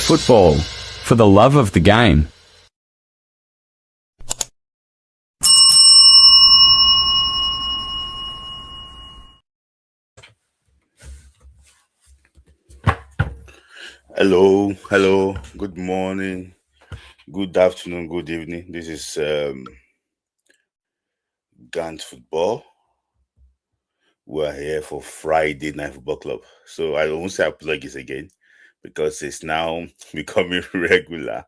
Football, for the love of the game. Hello, good morning, good afternoon, good evening. This is Gant Football. We're here for Friday Night Football Club. So I won't say I plug this again because it's now becoming regular.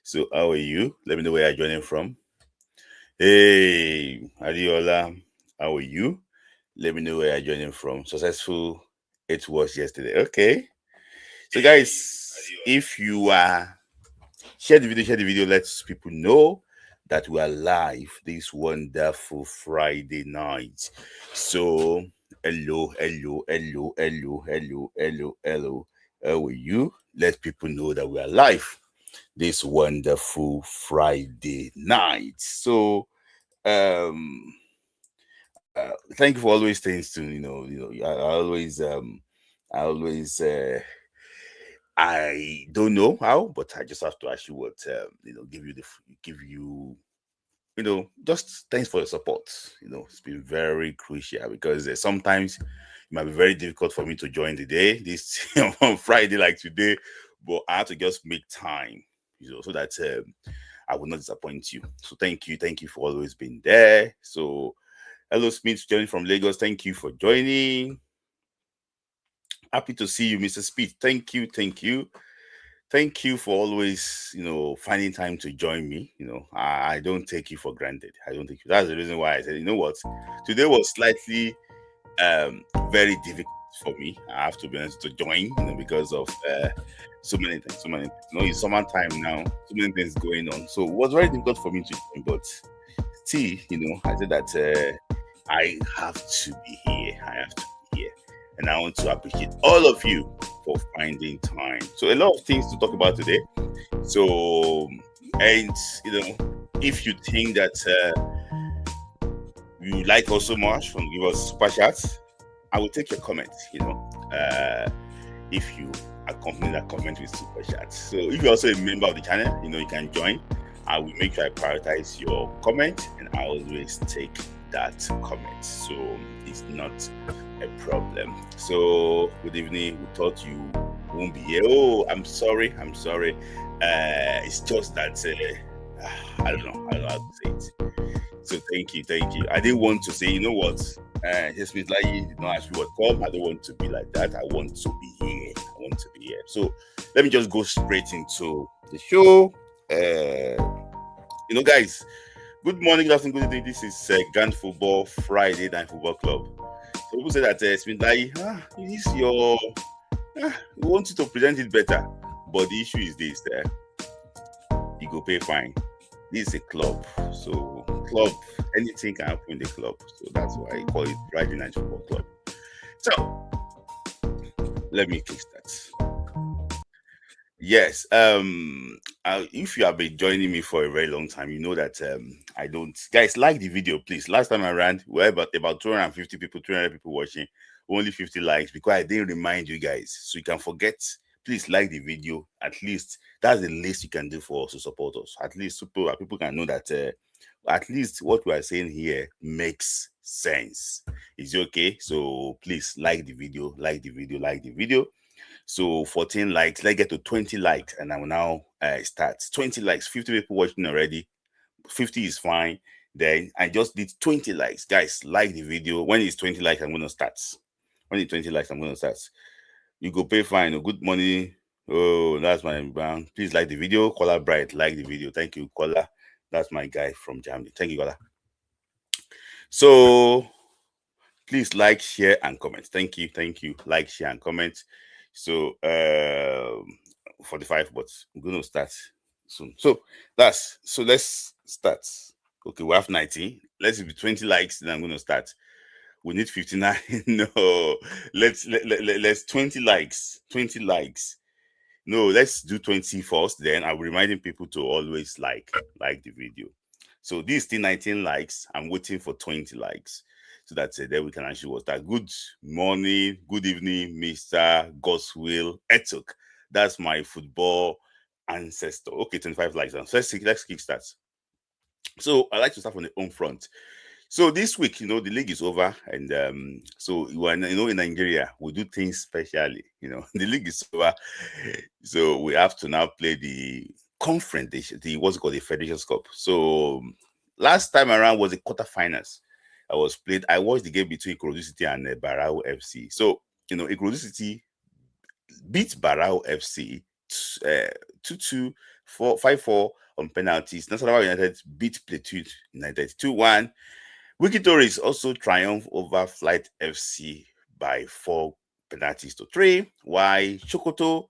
So how are you? Let me know where you're joining from. Hey, Adiola, how are you? Let me know where you're joining from. Successful it was yesterday. Okay. So guys, if you are share the video, let people know that we are live this wonderful Friday night. So, hello. How are you? Let people know that we are live this wonderful Friday night. So, um, thank you for always staying tuned. I always I don't know how, but I just have to ask you what give you just thanks for your support. It's been very crucial because sometimes it might be very difficult for me to join the day this on Friday like today, but I have to just make time, so that I will not disappoint you. So thank you for always being there. So hello, Smith, joining from Lagos. Thank you for joining. Happy to see you, Mr. Speed. Thank you. Thank you for always, finding time to join me. I don't take you for granted. I don't take you. That's the reason why I said, you know what, today was slightly very difficult for me. I have to be honest to join, because of so many things. It's summertime now. So many things going on. So it was very difficult for me to join, but still, I said that I have to be here. I have to be here, and I want to appreciate all of you for finding time. So a lot of things to talk about today. So, and if you think that you like us so much, and give us super chats, I will take your comment. If you accompany that comment with super chats. So if you're also a member of the channel, you can join. I will make sure I prioritize your comment, and I always take that comment. So it's not a problem. So good evening. We thought you won't be here. Oh, I'm sorry. It's just that I don't know how to say it. So thank you. I didn't want to say, you know what? Just means like you did not ask me what come. I don't want to be like that. I want to be here. So let me just go straight into the show. Guys, good morning, good afternoon, good evening. This is Grand Football Friday Night Football Club. So people say that it's been like, this your, we want you to present it better, but the issue is this: you go pay fine. This is a club, so club, anything can happen in the club. So that's why I call it Friday Night Football Club. So let me fix that. Yes. If you have been joining me for a very long time, you know that I don't. Guys, like the video, please. Last time I ran, we had about 250 people, 300 people watching, only 50 likes because I didn't remind you guys. So you can forget. Please like the video. At least that's the least you can do for us to support us. At least people can know that at least what we are saying here makes sense. Is it okay? So please like the video, like the video. So 14 likes, let's get to 20 likes, and I will now start. 20 likes, 50 people watching already. 50 is fine. Then I just did 20 likes. Guys, like the video. When it's 20 likes, I'm going to start. When it's 20 likes, I'm going to start. You go pay fine. Good money. Oh, that's my brand. Please like the video. Kola Bright, like the video. Thank you, Kola. That's my guy from Germany. Thank you, Kola. So please like, share, and comment. Thank you. Like, share, and comment. So 45, but I'm going to start soon. So let's start. Okay, we have 19. Let's be 20 likes, then I'm going to start. We need 59. No, let's 20 likes. 20 likes. No, let's do 20 first. Then I'm reminding people to always like the video. So this still 19 likes. I'm waiting for 20 likes. So that's it. Then we can actually watch that. Good morning, good evening, Mr. Goswill Etuk. That's my football ancestor. Okay, 25 likes. Now. So let's kick start. So I like to start from the home front. So this week, the league is over, and so in Nigeria, we do things specially. The league is over, so we have to now play the conference, the what's it called, the Federations Cup. So last time around was the quarterfinals. I watched the game between Ikorodu City and Barao FC. So Ikorodu City beat Barao FC 2-2, 5-4 on penalties. Nasarawa United beat Plateau United 2-1. Wiki Tories also triumphed over Flight FC by 4 penalties to 3, while Chokoto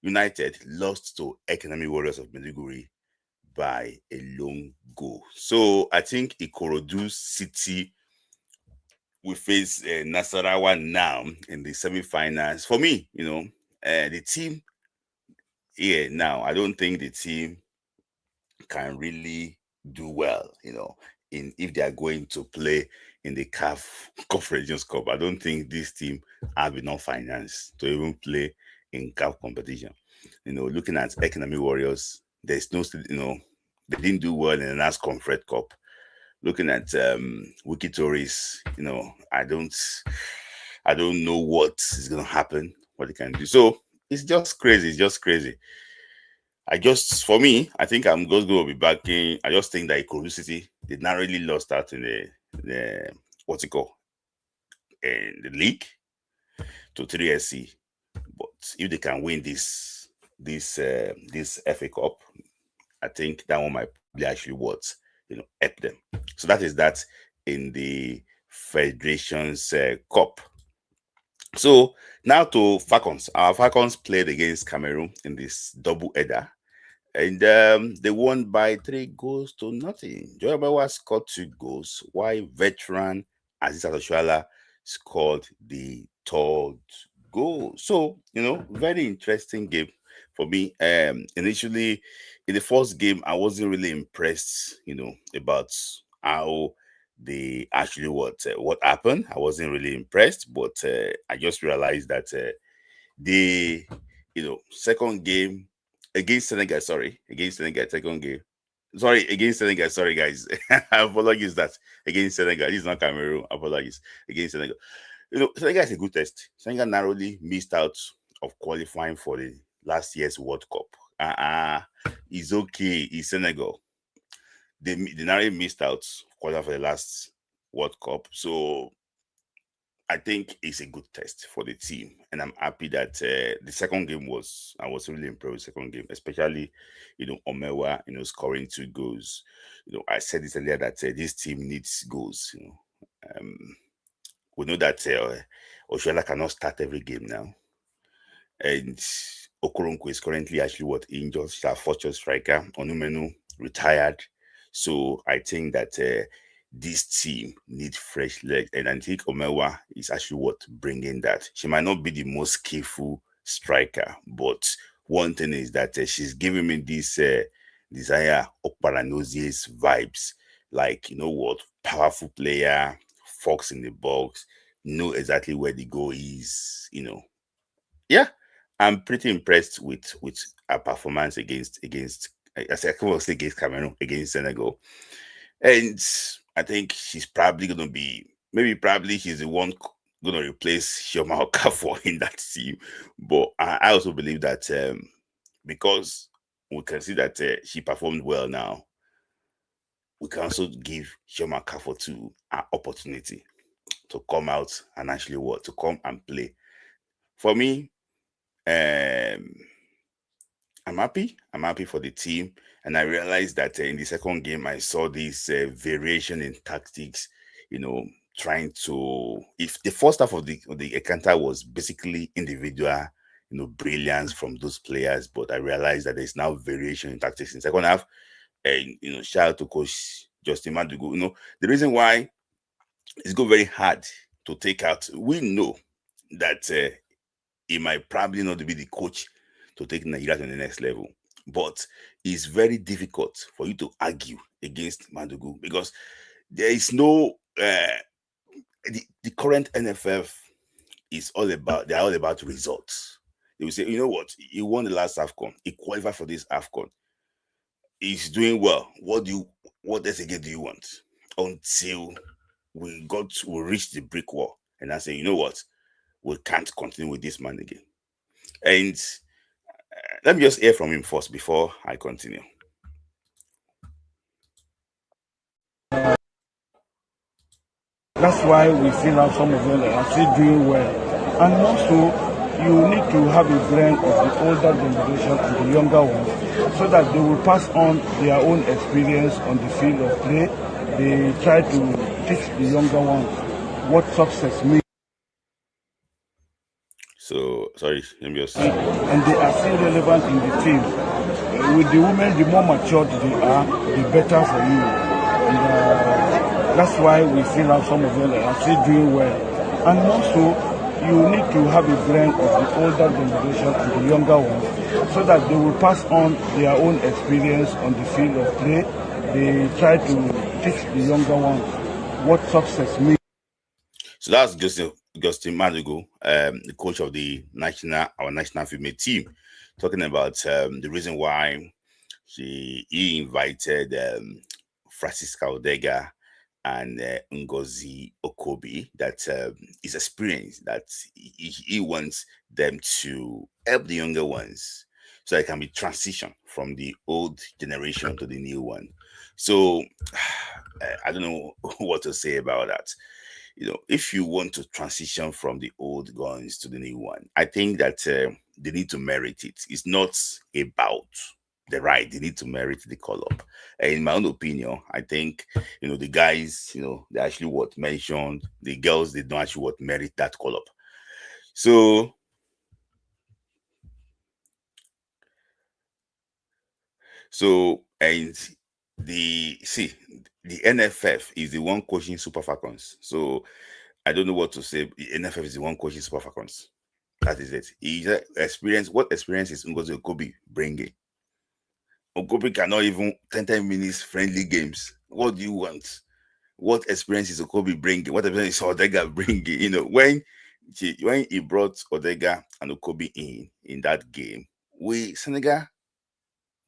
United lost to Economic Warriors of Maiduguri by a lone goal. So I think Ikorodu City will face Nasarawa now in the semi-finals. For me, the team here now, I don't think the team can really do well, if they are going to play in the CAF Conference Cup. I don't think this team have enough finance to even play in CAF competition. Looking at Economic Warriors, there's no, they didn't do well in the last Conference Cup. Looking at Wiki Tories, I don't know what is going to happen, what they can do. So it's just crazy. It's just crazy. For me, I think I'm just going to be backing. I just think that Ikorodu City did not really lost out in the what's it called, in the league to 3SC. But if they can win this FA Cup, I think that one might be actually help them. So that is that in the Federations Cup. So now to Falcons. Our Falcons played against Cameroon in this double header, and they won by 3-0. Joy Abawa scored 2 goals, while veteran Aziz Atoshuala scored the third goal. So very interesting game for me. Initially, in the first game, I wasn't really impressed, about how they actually what happened. I wasn't really impressed, but I just realized that the second game against Senegal, second game. Sorry, against Senegal. Sorry, guys. Apologies that against Senegal. This is not Cameroon. Apologies. Against Senegal. Senegal is a good test. Senegal narrowly missed out of qualifying for the last year's World Cup. It's okay. It's Senegal. They narrowly missed out qualifying for the last World Cup. So I think it's a good test for the team, and I'm happy that the second game I was really impressed with the second game, especially Omewa, scoring 2 goals. I said this earlier that this team needs goals. We know that Oshuala cannot start every game now, and Okoronkwo is currently actually injured. She's our first striker. Onumenu retired, so I think that this team needs fresh legs, and I think Omewa is actually bringing that. She might not be the most skillful striker, but one thing is that she's giving me this desire of Paranosi's vibes. Like, powerful player, fox in the box, know exactly where the goal is. Yeah, I'm pretty impressed with her performance against against Cameroon, against Senegal, and I think she's probably going to be, probably she's the one going to replace Chioma Okafor in that team. But I also believe that because we can see that she performed well now, we can also give Chioma Okafor to an opportunity to come out and actually to come and play. For me, I'm happy. I'm happy for the team. And I realized that in the second game, I saw this variation in tactics, trying to, if the first half of the encounter was basically individual, brilliance from those players, but I realized that there's now variation in tactics in the second half. And, shout out to Coach Justin Madugu. The reason why it's going very hard to take out, we know that he might probably not be the coach to take Nigeria to the next level. But it's very difficult for you to argue against Madugu because there is no the current NFF they're all about results. They will say, you know what, he won the last AFCON, he qualified for this AFCON, he's doing well. What else again do you want? Until we reached the brick wall, and I say, you know what, we can't continue with this man again. And let me just hear from him first before I continue. That's why we see now some of them that are still doing well. And also, you need to have a blend of the older generation and the younger ones so that they will pass on their own experience on the field of play. They try to teach the younger ones what success means. So, sorry, let me just. And they are still relevant in the team. With the women, the more matured they are, the better for you. And that's why we see now some of them that are still doing well. And also, you need to have a blend of the older generation and the younger ones so that they will pass on their own experience on the field of play. They try to teach the younger ones what success means. So that's Justin Madugu, the coach of our national female team, talking about the reason why he invited Francisca Odega and Ngozi Okobi, that his experience, that he wants them to help the younger ones so it can be transition from the old generation to the new one. So I don't know what to say about that. If you want to transition from the old guns to the new one, I think that they need to merit it. It's not about the right. They need to merit the call up. In my own opinion, I think, the guys, they actually what mentioned, the girls, they don't actually what merit that call up. And the NFF is the one coaching Super Falcons. So I don't know what to say. The NFF is the one coaching Super Falcons. That is it. What experience is Ngozi Okobi bringing? Okobi cannot even 10 minutes friendly games. What do you want? What experience is Okobi bringing? What experience is Odega bringing? When he brought Odega and Okobi in that game, Senegal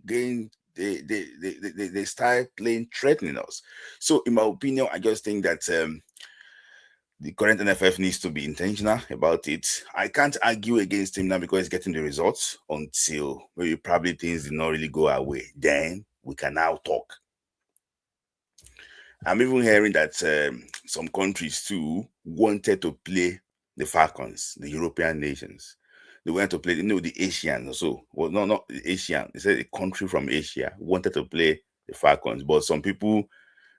gained. They start playing threatening us. So in my opinion, I just think that the current NFF needs to be intentional about it. I can't argue against him now because he's getting the results until maybe probably things did not really go our way. Then we can now talk. I'm even hearing that some countries too wanted to play the Falcons, the European nations. They wanted to play, the Asians also. Well, not the Asian. They said a country from Asia wanted to play the Falcons, but some people,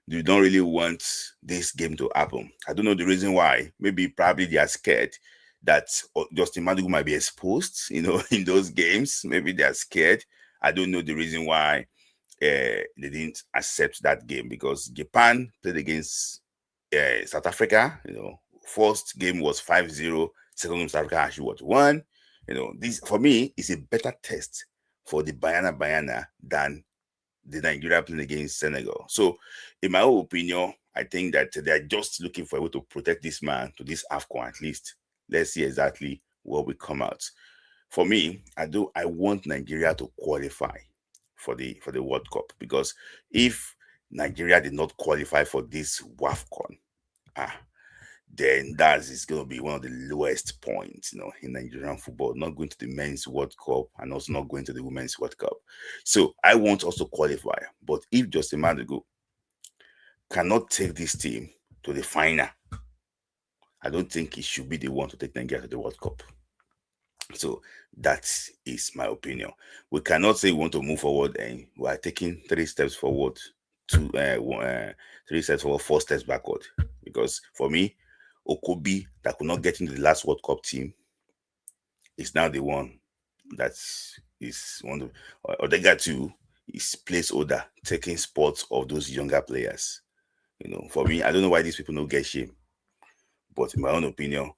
they don't really want this game to happen. I don't know the reason why. Probably they are scared that Justin Madugu might be exposed, in those games. Maybe they are scared. I don't know the reason why they didn't accept that game, because Japan played against South Africa. First game was 5-0. Second game, South Africa actually was 1. This for me is a better test for the Bayana than the Nigeria playing against Senegal. So, in my own opinion, I think that they are just looking for a way to protect this man to this AFCON at least. Let's see exactly what will come out. For me, I want Nigeria to qualify for the World Cup, because if Nigeria did not qualify for this WAFCON, then that is going to be one of the lowest points, in Nigerian football, not going to the Men's World Cup and also not going to the Women's World Cup. So I want us to qualify. But if Justin Madugu cannot take this team to the final, I don't think he should be the one to take Nigeria to the World Cup. So that is my opinion. We cannot say we want to move forward and we are taking 3 steps forward, 3 steps forward, 4 steps backward. Because for me, Okobi, that could not get into the last World Cup team, is now the one that is one of Odega too is place order, taking spots of those younger players. For me, I don't know why these people don't get shame. But in my own opinion,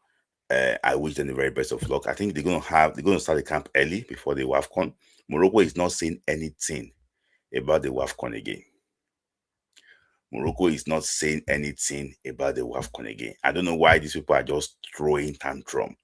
I wish them the very best of luck. I think they're going to start the camp early before the WAFCON. Morocco is not saying anything about the WAFCON again. Morocco is not saying anything about the WAFCON again. I don't know why these people are just throwing tantrum.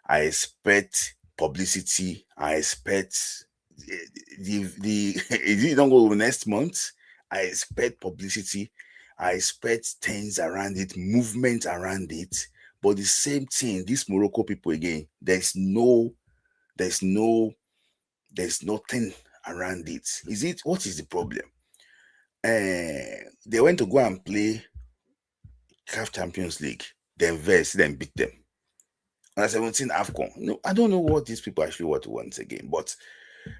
I expect publicity. I expect the if you don't go next month, I expect publicity. I expect things around it, movement around it. But the same thing, these Morocco people again, there's no, there's nothing around it. Is it what is the problem? They went to go and play CAF Champions League, then verse, then beat them. And I 17 AFCON. No, I don't know what these people actually want once again, but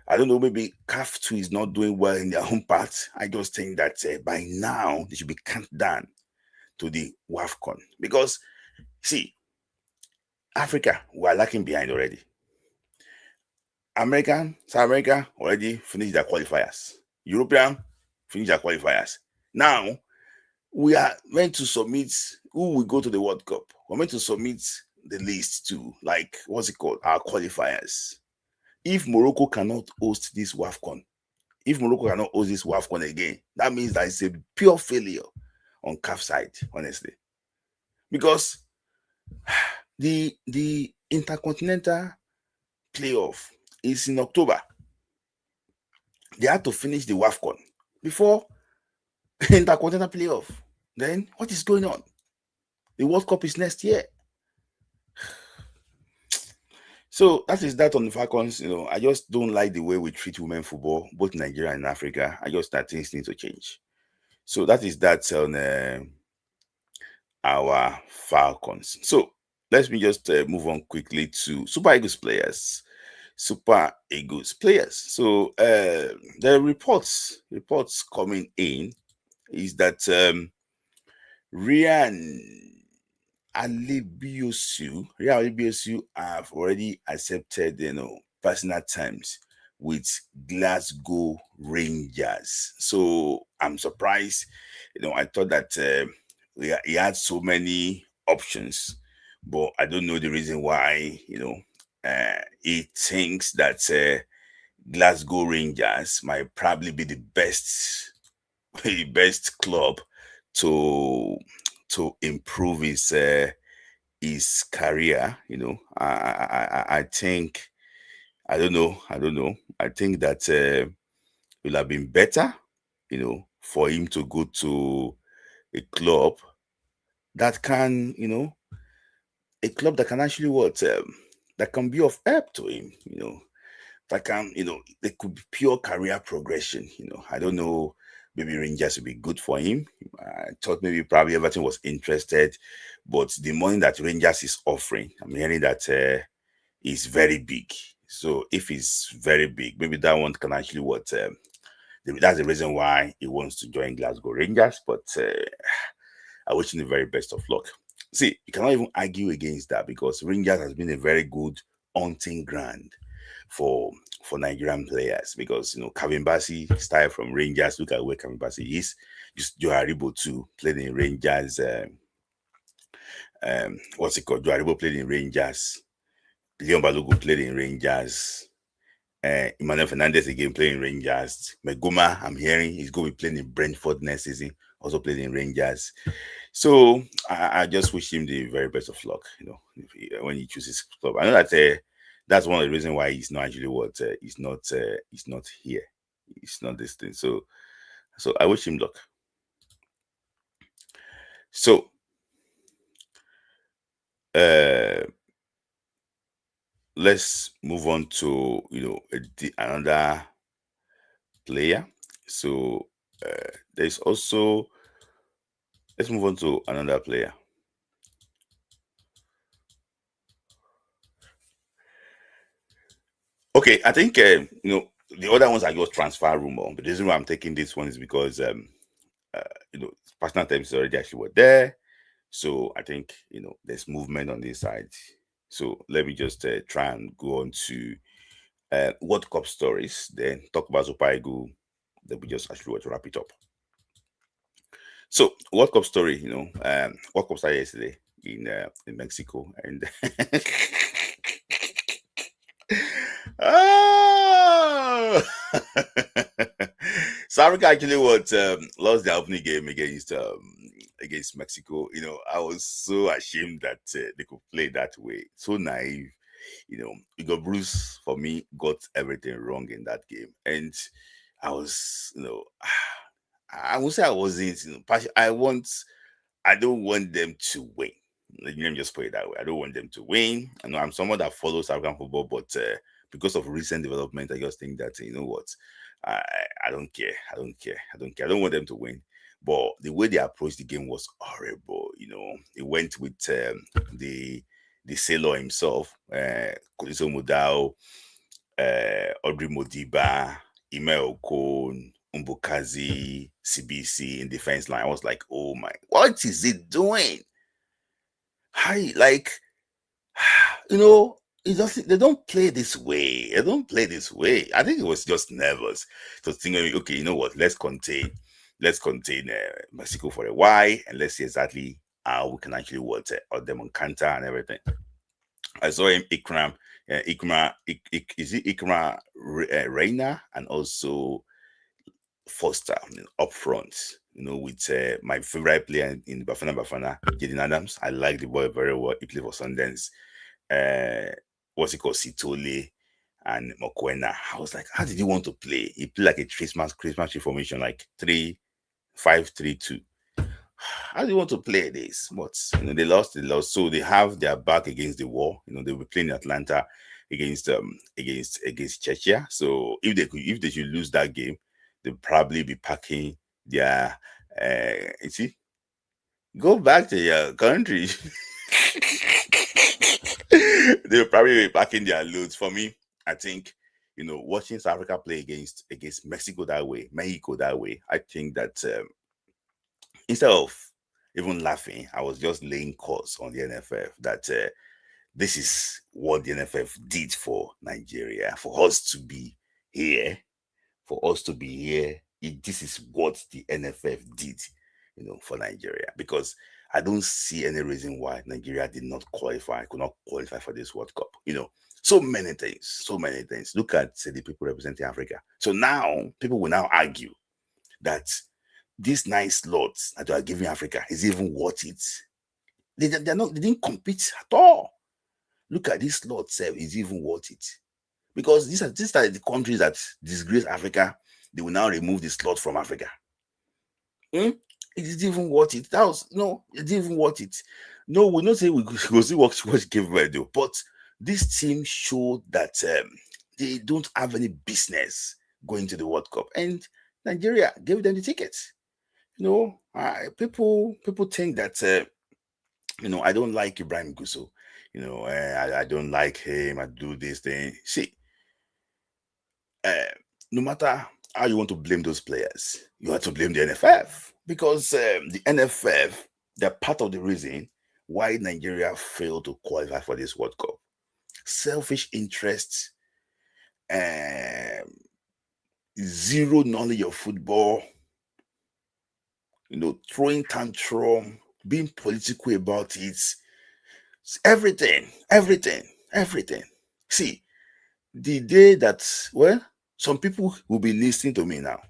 I don't know, maybe CAF 2 is not doing well in their own part. I just think that by now they should be count down to the WAFCON. Because, see, Africa, we are lacking behind already. South America already finished their qualifiers. European finished their qualifiers. Now, we are meant to submit who will go to the World Cup. We're meant to submit the list to, like, what's it called? Our qualifiers. If Morocco cannot host this WAFCON, again, that means that it's a pure failure on CAF side, honestly. Because the Intercontinental playoff is in October. They had to finish the WAFCON before Intercontinental playoff. Then what is going on? The World Cup is next year. So that is that on the Falcons. I just don't like the way we treat women football, both Nigeria and Africa. I just thought things need to change. So that is that on our Falcons. So let me just move on quickly to Super Eagles players. Super Eagles players. So the reports coming in is that Ryan Alibiosu have already accepted, personal terms with Glasgow Rangers. So I'm surprised. I thought that he had so many options, but I don't know the reason why. He thinks that Glasgow Rangers might probably be the best club to improve his career. I think, I don't know. I think that it would have been better, for him to go to a club that can, a club that can actually that can be of help to him, that can, there could be pure career progression. I don't know, maybe Rangers would be good for him. I thought maybe probably Everton was interested, but the money that Rangers is offering, I'm hearing that is very big. So if it's very big, maybe that one can actually that's the reason why he wants to join Glasgow Rangers. But I wish him the very best of luck. See, you cannot even argue against that, because Rangers has been a very good hunting ground for Nigerian players, because Kevin Bassey started from Rangers. Look at where Kevin Bassey is. Just Joe Aribo too played in Rangers. What's it called? Joe Aribo played in Rangers. Leon Balogun played in Rangers. Emmanuel Fernandez again playing in Rangers. Meguma, I'm hearing he's going to be playing in Brentford next season. Also played in Rangers. So I just wish him the very best of luck. When he chooses club. I know that that's one of the reasons why he's not actually he's not here. He's not this thing. So I wish him luck. So let's move on to another player. So there's also, let's move on to another player. Okay, I think the other ones are just transfer rumor. But the reason why I'm taking this one is because personal terms already actually were there. So I think there's movement on this side. So let me just try and go on to World Cup stories, then talk about Super Eagles. Then we just actually want to wrap it up. So World Cup story, World Cup started yesterday in Mexico, and South Africa actually lost their opening game against Mexico. I was so ashamed that they could play that way. So naive. Igor Bruce for me got everything wrong in that game, and I was, I would say I wasn't, I don't want them to win. Let me just put it that way. I don't want them to win. I know I'm someone that follows African football, but because of recent development, I just think that you know what, I I don't care. I don't care. I don't care. I don't want them to win. But the way they approached the game was horrible. He went with the sailor himself, Koliso Mudau, Audrey Modiba, Ime Okon, Umbukazi, CBC in defense line. I was like, oh my, what is it doing? Hi, like, you know, they don't play this way. They don't play this way. I think it was just nervous. So thinking, okay, you know what? Let's contain Mexico for a while, and let's see exactly how we can actually or them on counter and everything. I saw him is it Ikram Reina and also Foster up front. With my favorite player in Bafana, Jaden Adams. I like the boy very well. He played for Sundance. What's he called? Sitole and Mokwena. I was like, how did he want to play? He played like a Christmas tree formation, like 3-5-3-2. How do you want to play this? But they lost. So they have their back against the wall. They were playing Atlanta against Czechia. So if they should lose that game, they'll probably be packing their you see, go back to your country. They'll probably be packing their loads. For me, I think watching South Africa play against Mexico that way, I think that instead of even laughing, I was just laying calls on the NFF that this is what the NFF did for Nigeria, for us to be here. This is what the NFF did, for Nigeria. Because I don't see any reason why Nigeria could not qualify for this World Cup. So many things. Look at the people representing Africa. So now people will now argue that these 9 slots that they are giving Africa is even worth it. They didn't compete at all. Look at these slots, is even worth it. Because these are the countries that disgrace Africa. They will now remove the slot from Africa. It is even worth it. It didn't even worth it. No, we not say we go see what Cape Verde do, but this team showed that they don't have any business going to the World Cup, and Nigeria gave them the tickets. People think that I don't like Ibrahim Gusso. I don't like him. I do this thing. See, no matter how you want to blame those players, you have to blame the NFF, because the NFF, they're part of the reason why Nigeria failed to qualify for this World Cup. Selfish interests, zero knowledge of football, throwing tantrum, being political about it, everything. See, the day that, some people will be listening to me now.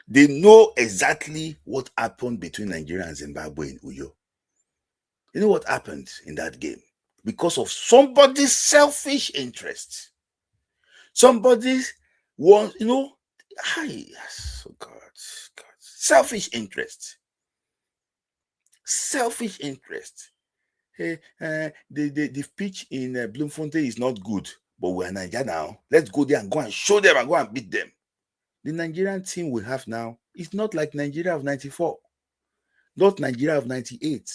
They know exactly what happened between Nigeria and Zimbabwe in Uyo. You know what happened in that game? Because of somebody's selfish interest. Somebody wants, God. Selfish interest. Hey, the pitch in Bloemfontein is not good, but we're Nigeria now. Let's go there and go and show them and go and beat them. The Nigerian team we have now is not like Nigeria of 94, not Nigeria of 98.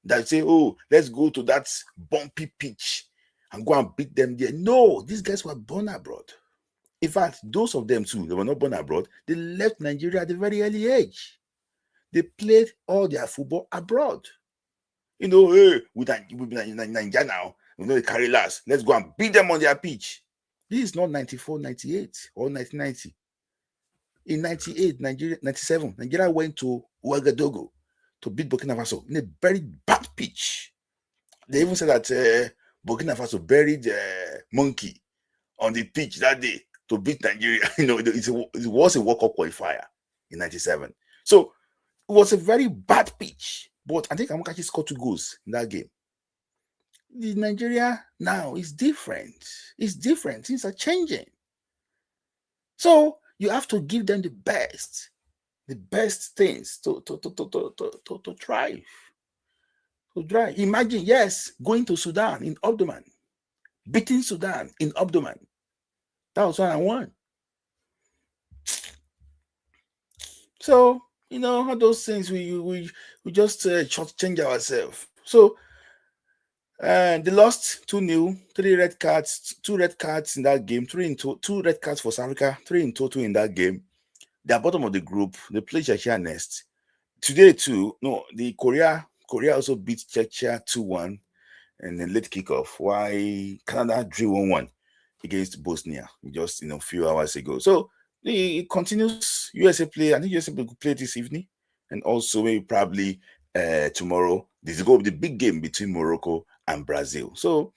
That say, oh, let's go to that bumpy pitch and go and beat them there. No, these guys were born abroad. In fact, those of them too, they were not born abroad. They left Nigeria at a very early age. They played all their football abroad. With Nigeria now, they carry last. Let's go and beat them on their pitch. This is not 94, 98 or 1990. In 98, 97, Nigeria went to Ouagadougou to beat Burkina Faso in a very bad pitch. They even said that Burkina Faso buried Monkey on the pitch that day to beat Nigeria. It was a World Cup qualifier in 97. So it was a very bad pitch. But I think Amokachi scored 2 goals in that game. The Nigeria now is different. It's different. Things are changing. So you have to give them the best things to thrive. To thrive. Imagine, yes, going to Sudan in Omdurman, beating Sudan in Omdurman. That was what I want. So, all those things we just change ourselves. So they lost 2-0, 2 red cards in that game, 2 red cards for South Africa, 3 in total in that game. They're bottom of the group. They play Czechia next. Today too, no, the Korea also beat Czechia 2-1 and then late kickoff. Why Canada drew 1-1 against Bosnia just a few hours ago. So it continues. USA play. I think USA will play this evening, and also maybe probably tomorrow. This is going to be the big game between Morocco and Brazil. So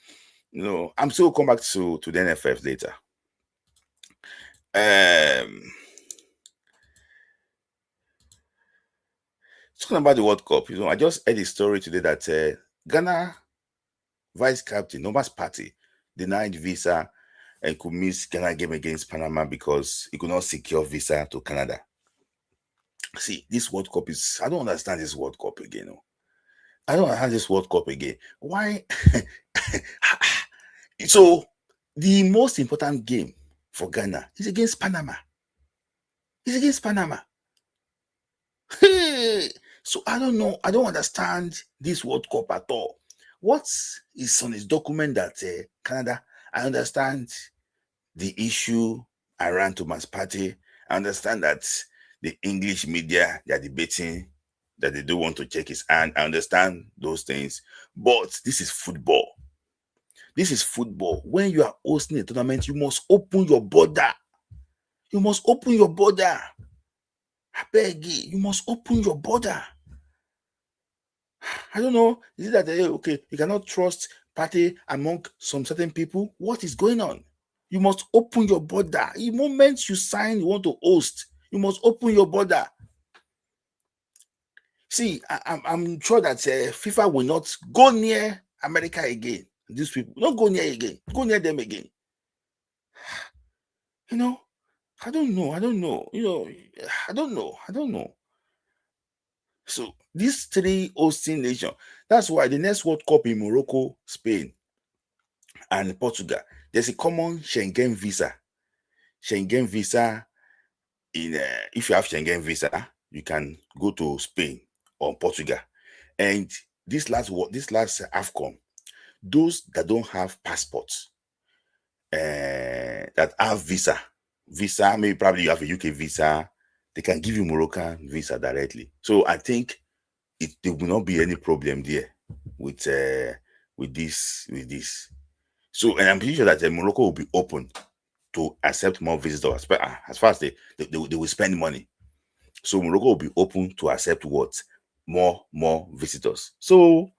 I'm still come back to the NFF later. Talking about the World Cup, I just heard a story today that Ghana vice captain Thomas Partey denied visa and could miss Ghana game against Panama because he could not secure visa to Canada. See, this World Cup I don't understand this World Cup again. I don't understand this World Cup again. Why? So, the most important game for Ghana is against Panama. It's against Panama. So, I don't know. I don't understand this World Cup at all. What is on his document that Canada? I understand the issue around Thomas Partey. I understand that the English media, they are debating that they don't want to check his hand. I understand those things. But this is football. This is football. When you are hosting a tournament, you must open your border. You must open your border. I beg you, you must open your border. I don't know. Is it that, okay, you cannot trust Partey among some certain people? What is going on? You must open your border. The moment you sign, you want to host, you must open your border. See, I'm sure that FIFA will not go near America again. These people, don't go near again. Go near them again. I don't know. I don't know. So these 3 hosting nations, that's why the next World Cup in Morocco, Spain, and Portugal, there's a common Schengen visa. Schengen visa if you have Schengen visa, you can go to Spain or Portugal. And this last AFCON, those that don't have passports, that have visa, maybe probably you have a UK visa, they can give you Moroccan visa directly. So I think there will not be any problem there with this. So, and I'm pretty sure that Morocco will be open to accept more visitors as far as they will spend money. So Morocco will be open to accept what? More visitors. So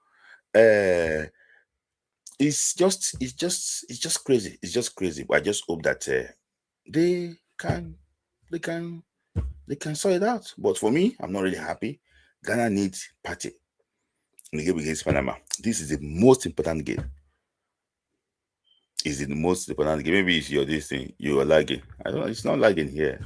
it's just crazy. It's just crazy. But I just hope that they can sort it out. But for me, I'm not really happy. Ghana needs Partey in the game against Panama. This is the most important game. Is it the most important game? Maybe it's your this thing. You are lagging. I don't know. It's not lagging here.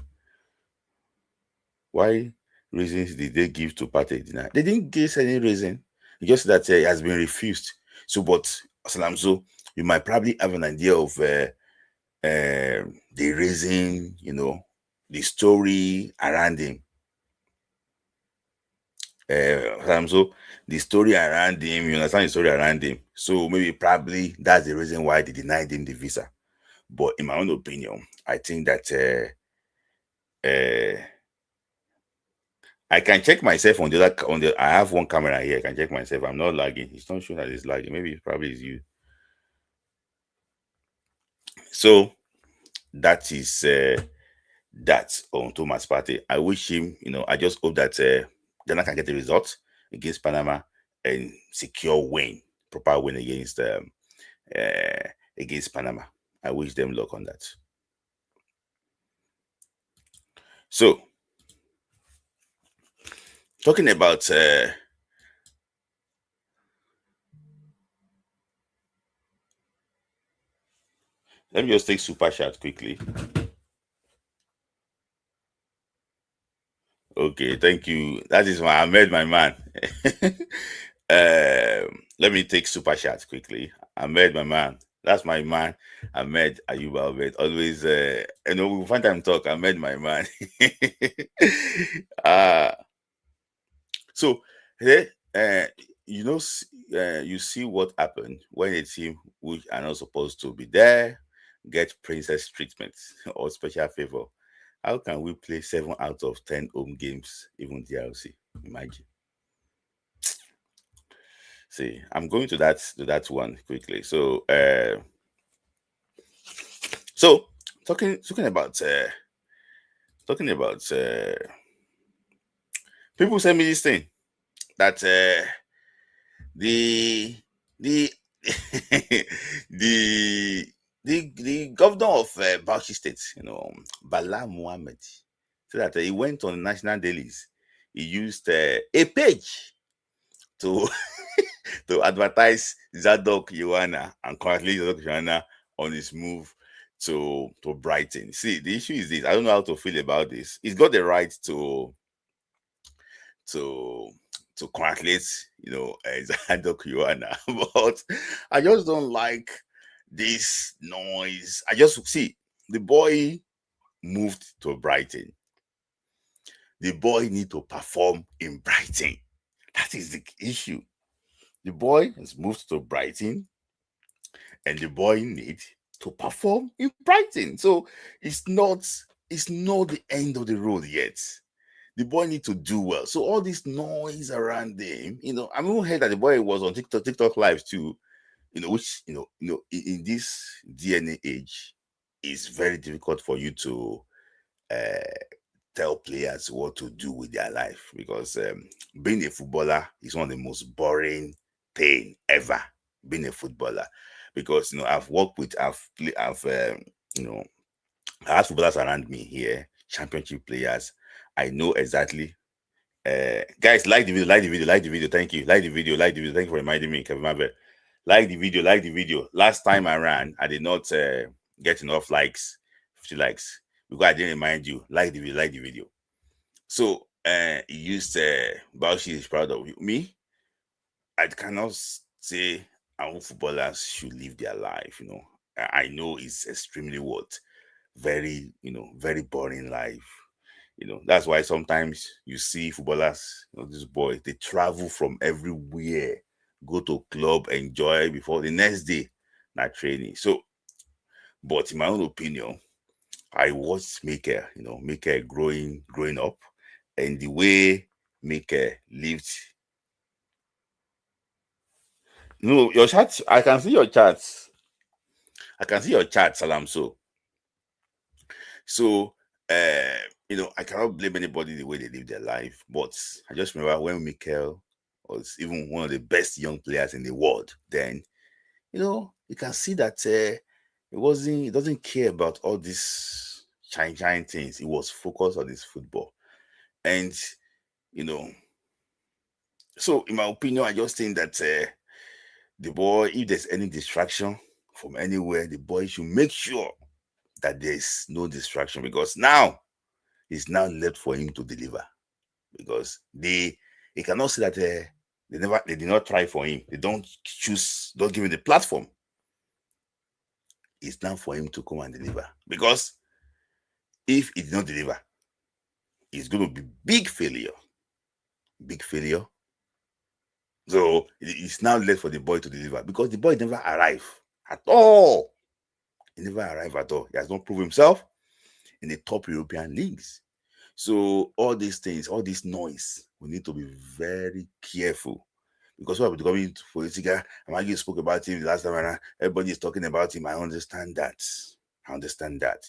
Why reasons did they give to Partey deny? They didn't give any reason. Just that it has been refused. So, but Salamso, you might probably have an idea of the reason, the story around him. So the story around him, you understand the story around him. So maybe probably that's the reason why they denied him the visa. But in my own opinion, I think that I can check myself on the I have one camera here. I can check myself. I'm not lagging. It's not showing that it's lagging. Maybe it probably is you. So that is that on Thomas Partey. I wish him, I just hope that Ghana can get the result against Panama and secure proper win against Panama. I wish them luck on that. So, talking about Let me just take super chat quickly. Okay, thank you. That is why I made my man. Let me take super chat quickly. I made my man. That's my man. Ahmed Ayuba Ahmed. Always, we find time talk. I made my man. uh, so, hey, you see what happened when a team which are not supposed to be there get princess treatment or special favor. How can we play 7 out of 10 home games, even DLC? Imagine. See, I'm going to that one quickly. So talking about people send me this thing that the the the the governor of Bauchi State, Bala Muhammad, so that he went on national dailies. He used a page to to advertise Zadok Yohana and congratulate Zadok Yohana on his move to Brighton. See, the issue is this. I don't know how to feel about this. He's got the right to to congratulate, Zadok Yohana, but I just don't like this noise. I just see the boy moved to Brighton. The boy need to perform in Brighton. That is the issue. The boy has moved to Brighton, and the boy need to perform in Brighton. So it's not the end of the road yet. The boy need to do well. So all this noise around him, I even heard that the boy was on TikTok live too. Which in this DNA age, it's very difficult for you to uh, tell players what to do with their life, because being a footballer is one of the most boring thing ever. Being a footballer, because I've worked with, you know I had footballers around me here, championship players. I know exactly. Guys, like the video, like the video, like the video. Thank you. Like the video, like the video. Thank you for reminding me, Kevin Marvel. Like the video, like the video. Last time I ran, I did not get enough likes, 50 likes, because I didn't remind you. Like the video, like the video. So he used Bauchi is proud of you. Me, I cannot say our footballers should live their life. I know it's extremely what very very boring life. That's why sometimes you see footballers, these boys, they travel from everywhere, go to club, enjoy before the next day, not training. So, but in my own opinion, I watched Maker, Maker growing up, and the way Maker lived. Your chats, I can see your chats. I can see your chats, Salam. So, I cannot blame anybody the way they live their life. But I just remember when Mikel was even one of the best young players in the world. Then, you can see that he doesn't care about all these shine things. He was focused on his football, and you know. So, in my opinion, I just think that the boy, if there's any distraction from anywhere, the boy should make sure that there's no distraction, because now it's now left for him to deliver, because he cannot say that they did not try for him. They don't give him the platform. It's now for him to come and deliver, because if he did not deliver, it's going to be big failure. So it's now left for the boy to deliver, because the boy never arrived at all. He never arrived at all. He has not proved himself in the top European leagues. So all these things, all this noise, we need to be very careful, because we're becoming political. Amagi spoke about him the last time around. Everybody is talking about him. I understand that.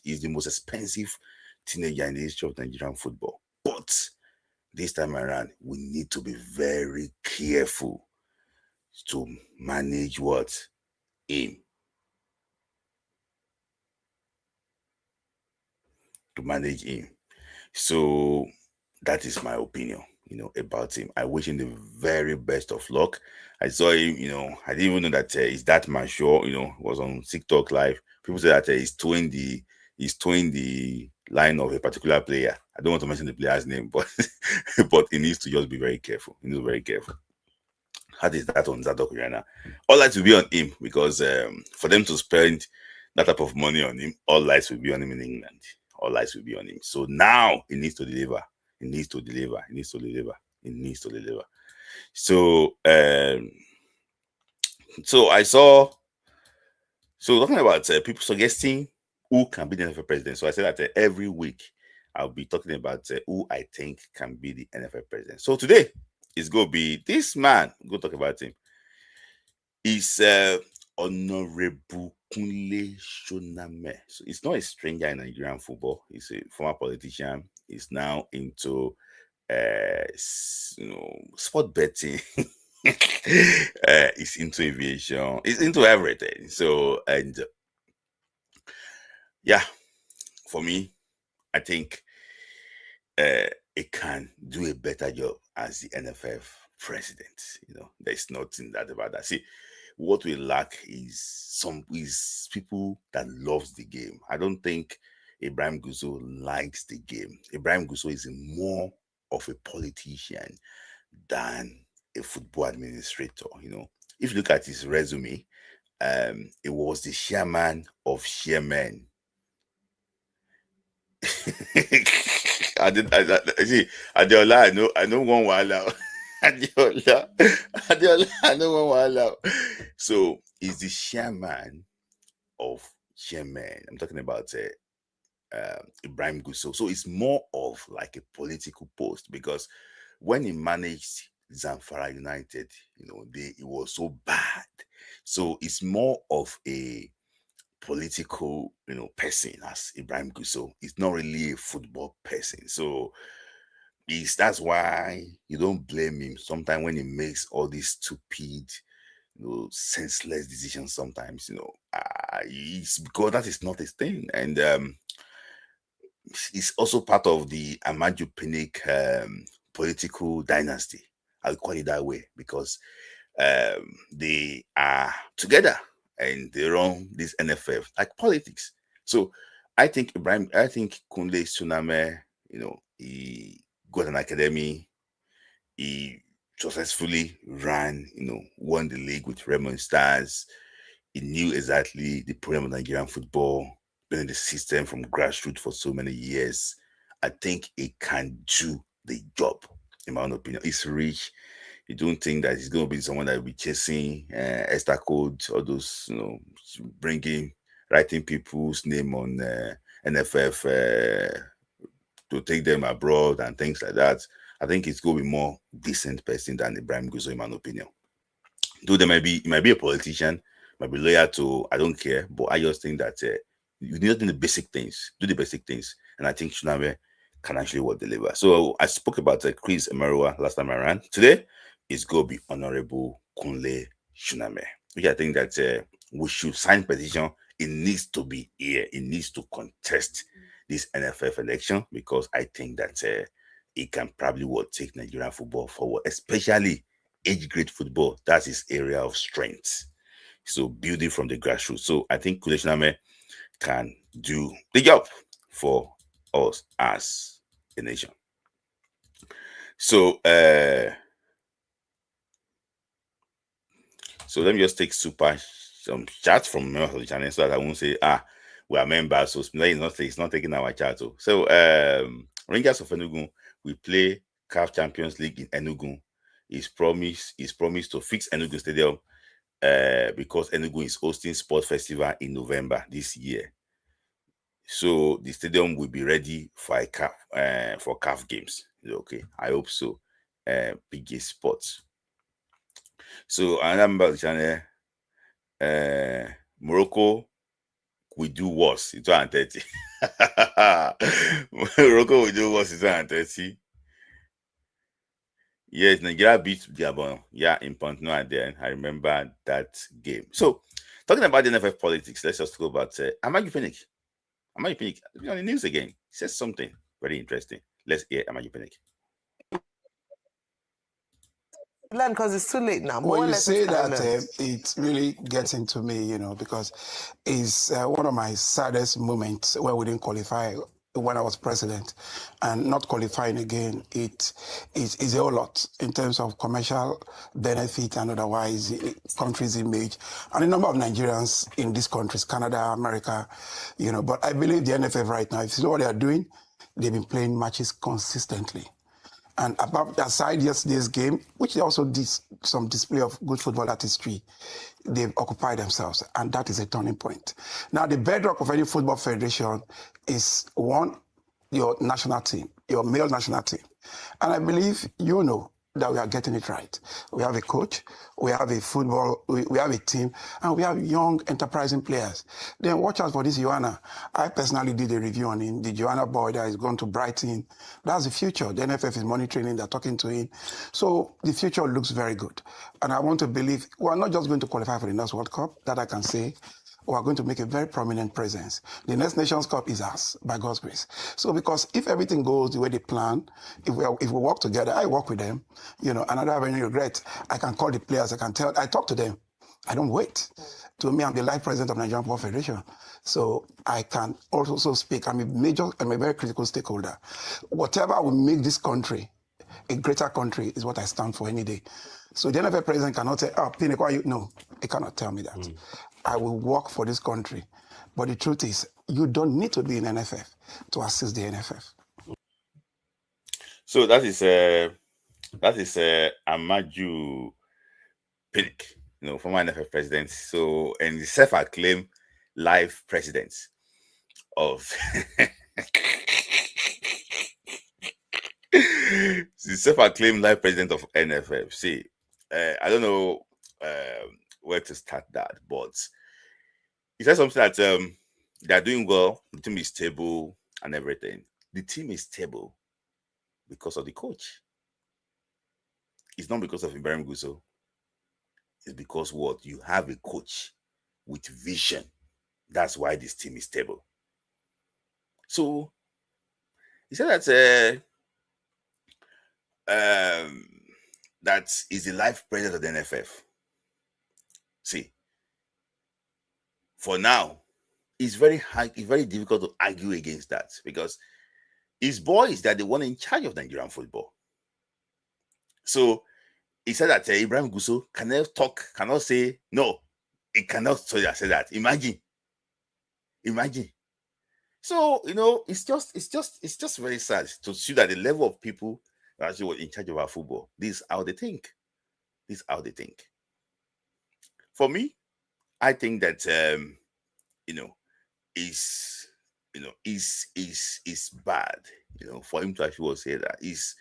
He's the most expensive teenager in the history of Nigerian football. But this time around, we need to be very careful to manage him. To manage him. So that is my opinion, about him. I wish him the very best of luck. I saw him, I didn't even know that he's that mature, was on TikTok live People say that he's towing the line of a particular player. I don't want to mention the player's name, but but he needs to just be very careful. He needs to be very careful. How is that on Zadok Rihanna? All lights will be on him because for them to spend that type of money on him, all lights will be on him in England. All lights will be on him. So now he needs to deliver. He needs to deliver. He needs to deliver. He needs to deliver. So so I saw. So talking about people suggesting who can be the NFL president. So I said that every week I'll be talking about who I think can be the NFL president. So today it's going to be this man. We'll talk about him. He's Honorable Kunle Shoname. So he's not a stranger in Nigerian football. He's a former politician. He's now into sport betting. He's into aviation. He's into everything. So and yeah, for me, I think it can do a better job as the NFF president. There's nothing that about that. See, what we lack is people that loves the game. I don't think Ibrahim Gusso likes the game. Ibrahim Gusso is more of a politician than a football administrator. If you look at his resume, it was the chairman of chairmen. I see Adeola. I know one while Adeola, I know one while. So he's the chairman of chairman. I'm talking about Ibrahim Gusso. So it's more of like a political post because when he managed Zamfara United, it was so bad. So it's more of a political, person as Ibrahim Gusso. He's not really a football person. So that's why you don't blame him sometimes when he makes all these stupid, senseless decisions sometimes, it's because that is not his thing. And it's also part of the Amaju Pinnick political dynasty. I'll call it that way because they are together and they run this NFF like politics. So I think Kunle Tsuname, he got an academy, he successfully ran, won the league with Raymond Stars. He knew exactly the problem of Nigerian football, been in the system from grassroots for so many years. I think he can do the job, in my own opinion. He's rich. You don't think that he's going to be someone that will be chasing Esther code, all those, writing people's name on NFF to take them abroad and things like that. I think it's going to be more decent person than Ibrahim Gusso, in my opinion. Though he might be a politician, might be loyal to, I don't care, but I just think that you need to do the basic things, and I think Tsuname can actually deliver. So I spoke about Chris Emerua last time around. Today is going to be Honorable Kunle Tsuname, which I think that we should sign petition. It needs to be here. It needs to contest this NFF election because I think that it can probably take Nigerian football forward, especially age grade football. That's his area of strength. So building from the grassroots. So I think Kunle Tsuname can do the job for us as a nation. So so let me just take some chats from members of the channel so that I won't say we are members, so it's not taking our chat. So Rangers of Enugu, we play CAF Champions League in Enugu. Is promised to fix Enugu Stadium because Enugu is hosting Sport Festival in November this year. So the stadium will be ready for CAF games. Okay, I hope so. PG Sports. So another member of the channel, Morocco, we do worse in 2030. Morocco will do worse in 2030. Yes, Nigeria beat Gabon. Yeah, in Pontnoy then. I remember that game. So, talking about the NFF politics, let's just talk about Amaju Pinnick. Amaju Pinnick, on the news again. He says something very interesting. Let's hear Amaju Pinnick. Learn because it's too late now. Well, More you lessons say can be that learned. it really gets into me, because it's one of my saddest moments where we didn't qualify when I was president, and not qualifying again. It is a whole lot in terms of commercial benefit and otherwise country's image, and the number of Nigerians in these countries, Canada, America, But I believe the NFF right now, if you see what they are doing, they've been playing matches consistently. And aside yesterday's game, which they also did some display of good football artistry, they've occupied themselves, and that is a turning point. Now, the bedrock of any football federation is, one, your national team, your male national team. And I believe that we are getting it right. We have a coach, we have a football, we have a team, and we have young, enterprising players. Then watch out for this Joanna. I personally did a review on him. The Joanna boy that is going to Brighton. That's the future. The NFF is monitoring him, they're talking to him. So the future looks very good. And I want to believe we're not just going to qualify for the next World Cup, that I can say. We are going to make a very prominent presence. The next Nations Cup is ours, by God's grace. So because if everything goes the way they plan, if we work together, I work with them, and I don't have any regret. I can call the players, I talk to them. I don't wait. To me, I'm the life president of Nigerian Football Federation. So I can also speak. I'm a very critical stakeholder. Whatever will make this country a greater country is what I stand for any day. So the NFF president cannot say, Pinnick, why you? No, he cannot tell me that. I will work for this country. But the truth is, you don't need to be in NFF to assist the NFF. So that is Amaju Pinnick, former NFF president. So, and the self-acclaimed life president of the self-acclaimed life president of NFF. See, I don't know where to start that, but he said something that they are doing well, the team is stable and everything. The team is stable because of the coach. It's not because of Ibrahim Gusso. It's because what? You have a coach with vision. That's why this team is stable. So he said that that is the life president of the NFF. See, for now, it's very hard, it's very difficult to argue against that because his boys that the one in charge of Nigerian football. So he said that Ibrahim Gusso cannot say no. He cannot say that. Imagine. So it's just very sad to see that the level of people that actually were in charge of our football. This is how they think. For me, I think that is bad. For him to actually say that is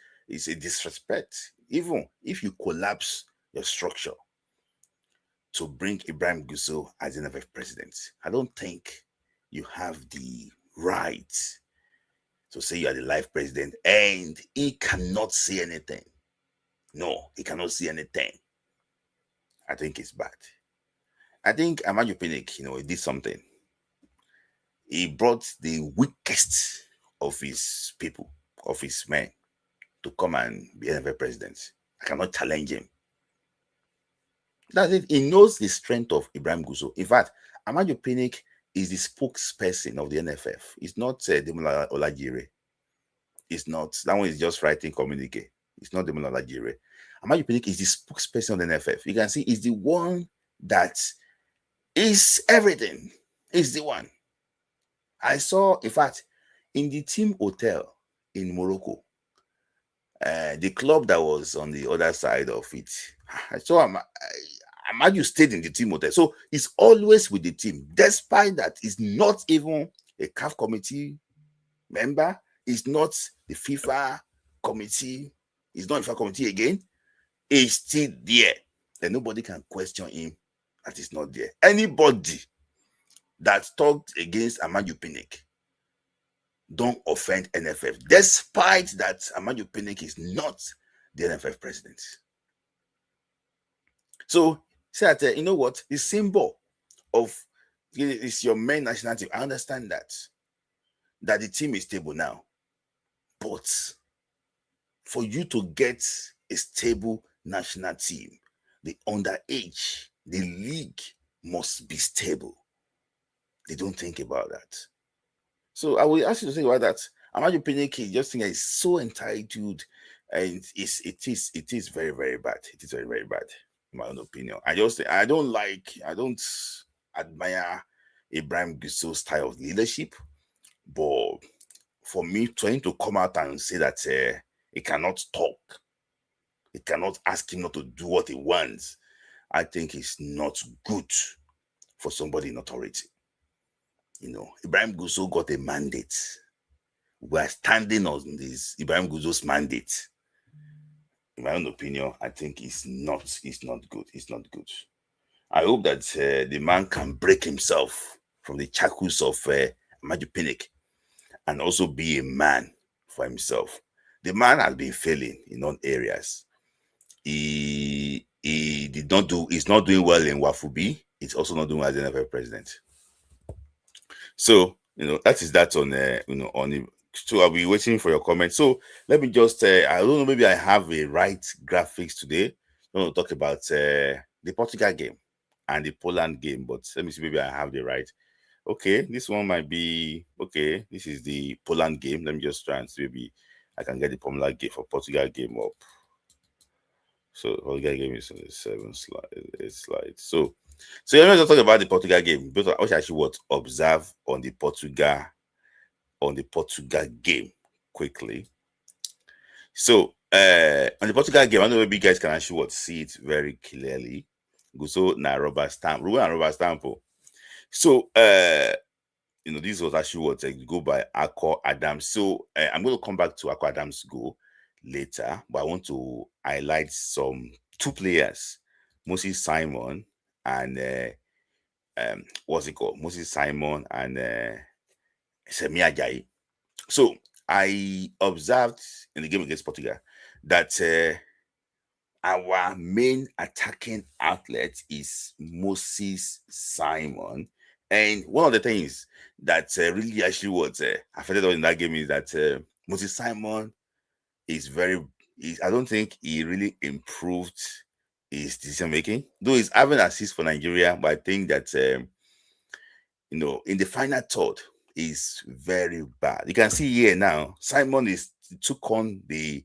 a disrespect. Even if you collapse your structure to bring Ibrahim Gusso as the NFF president, I don't think you have the right to say you are the life president and he cannot say anything. No, he cannot say anything. I think it's bad. I think Amaju Pinnick, he did something. He brought the weakest of his people, of his men, to come and be NFF president. I cannot challenge him. That's it. He knows the strength of Ibrahim Gusso. In fact, Amaju Pinnick is the spokesperson of the NFF. It's not Demola Olajire. It's not. That one is just writing communique. It's not Demola Olajire. Amaju Pinnick is the spokesperson of the NFF. You can see he's the one that is everything. He's the one. I saw, in fact, in the team hotel in Morocco, the club that was on the other side of it, I saw Amaju stayed in the team hotel. So he's always with the team, despite that he's not even a CAF committee member. He's not the FIFA committee. He's not FIFA committee again. He's still there. And nobody can question him that he's not there. Anybody that talked against Amaju Pinnick don't offend NFF, despite that Amaju Pinnick is not the NFF president. So, say that, you know what? The symbol of is your main national team. I understand that the team is stable now. But for you to get a stable national team, the underage, the league must be stable. They don't think about that. So I will ask you to think about that. Amaju Pinnick just think is so entitled, and it is very, very bad. It is very, very bad, in my own opinion. I don't admire Ibrahim Gusau's style of leadership, but for me, trying to come out and say that he cannot talk, he cannot ask him not to do what he wants, I think it's not good for somebody in authority. Ibrahim Gusau got a mandate. We are standing on this Ibrahim Gusau's mandate. In my own opinion, I think it's not good. It's not good. I hope that the man can break himself from the shackles of Amaju Pinnick and also be a man for himself. The man has been failing in all areas. He's not doing well in Wafubi. He's also not doing well as the NFL president. So, that is that on so I'll be waiting for your comment. So let me just I don't know, maybe I have a right graphics today. I want to talk about the Portugal game and the Poland game, but let me see, maybe I have the right. Okay, this one might be okay. This is the Poland game. Let me just try and see, maybe I can get the Poland game for Portugal game up. So Portugal game is on the 7 slide. So let me just talk about the Portugal game. But I should observe on the Portugal game quickly. So on the Portugal game, I don't know if you guys can actually see it very clearly. Gusau na rubber stamp. Ruben and rubber stamp. So this was actually go by Akor Adams. So I'm going to come back to Akor Adams' goal later, but I want to highlight two players, Moses Simon and Moses Simon and Semi Ajayi. So I observed in the game against Portugal that our main attacking outlet is Moses Simon. And one of the things that really actually affected us in that game is that Moses Simon I don't think he really improved his decision making, though he's having assists for Nigeria. But I think that in the final third is very bad. You can see here now, Simon took on the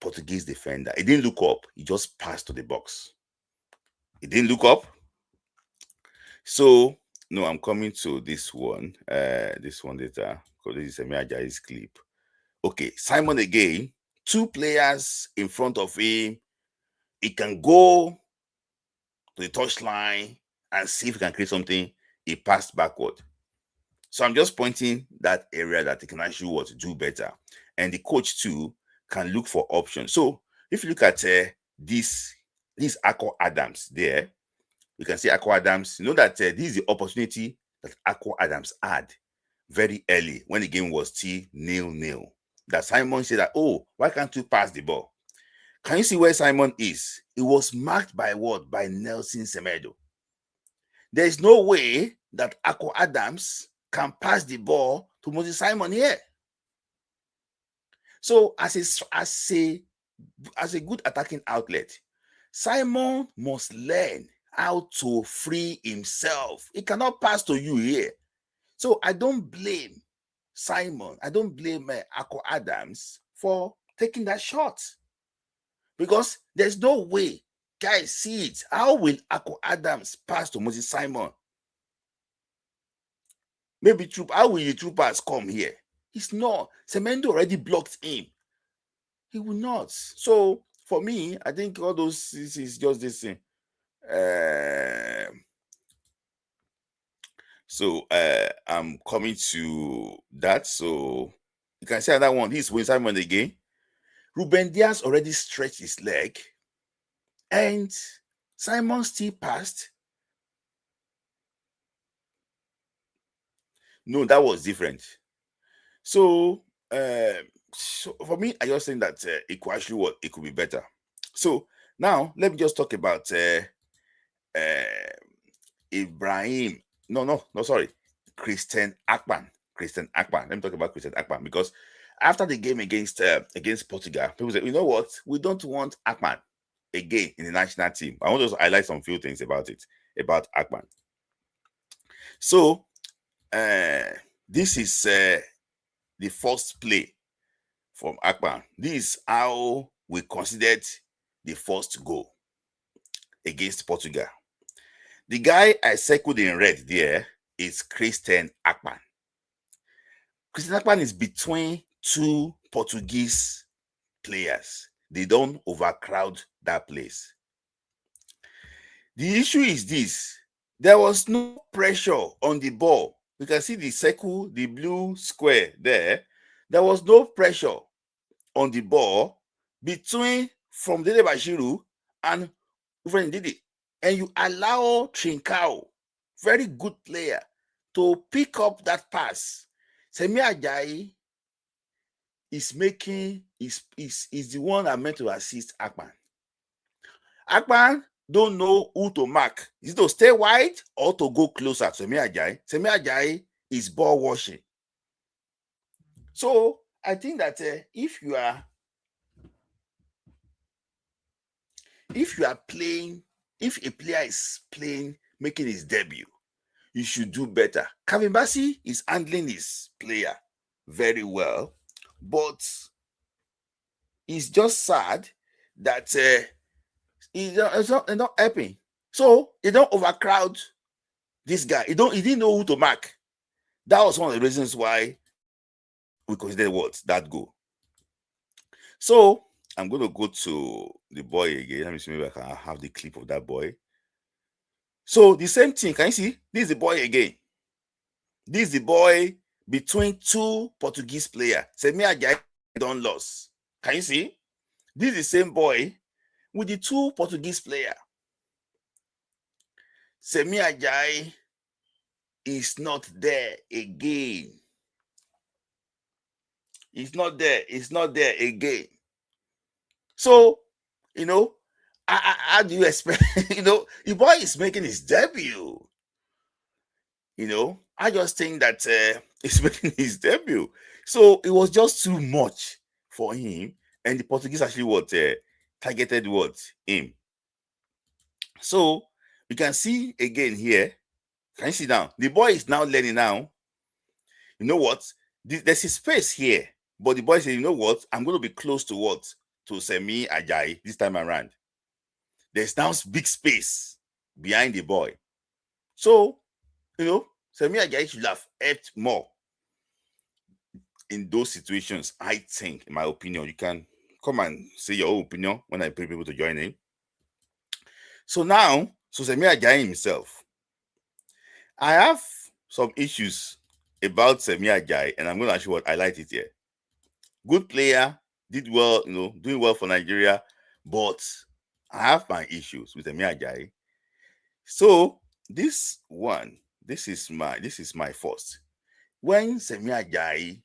Portuguese defender. He didn't look up. He just passed to the box. He didn't look up. So no, I'm coming to this one. This one later, because this is Semi Ajayi's clip. Okay, Simon again, two players in front of him. He can go to the touchline and see if he can create something. He passed backward. So I'm just pointing that area that he can actually do better. And the coach too can look for options. So if you look at this Akor Adams there, you can see Akor Adams. You know that this is the opportunity that Akor Adams had very early when the game was still 0-0. That Simon said that, oh, why can't you pass the ball? Can you see where Simon is? It was marked by what? By Nelson Semedo. There is no way that Akor Adams can pass the ball to Moses Simon here. So as a good attacking outlet, Simon must learn how to free himself. He cannot pass to you here. So I don't blame Simon. I don't blame Akor Adams for taking that shot, because there's no way. Guys, see it. How will Akor Adams pass to Moses Simon? Maybe how will the troopers come here? It's not. Semedo already blocked him. He will not. So for me, I think all those is just this thing. So I'm coming to that. So you can see that one. This is Simon again. Ruben Diaz already stretched his leg, and Simon still passed. No, that was different. So, so for me, I just think that it could actually it could be better. So now let me just talk about Ibrahim. Sorry, Christian Akpan. Let me talk about Christian Akpan, because after the game against Portugal, people said, you know what? We don't want Akpan again in the national team. I want to highlight some few things about Akpan. So this is the first play from Akpan. This is how we considered the first goal against Portugal. The guy I circled in red there is Christian Akpan. Christian Akpan is between two Portuguese players. They don't overcrowd that place. The issue is this. There was no pressure on the ball. You can see the circle, the blue square there. There was no pressure on the ball between from Dede Bashiru and Ufren Ndidi. And you allow Trincao, very good player, to pick up that pass. Semi Ajayi is the one that meant to assist Akpan. Akpan don't know who to mark. Is it to stay wide or to go closer to Semi Ajayi? Semi Ajayi is ball washing. So I think that if you are playing, if a player is playing, making his debut, you should do better. Calvin Bassey is handling his player very well, but it's just sad that it's not helping. So they don't overcrowd this guy. He didn't know who to mark. That was one of the reasons why we considered that goal. So I'm going to go to the boy again. Let me see, maybe I can have the clip of that boy. So the same thing. Can you see? This is the boy again. This is the boy between two Portuguese players. Semi Ajayi don't lose. Can you see? This is the same boy with the two Portuguese players. Semi Ajayi is not there again. It's not there. It's not there again. So, how do you expect, the boy is making his debut. I just think that he's making his debut. So it was just too much for him. And the Portuguese actually targeted him. So you can see again here. Can you see now? The boy is now learning now. You know what? There's a space here. But the boy said, you know what? I'm going to be close to to Semi Ajayi this time around. There's now big space behind the boy. So, Semi Ajayi should have helped more in those situations, I think, in my opinion. You can come and say your own opinion when I bring people to join in. So now, Semi Ajayi himself, I have some issues about Semi Ajayi, and I'm going to actually highlight it here. Good player, did well, doing well for Nigeria, but I have my issues with Semi Ajayi. So this is my first. When Semi Ajayi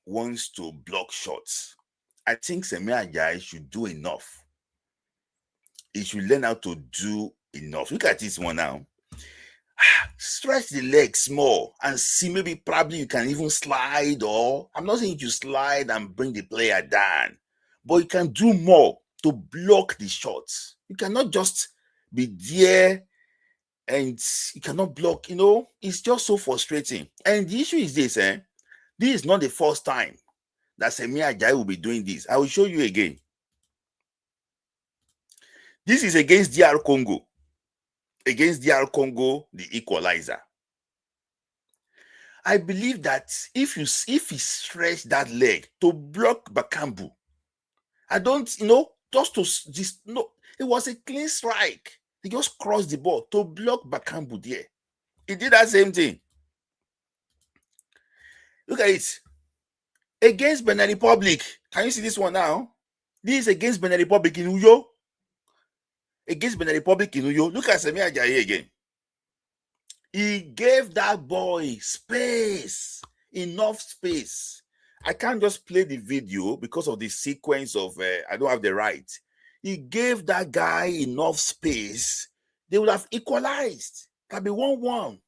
wants to block shots, I think Semi Ajayi should do enough. He should learn how to do enough. Look at this one now. Stretch the legs more and see, probably you can even slide, or I'm not saying you slide and bring the player down, but you can do more to block the shots. You cannot just be there and you cannot block, it's just so frustrating. And the issue is this, this is not the first time that Semi Ajayi will be doing this. I will show you again. This is against DR Congo. Against DR Congo, the equalizer. I believe that if he stretch that leg to block Bakambu, it was a clean strike. He just crossed the ball to block Bakambu there. He did that same thing. Look at it. Against Benin Republic. Can you see this one now? This is against Benin Republic in Uyo. Against Benin Republic in Uyo. Look at Semi Ajayi again. He gave that boy space, enough space. I can't just play the video because of the sequence of, I don't have the right. He gave that guy enough space. They would have equalized. That'd be 1-1.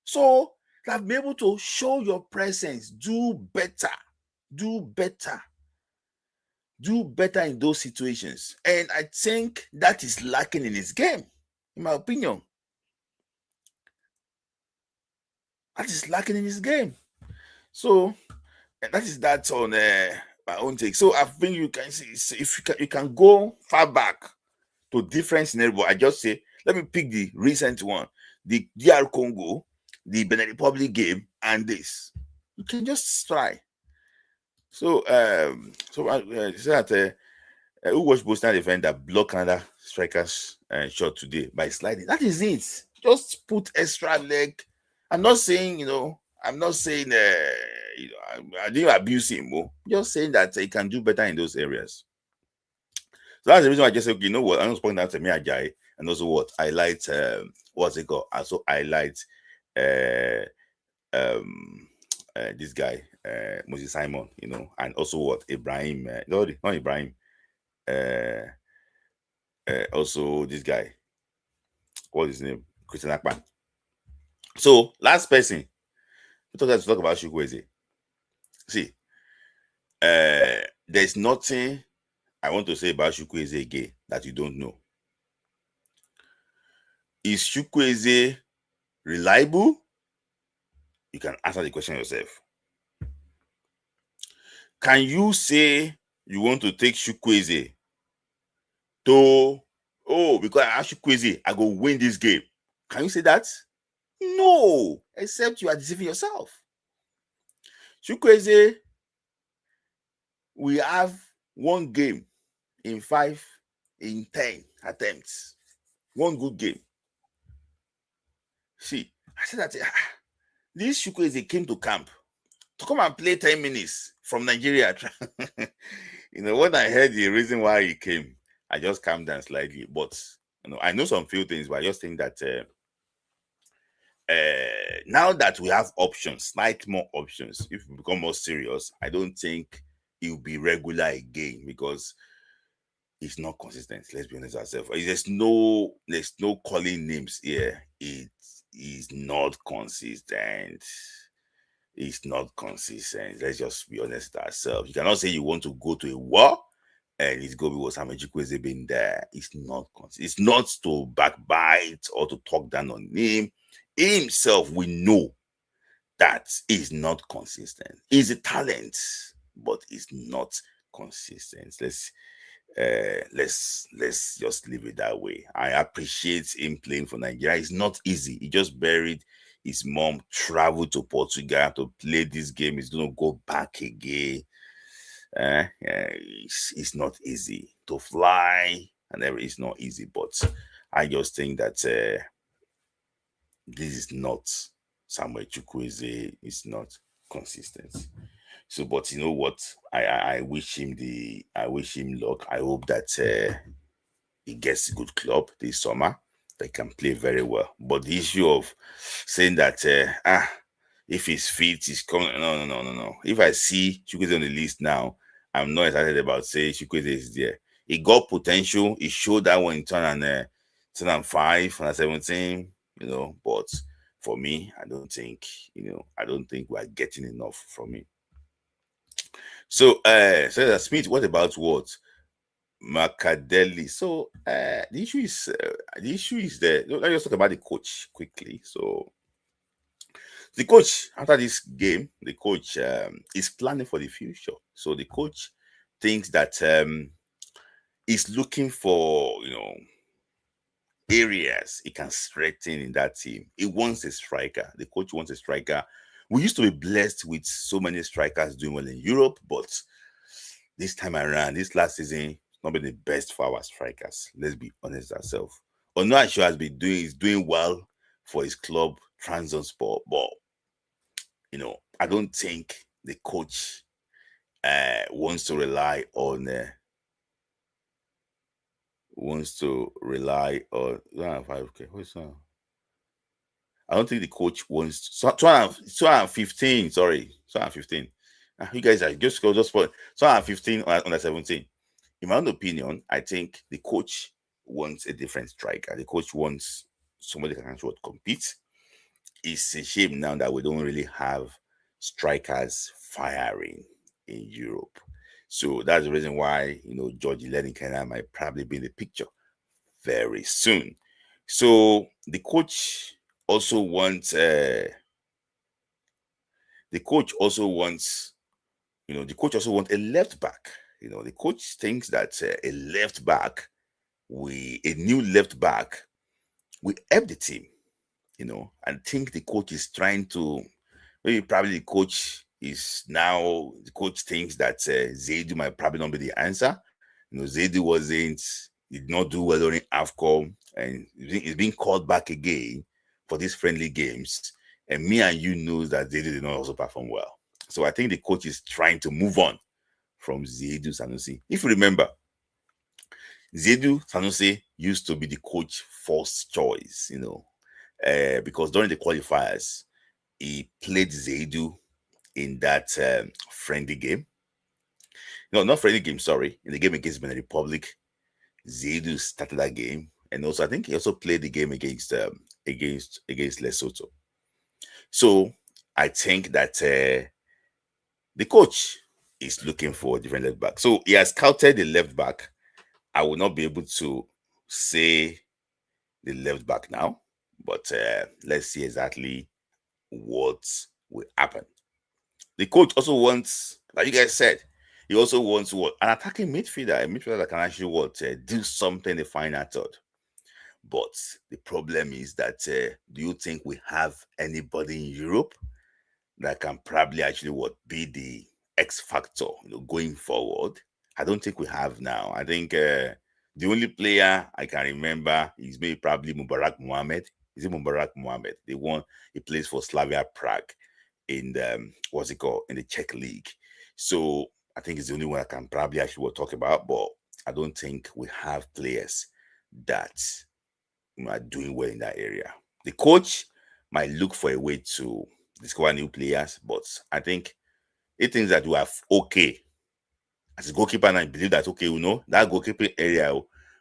So, that be able to show your presence, do better. Do better. Do better in those situations. And I think that is lacking in his game, in my opinion. That is lacking in his game. So that is that on my own take. So I think you can see if you can go far back to different scenarios. I just say, let me pick the recent one, the DR Congo, the Benin Republic game, and this. You can just try. So say that who watched Boston defender block Canada strikers shot today by sliding. That is it. Just put extra leg. I'm not saying I'm not saying I didn't abuse him. Just saying that he can do better in those areas. So that's the reason why I just said, you know what, I'm not pointing out to me Ajayi, and also what I like. What's it called? Also I liked this guy, Moses Simon, and also what Ibrahim, no, not Ibrahim, also this guy, what's his name, Christian Akpan. So last person, we talk about Chukwueze. See, there's nothing I want to say about Chukwueze again that you don't know. Is Chukwueze reliable? You can answer the question yourself. Can you say you want to take Chukwueze to, because I asked Chukwueze, I go win this game? Can you say that? No, except you are deceiving yourself. Chukwueze, we have one game in 10 attempts. One good game. See, I said that this Chukwueze came to camp to come and play 10 minutes from Nigeria. When I heard the reason why he came, I just calmed down slightly. But I know some few things, but I just think that now that we have options, slight more options, if we become more serious, I don't think it will be regular again because it's not consistent. Let's be honest ourselves. There's no calling names here. It is not consistent. It's not consistent. Let's just be honest with ourselves. You cannot say you want to go to a war and it's going to be what Samuel Chukwueze been there. It's not consistent. It's not to backbite or to talk down on him. Himself, we know that is not consistent. He's a talent, but it's not consistent. Let's just leave it that way. I appreciate him playing for Nigeria. It's not easy. He just buried his mom, traveled to Portugal to play this game. He's gonna go back again. It's not easy to fly, and it's not easy. But I just think that this is not Samuel Chukwueze. It's not consistent. So, but you know what? I wish him luck. I hope that he gets a good club this summer. They can play very well. But the issue of saying that if he's fit, he's coming. No. If I see Chukwueze on the list now, I'm not excited about saying Chukwueze is there. He got potential. He showed that when he turned on 5 and 17. But for me, I don't think we're getting enough from him. So, Smith, what about what? Macadeli. So, the issue is there. Let's just talk about the coach quickly. So, the coach, after this game, the coach is planning for the future. So, the coach thinks that he's looking for, areas he can strengthen in that team. He wants a striker. The coach wants a striker. We used to be blessed with so many strikers doing well in Europe, but this time around, this last season, it's not been the best for our strikers. Let's be honest ourselves. Onuachu is doing well for his club, Trabzonspor, but I don't think the coach wants to rely on. Okay, what's that? I don't think the coach wants 215. Sorry, 215. You guys are just for 215 under 17. In my own opinion, I think the coach wants a different striker. The coach wants somebody that can compete. It's a shame now that we don't really have strikers firing in Europe. So that's the reason why, George Ilenikena might probably be in the picture very soon. So the coach also wants the coach also wants a left back. The coach thinks that a left back, a new left back, will help the team. And think the coach is trying to, maybe probably the coach thinks that Zaidu might probably not be the answer. Zaidu did not do well during AFCON, and he's being called back again for these friendly games. And me and you know that Zaidu did not also perform well. So I think the coach is trying to move on from Zaidu Sanusi. If you remember, Zaidu Sanusi used to be the coach first choice, because during the qualifiers, he played Zaidu in that friendly game. No, not friendly game, sorry. In the game against Benin Republic, Zaidu started that game. And also, I think he also played the game against Lesotho. So I think that the coach is looking for a different left back. So he has scouted the left back. I will not be able to say the left back now, but let's see exactly what will happen. The coach also wants, like you guys said, he also wants what? An attacking midfielder, a midfielder that can actually do something in the final third. But the problem is that do you think we have anybody in Europe that can probably actually be the X factor, going forward? I don't think we have now. I think the only player I can remember is maybe probably Mubarak Mohamed. Is it Mubarak Mohamed? He plays for Slavia Prague in the in the Czech league. So I think it's the only one I can probably actually talk about, but I don't think we have players that are doing well in that area. The coach might look for a way to discover new players, but I think he thinks that we are okay as a goalkeeper, and I believe that that goalkeeping area,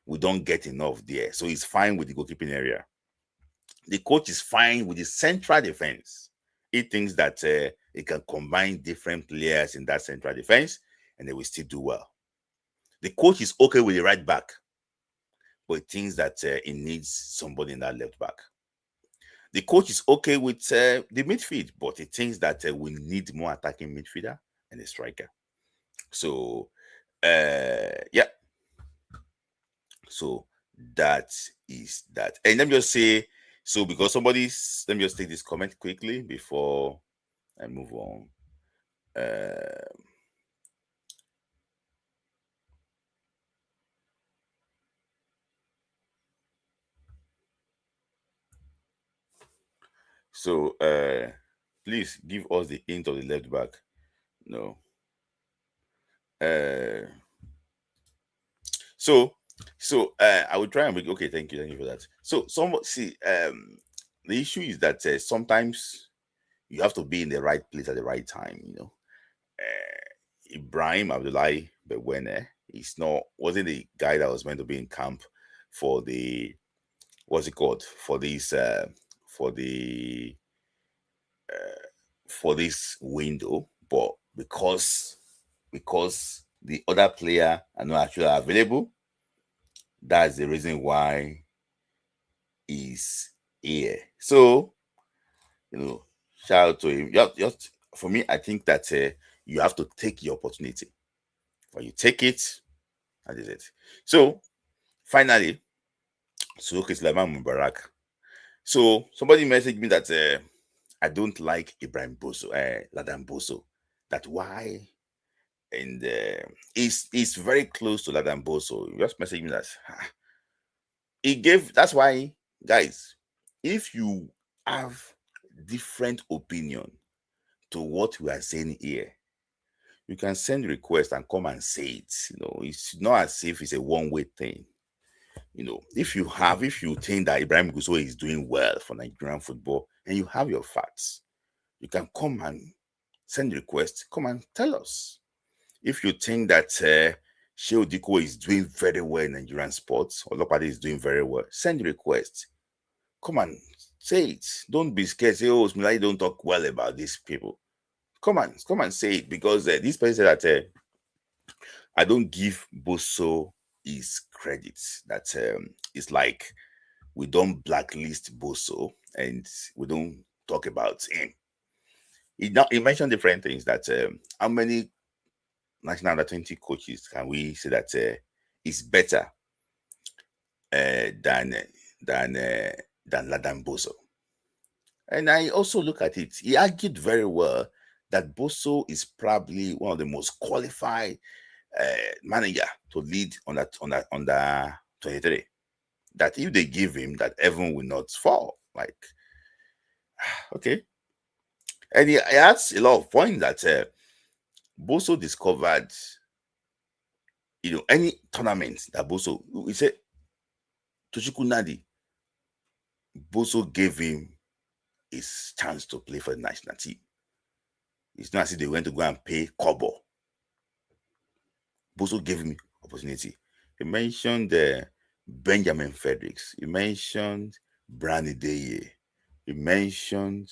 we don't get enough there. So he's fine with the goalkeeping area. The coach is fine with the central defense. He thinks that he can combine different players in that central defense and they will still do well. The coach is okay with the right back, but he thinks that he needs somebody in that left back. The coach is okay with the midfield, but he thinks that we need more attacking midfielder and a striker. So, yeah. So that is that. And let me just say, so because let me just take this comment quickly before I move on. So please give us the hint of the left back. No. So I will try and make. Okay, thank you for that. So the issue is that sometimes you have to be in the right place at the right time. Ibrahim Abdullahi Bewene wasn't the guy that was meant to be in camp for the for this window, but because the other player are not actually available, that's the reason why he's here. So shout out to him. Just for me, I think that you have to take your opportunity. When you take it, that is it. So finally, Suruki Sulaiman Mubarak. So somebody messaged me that I don't like Ibrahim Boso, Ladan Boso. That why? And he's very close to Ladan Boso. He just messaged me that that's why, guys, if you have different opinion to what we are saying here, you can send request and come and say it. It's not as if it's a one-way thing. If you think that Ibrahim Gusso is doing well for Nigerian football and you have your facts, you can come and send request, come and tell us. If you think that Shehu Diko is doing very well in Nigerian sports, or Lopade is doing very well, send request. Come and say it. Don't be scared. Say, oh, Smilai don't talk well about these people. come and say it, because this person said that I don't give Boso his credit. That it's like we don't blacklist Boso and we don't talk about him. He mentioned different things, that how many national under 20 coaches can we say that is better than Ladan Boso? And I also look at it. He argued very well that Boso is probably one of the most qualified manager to lead on that 23. That if they give him, that heaven will not fall. Like, okay. And he adds a lot of points that Boso discovered, any tournament that Boso, he said, Tochukwu Nadi, Boso gave him his chance to play for the national team. It's not as if they went to go and pay Kobo. Boso gave him opportunity. He mentioned Benjamin Fredericks. He mentioned Brani Deye. He mentioned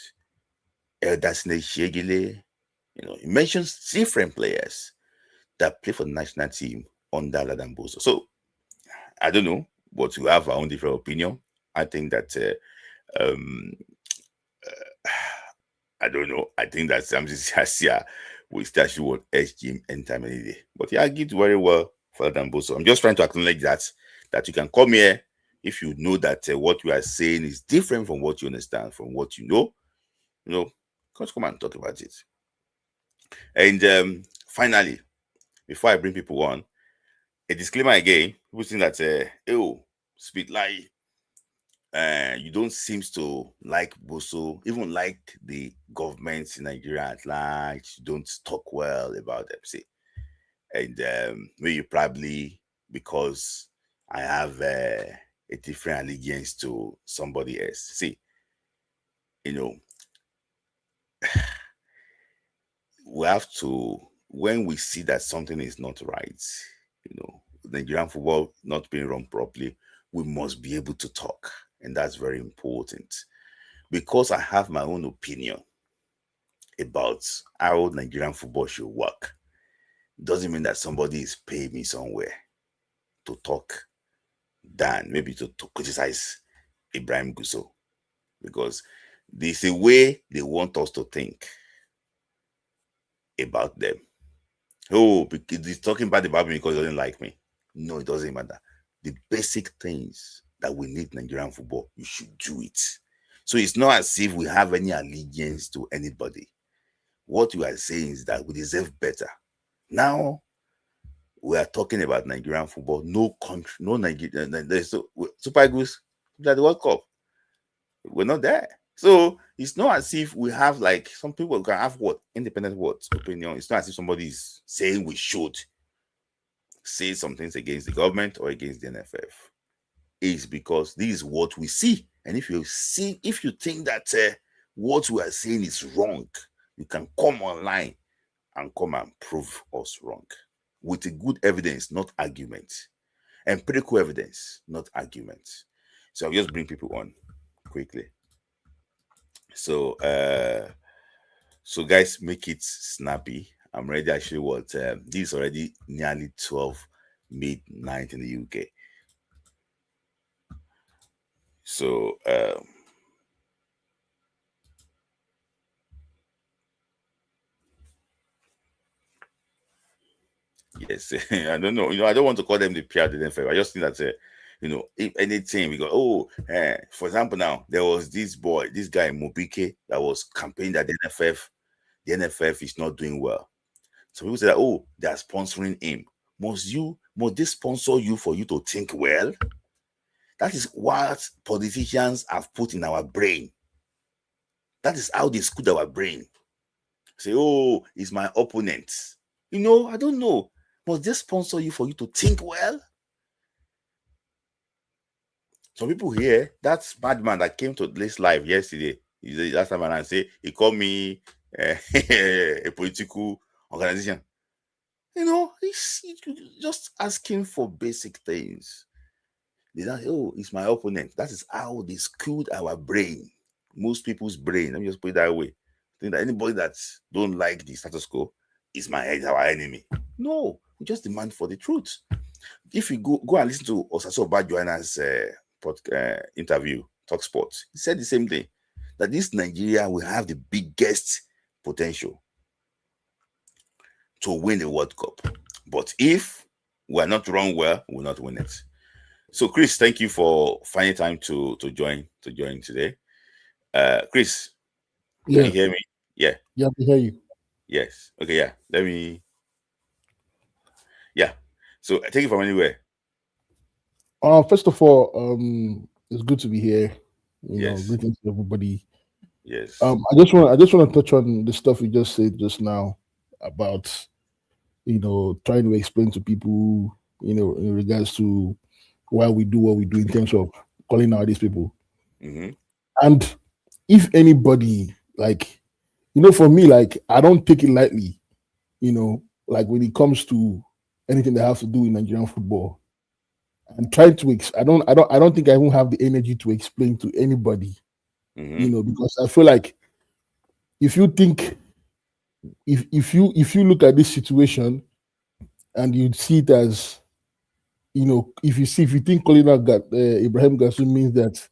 Eldasne Shegile. He mentions different players that play for the national team under Ladan Boso. So I don't know, but we have our own different opinion. I think that I don't know. I think that Samson Sasia will start to edge him anytime, any day. But he argued very well for Ladan Boso. I'm just trying to acknowledge that you can come here if you know that what you are saying is different from what you understand, from what you know. Come and talk about it. And finally, before I bring people on, a disclaimer again. People think that Speed Lie, you don't seem to like Boso, even like the government in Nigeria at large. You don't talk well about them, see. And maybe probably because I have a different allegiance to somebody else. See, we have to, when we see that something is not right, Nigerian football not being run properly, we must be able to talk. And that's very important, because I have my own opinion about how Nigerian football should work. Doesn't mean that somebody is paying me somewhere to talk than maybe to criticize Ibrahim Gusso, because there's a way they want us to think about them. Oh, because he's talking about the Bible because he doesn't like me. No, it doesn't matter. The basic things that we need in Nigerian football, you should do it. So it's not as if we have any allegiance to anybody. What we are saying is that we deserve better. Now we are talking about Nigerian football. No country, no Nigeria. There's Super Eagles at the World Cup. We're not there. So it's not as if we have, like, some people can have independent opinion. It's not as if somebody is saying we should say some things against the government or against the NFF. It's because this is what we see. And if you think that what we are saying is wrong, you can come online and come and prove us wrong with a good evidence, not argument, empirical evidence, not argument. So I'll just bring people on quickly. So guys, make it snappy. I'm ready. Actually, this is already nearly 12 midnight in the UK. So yes, I don't know. I don't want to call them the PR NFF. I just think that if anything, we go, for example, now there was this guy Mobike that was campaigning that the NFF is not doing well. So people say that, they are sponsoring him. Must they sponsor you for you to think well? That is what politicians have put in our brain. That is how they school our brain. Say, it's my opponent. I don't know. Must they sponsor you for you to think well? Some people here, that madman that came to this live yesterday, last time I say, he called me a political organization. He's just asking for basic things. They say, it's my opponent. That is how they schooled our brain. Most people's brain, let me just put it that way, think that anybody that don't like the status quo is our enemy. No, we just demand for the truth. If you go and listen to Osaso Bajuana's interview, Talk Sports, he said the same thing, that this Nigeria will have the biggest potential to win the World Cup. But if we're not run well, we'll not win it. So, Chris, thank you for finding time to join today. Chris, can you hear me? Yeah. Yeah, I can hear you. Yes. Okay, yeah. Let me. Yeah. So take it from anywhere. First of all, it's good to be here. Yes. Greetings to everybody. Yes. I just want to touch on the stuff you just said just now about, trying to explain to people, in regards to why we do what we do in terms of calling out these people. Mm-hmm. And if anybody, for me, I don't take it lightly, when it comes to anything that has to do with Nigerian football. And trying to, I don't think I won't have the energy to explain to anybody, because I feel like if you think, if you look at this situation and you see it as, if you think calling out Ibrahim Gassou means that,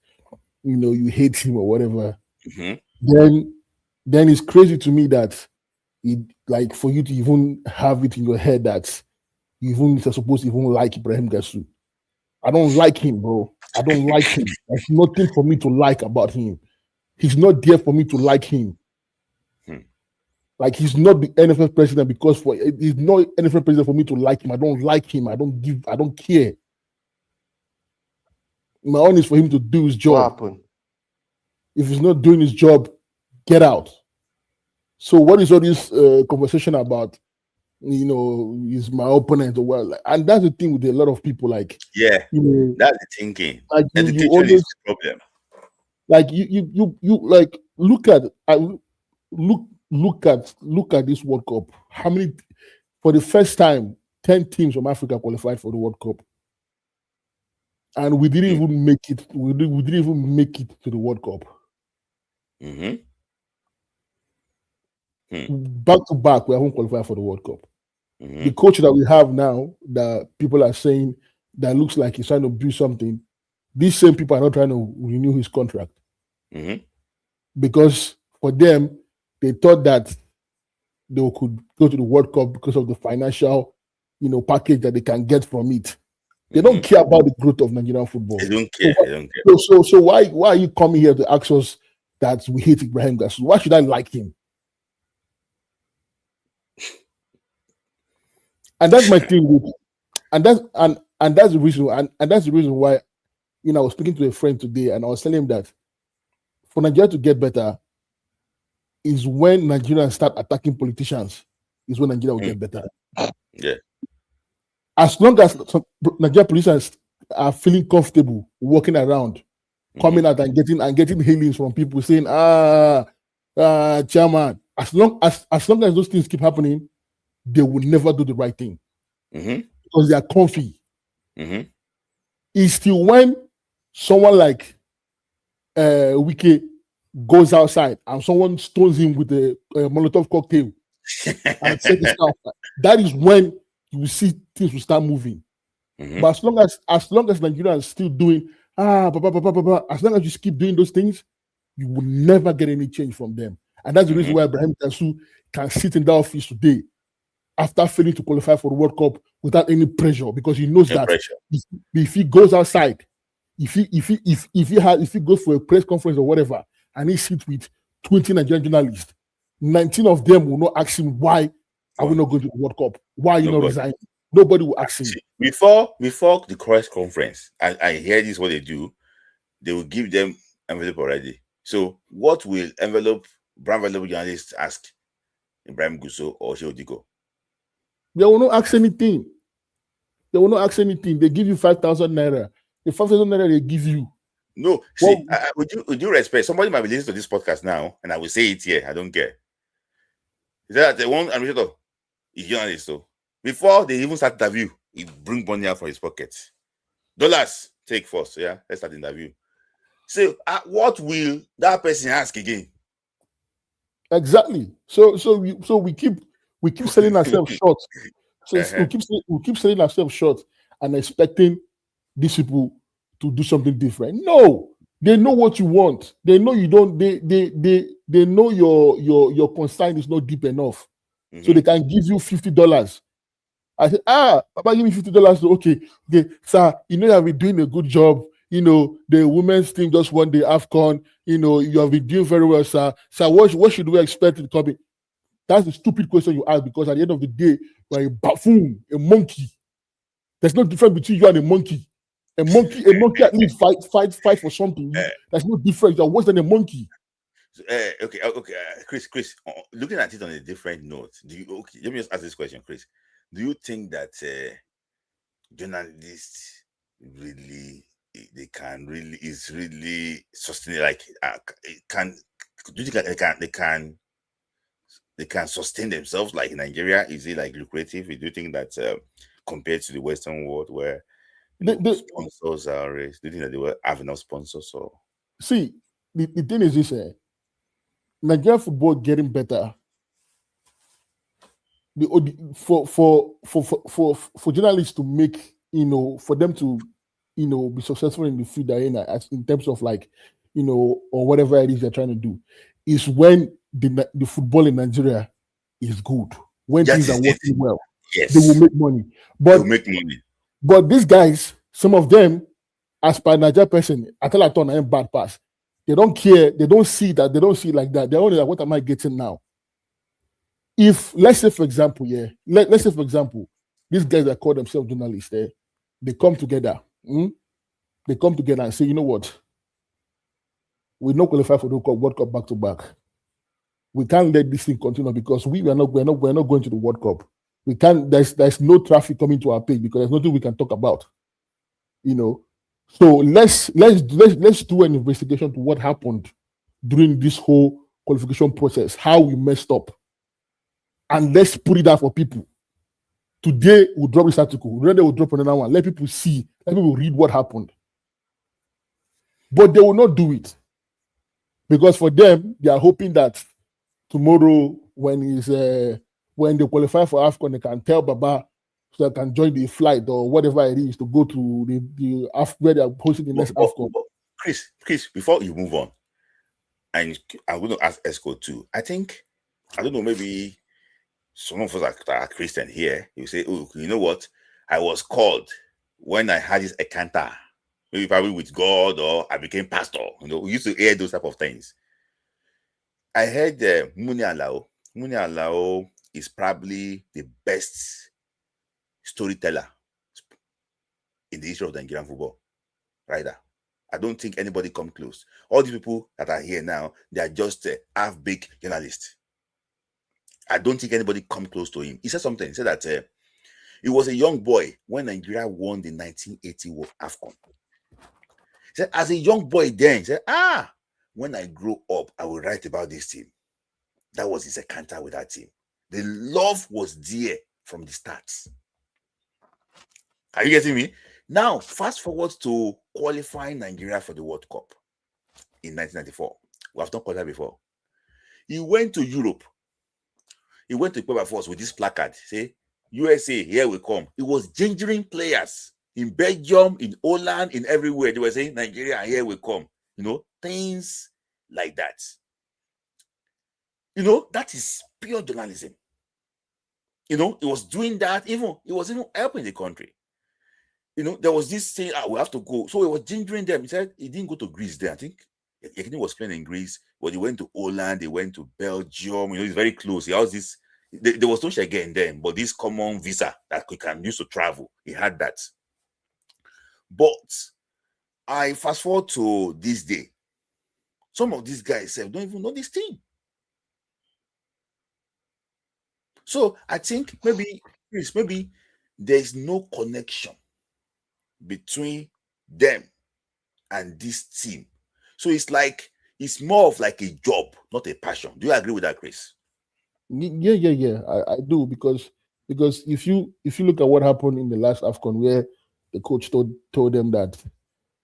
you hate him or whatever, then it's crazy to me that for you to even have it in your head that you even are supposed to even like Ibrahim Gassou. I don't like him, bro. I don't like him. There's nothing for me to like about him. He's not there for me to like him. He's not the NFL president because he's not NFL president for me to like him. I don't like him. I don't care. My own is for him to do his job. What happened? If he's not doing his job, get out. So what is all this conversation about? He's my opponent or what? And that's the thing with a lot of people. That's the thinking. And the always, is the problem. Look at this World Cup. How many? For the first time, 10 teams from Africa qualified for the World Cup, and we didn't even make it. We didn't even make it to the World Cup. Back to back, we haven't qualified for the World Cup. The coach that we have now, that people are saying that looks like he's trying to do something, these same people are not trying to renew his contract. Because for them, they thought that they could go to the World Cup because of the financial, package that they can get from it. They don't care about the growth of Nigerian football. They don't care. So why are you coming here to ask us that we hate Ibrahim Gassou? Why should I like him? And that's my thing with, and that's the reason, and that's the reason why, I was speaking to a friend today, and I was telling him that for Nigeria to get better is when Nigerians start attacking politicians, is when Nigeria will get better. Yeah. As long as Nigerian politicians are feeling comfortable walking around, coming out and getting hailings from people saying, chairman, as long as those things keep happening, they will never do the right thing because they are comfy. It's still when someone like Wike goes outside and someone stones him with a Molotov cocktail and set the stuff. That is when you will see things will start moving. But as long as Nigeria is still doing as long as you keep doing those things, you will never get any change from them. And that's the reason why Ibrahim Gassou can sit in the office today after failing to qualify for the World Cup without any pressure, because he knows that if he goes outside, if he goes for a press conference or whatever, and he sits with 20 Nigerian journalists, 19 of them will not ask him, why are we not going to the World Cup? Why are you not resigning? Nobody will ask him. Before the press conference, I hear this what they do, they will give them envelope already. So what will brand envelope journalists ask Ibrahim Gassou or Shehu Diko? They will not ask anything. They give you 5,000 naira. The 5,000 naira they give you. No, see, would you respect? Somebody might be listening to this podcast now, and I will say it here. I don't care. Is that the one administrator is journalist? So before they even start the interview, he bring money out from his pocket. Dollars take first. Yeah, let's start the interview. So what will that person ask again? Exactly. So we keep selling ourselves short. So we keep selling ourselves short and expecting these people to do something different. No, they know what you want. They know you don't. They know your consign is not deep enough, so they can give you $50. I said, Papa, give me $50. Okay, sir. You know you have been doing a good job. You know the women's team just won the AFCON. You know you have been doing very well, sir. Sir, what should we expect in coming? That's a stupid question you ask, because at the end of the day, you're a buffoon, a monkey. There's no difference between you and a monkey. A monkey at least fight for something. There's no difference. You're worse than a monkey. Okay, Chris. Looking at it on a different note, let me just ask this question, Chris. Do you think that journalists really is really sustaining? Like, do you think they can sustain themselves like in Nigeria? Is it like lucrative? Do you think that compared to the Western world where sponsors are raised, do you think that they will have enough sponsors? Or see, the thing is this: Nigerian football getting better. For journalists to make, for them to, be successful in the field they're in terms of like, or whatever it is they're trying to do, is when the football in Nigeria is good. When things are working well, yes, they will make money. But these guys, some of them, as per Nigerian person, I tell I am bad pass. They don't care. They don't see that. They don't see it like that. They're only like, what am I getting now? If, let's say, for example, these guys that call themselves journalists, they come together. They come together and say, you know what? We not qualify for the World Cup back to back. We can't let this thing continue because we're not going to the World Cup. We can't. There's no traffic coming to our page because there's nothing we can talk about. So let's do an investigation to what happened during this whole qualification process, how we messed up, and let's put it out for people. Today we'll drop this article. Then we'll drop another one. Let people see. Let people read what happened. But they will not do it because for them they are hoping that tomorrow when they qualify for AFCON, they can tell Baba so they can join the flight or whatever it is to go to the where they are hosting the next AFCON. Chris, before you move on, and I'm going to ask Esco too. I don't know, maybe some of us are Christian here. You say, oh, you know what? I was called when I had this encounter, maybe probably with God, or I became pastor. We used to hear those type of things. I heard Muni Alao. Muni Alao is probably the best storyteller in the history of the Nigerian football. Right there. I don't think anybody come close. All these people that are here now, they are just half-baked journalists. I don't think anybody come close to him. He said something. He said that he was a young boy when Nigeria won the 1980 World AFCON. He said, as a young boy then, he said, when I grow up, I will write about this team. That was his encounter with that team. The love was there from the start. Are you getting me? Now, fast forward to qualifying Nigeria for the World Cup in 1994. We have not called that before. He went to Europe. He went to Ecuador Force with this placard. Say, USA, here we come. He was gingering players in Belgium, in Holland, in everywhere. They were saying, Nigeria, here we come. Things like that. That is pure journalism. He was doing that. He was even helping the country. There was this thing, we have to go. So he was gingering them. He said he didn't go to Greece there. I think he was playing in Greece, but he went to Holland, he went to Belgium. He's very close. He has this, there was no Schengen then, but this common visa that he can use to travel, he had that. But I fast forward to this day. Some of these guys don't even know this team. So I think maybe there's no connection between them and this team. So it's more of like a job, not a passion. Do you agree with that, Chris? Yeah. I do because if you look at what happened in the last AFCON, where the coach told them that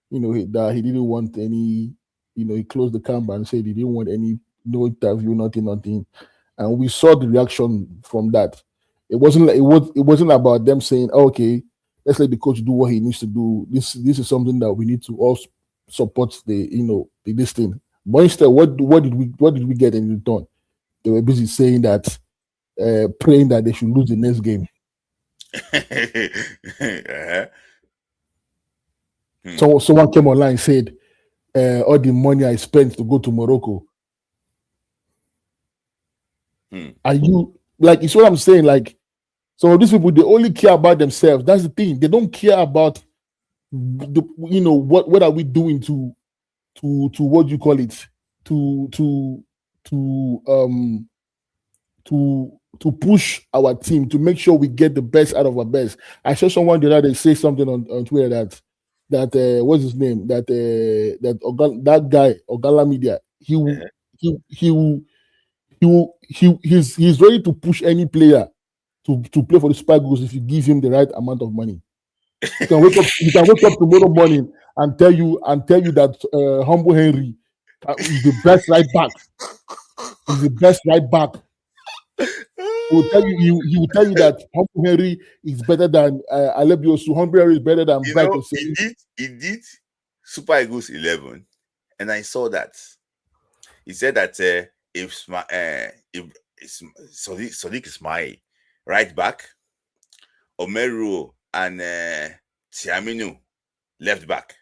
that he didn't want any, he closed the camp and said he didn't want any no interview, nothing. And we saw the reaction from that. It wasn't about them saying, okay, let's let the coach do what he needs to do. This is something that we need to all support this thing. But instead, what did we get in return? They were busy saying that, praying that they should lose the next game. So someone came online and said, all the money I spent to go to Morocco. Are you like? It's what I'm saying. Like, some of these people, they only care about themselves. That's the thing. They don't care about what are we doing to what do you call it, to push our team, to make sure we get the best out of our best. I saw someone the other day say something on Twitter that what's his name, that guy Ogala Media, he's ready to push any player to play for the Super Eagles if you give him the right amount of money. He can wake up tomorrow morning and tell you that Humble Henry is the best right back. He's the best right back. He will tell you that Humble Henry is better than Alebiosu. Humble Henry is better than Brighton. He did Super Eagles 11, and I saw that. He said that if Sadiq Ismail right back, Omeru and Tiaminu left back,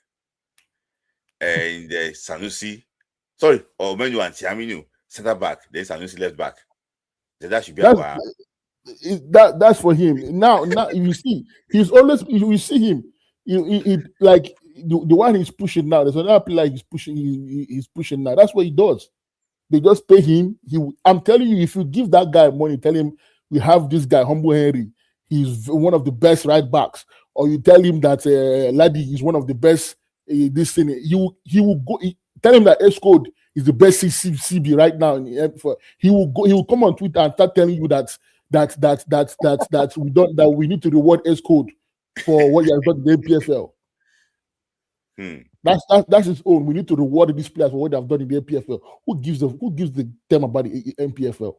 and Sanusi, Omeru and Tiaminu center back, then Sanusi left back. So that should be that's for him. Now you see, he's always, you see him. He like the one he's pushing now. There's another player he's pushing now. That's what he does. They just pay him. I'm telling you, if you give that guy money, tell him we have this guy Humble Henry. He's one of the best right backs. Or you tell him that Laddie is one of the best. This thing, he will go. Tell him that Escode is the best CB right now. He will come on Twitter and start telling you that we need to reward Escode for what he has done in the NPFL. That's his own. We need to reward these players for what they have done in the NPFL. Who gives them about the NPFL?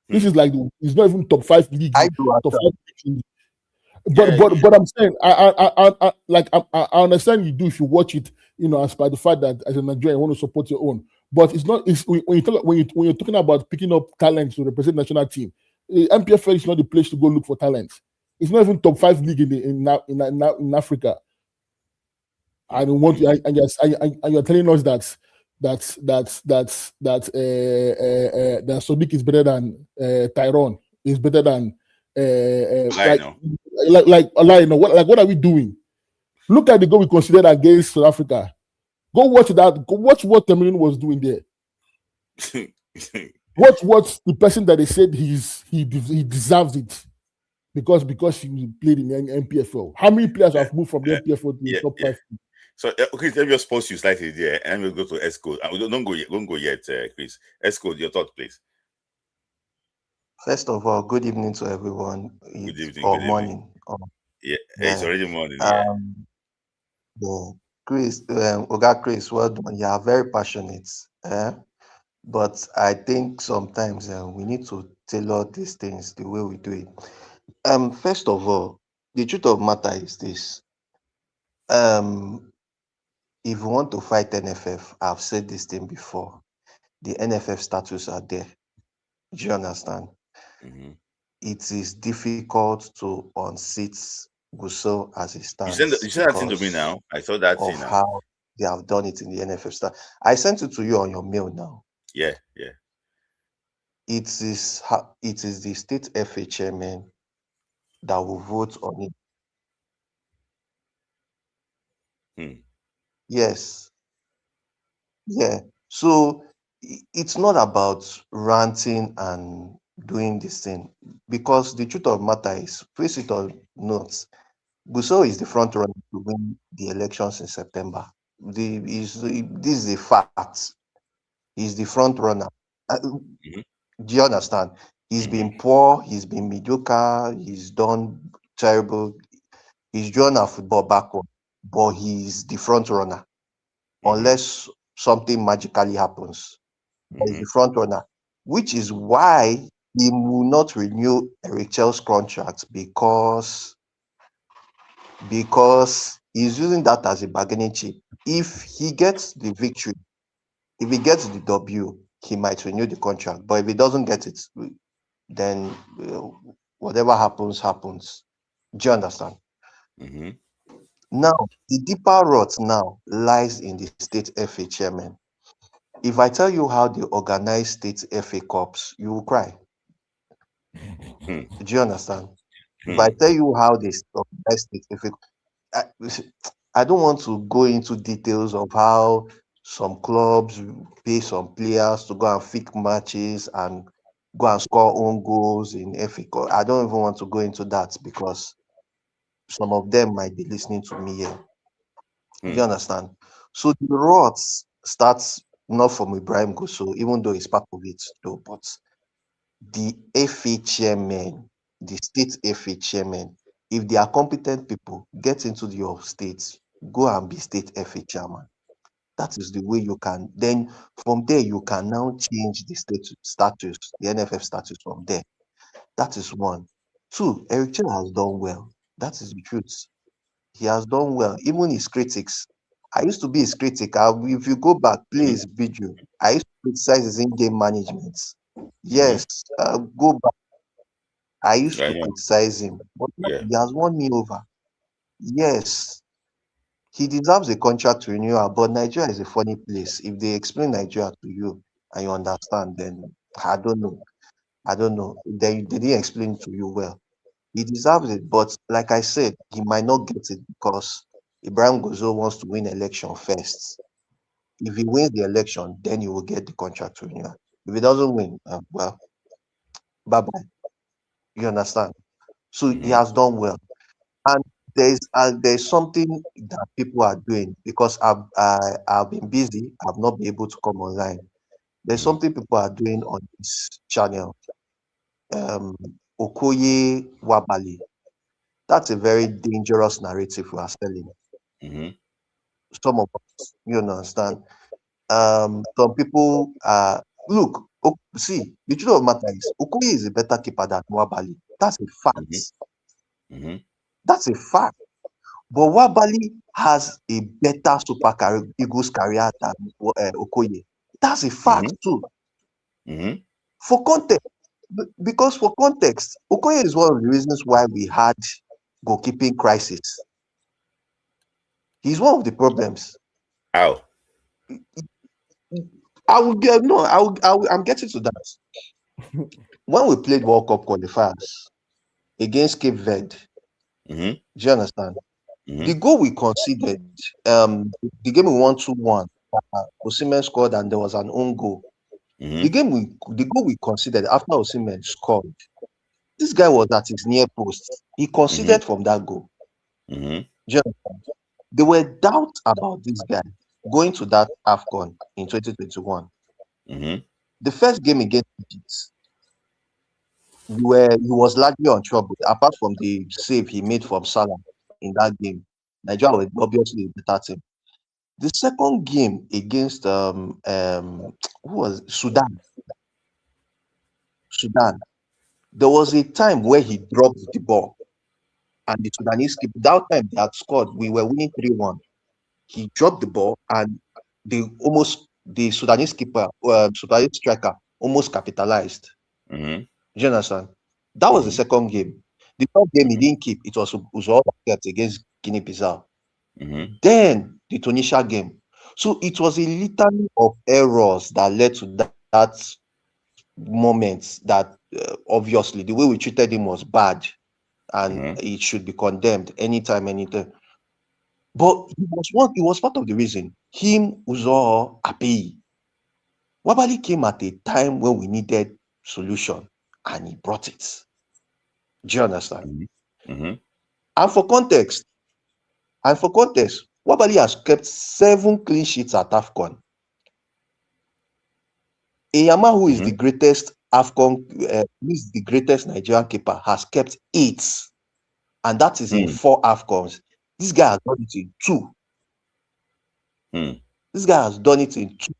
This is like it's not even top 5 league. Top 5 league. But I'm saying I understand you do if you watch it, as by the fact that as a Nigerian you want to support your own. But it's not. It's when you're talking about picking up talents to represent national team. MPFL is not the place to go look for talents. It's not even top 5 league in Africa. And you're telling us that Sadiq is better than Tyrone, is better than what are we doing? Look at the goal we considered against South Africa. Go watch that. Go watch what Temerin was doing there. Watch the person that they said he deserves it because he played in the NPFL. How many players have moved from the NPFL to the top 5? So okay, let me just pause you slightly there, and we'll go to Escode. Don't go yet, Chris. Escode, your thought, please. First of all, good evening to everyone. Good evening. Or morning. It's already morning. Chris, Oga Chris, well done. You are very passionate. But I think sometimes we need to tailor these things the way we do it. First of all, the truth of the matter is this. If you want to fight NFF, I've said this thing before. The NFF status are there. Do you understand? Mm-hmm. It is difficult to unseat Gusau as it stands. You sent that thing to me now. I saw that thing now. How they have done it in the NFF start. I sent it to you on your mail now. Yeah. It is the state FA chairman that will vote on it. Yes. Yeah. So it's not about ranting and doing this thing, because the truth of the matter is, please it or not, Gusau is the front runner to win the elections in September. This is a fact. He's the front runner. Do you understand? He's been poor. He's been mediocre. He's done terrible. He's drawn our football backward, but he's the front runner. Unless something magically happens, is the front runner, which is why he will not renew Eric Chell's contract because he's using that as a bargaining chip. If he gets the victory, if he gets the W, he might renew the contract. But if he doesn't get it, then whatever happens, happens. Do you understand? Now, the deeper rot now lies in the state FA chairman. If I tell you how they organize state FA Cups, you will cry. Do you understand? If I tell you how they organize state FA, I don't want to go into details of how some clubs pay some players to go and fix matches and go and score own goals in FA Cup. I don't even want to go into that because some of them might be listening to me here. Do you understand? So the rot starts not from Ibrahim Gusso, even though he's part of it, though, but the FA chairman, the state FA chairman, if they are competent people, get into your state, go and be state FA chairman. That is the way you can. Then from there, you can now change the state status, the NFF status from there. That is one. Two, Eric Chell has done well. That is the truth. He has done well. Even his critics. I used to be his critic. If you go back, please, video. I used to criticize his in-game management. Yes, go back. I used to criticize him, but he has won me over. Yes, he deserves a contract renewal, but Nigeria is a funny place. If they explain Nigeria to you and you understand, then I don't know. They didn't explain it to you well. He deserves it, but like I said, he might not get it because Ibrahim Gusso wants to win election first. If he wins the election, then he will get the contract renewal. If he doesn't win, well, bye-bye. You understand? So he has done well. And there's something that people are doing because I've been busy. I've not been able to come online. There's something people are doing on this channel. Okoye Wabali. That's a very dangerous narrative we are selling. Some of us, you understand. Some people look. See, the truth of the matter is Okoye is a better keeper than Wabali. That's a fact. That's a fact. But Wabali has a better Super Eagles career than Okoye. That's a fact too. For context, because for context, Okoye is one of the reasons why we had goalkeeping crisis. He's one of the problems. How? I'm getting to that. When we played World Cup qualifiers against Cape Verde, do you understand? The goal we conceded, the game we won 2-1, Osimhen scored and there was an own goal. The goal we conceded after Osimhen scored, this guy was at his near post. He conceded from that goal. Do you understand? There were doubts about this guy going to that AFCON in 2021. The first game against Egypt, where he was largely on trouble, apart from the save he made from Salah in that game. Nigeria was obviously a better team. The second game against who was Sudan. There was a time where he dropped the ball, and the Sudanese keeper, that time they had scored. We were winning 3-1. He dropped the ball, and the Sudanese keeper, Sudanese striker, almost capitalized. Do you understand? That was the second game. The third game he didn't keep. It was all against Guinea-Bissau. Then the Tunisia game. So it was a litany of errors that led to that moment that obviously the way we treated him was bad and it should be condemned anytime. But he was part of the reason. Him, Uzo, Api. Wabali came at a time when we needed solution and he brought it. Do you understand? And for context, Wabali has kept 7 clean sheets at AFCON. Eyama, who is the greatest AFCON, who is the greatest Nigerian keeper, has kept 8. And that is in 4 AFCONs. This guy has done it in 2. This guy has done it in 2.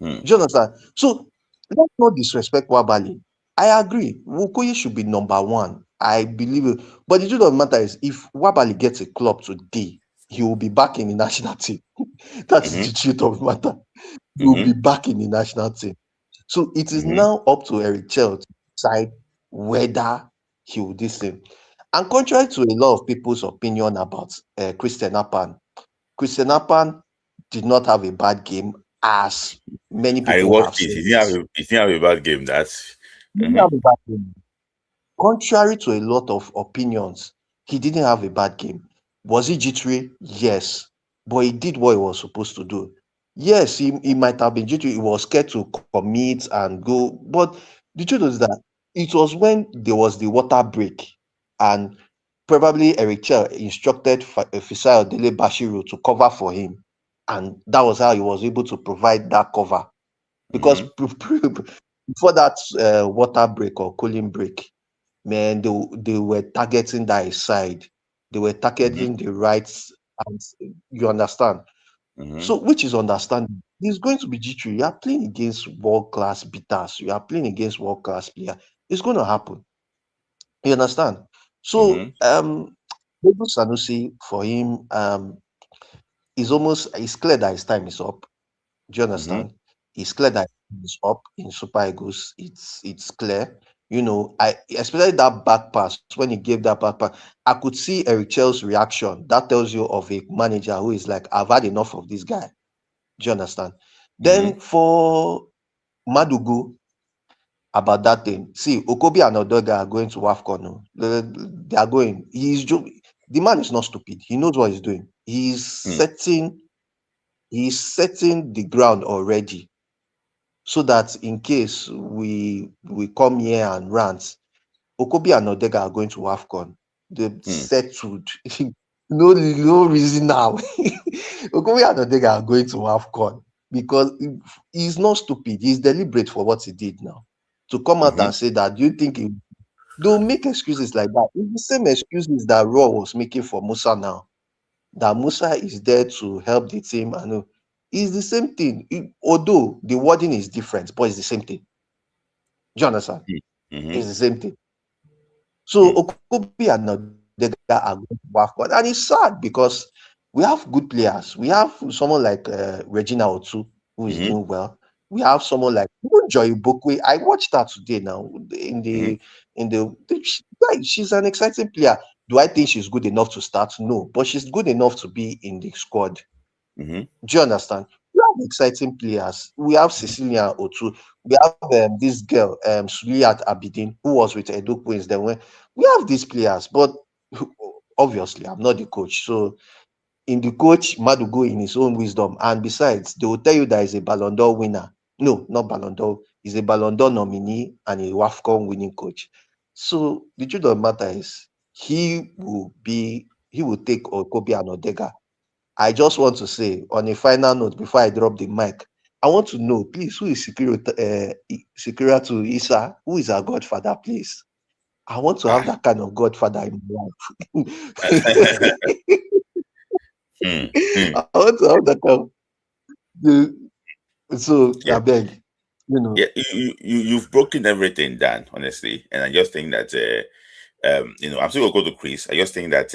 Do you understand? So let's not disrespect Wabali. I agree. Wukoye should be number one. I believe it. But the truth of the matter is, if Wabali gets a club today, he will be back in the national team. That's the truth of the matter. He will be back in the national team. So it is now up to Eric Chell to decide whether he will do same. And contrary to a lot of people's opinion about Christian Appan did not have a bad game, as many I people have watched it. said. He didn't have a bad game. That's He didn't have a bad game. Contrary to a lot of opinions, he didn't have a bad game. Was he jittery? Yes. But he did what he was supposed to do. Yes, he might have been jittery. He was scared to commit and go. But the truth is that it was when there was the water break, and probably Eric Chell instructed Fisai Dele Bashiru to cover for him. And that was how he was able to provide that cover. Because before that water break or cooling break, man, they were targeting that side. They were targeting the rights, and you understand. So, which is understanding. He's going to be G3. You are playing against world-class beaters. You are playing against world-class player. It's going to happen. You understand? So, Bebu Sanusi, for him, it's clear that his time is up. Do you understand? It's clear that it's up in Super Eagles. It's clear. You know, I especially that back pass, when he gave that back pass, I could see Eric Chell's reaction. That tells you of a manager who is like, I've had enough of this guy. Do you understand? Then for Madugu, about that thing, see, Okobi and Odoga are going to WAFCON. They are going. The man is not stupid. He knows what he's doing. He's setting the ground already, so that in case we come here and rant, Okobi and Odega are going to AFCON. They've settled. No reason now. Okobi and Odega are going to AFCON because he's not stupid. He's deliberate for what he did now. To come out and say that, do you think they'll make excuses like that? It's the same excuses that Raw was making for Musa now. That Musa is there to help the team. And it's the same thing. Although the wording is different, but it's the same thing. Do you understand? It's the same thing. So Okobi and Odega are going to WAFCON. And it's sad because we have good players. We have someone like Regina Otu, who is doing well. We have someone like Joy Bokwe. I watched her today now she's an exciting player. Do I think she's good enough to start? No, but she's good enough to be in the squad. Do you understand? We have exciting players. We have Cecilia Otu. We have this girl, Suliat Abidin, who was with Edo Queens. Then we have these players, but obviously I'm not the coach. So in the coach, Madugo in his own wisdom. And besides, they will tell you that he's a Ballon d'Or winner. No, not Ballon d'Or. He's a Ballon d'Or nominee and a WAFCON winning coach. So the truth of the matter is, he will take Okobi and Odega. I just want to say, on a final note, before I drop the mic, I want to know, please, who is Sikira to Isa? Who is our godfather, please? I want to have that kind of godfather in my life. I want to have that kind of, so I beg, Yeah, you've broken everything down, honestly. And I just think that I'm still gonna go to Chris. I just think that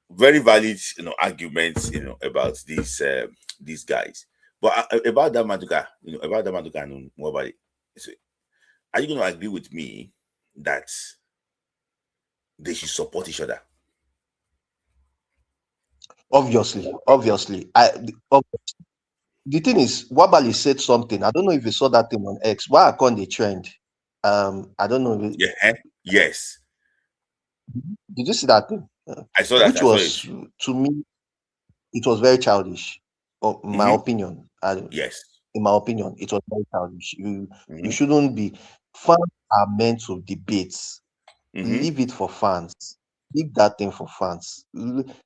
very valid, arguments, about these guys. But about that Maduka, and Mwabali, are you going to agree with me that they should support each other? Obviously. The thing is, Wabali said something. I don't know if you saw that thing on X. Why I call the trend? I don't know. Yes. Did you see that thing? I saw that. Which was, to me, it was very childish. My opinion. Yes. In my opinion, it was very childish. You shouldn't be. Fans are meant to debate. Leave it for fans. Leave that thing for fans.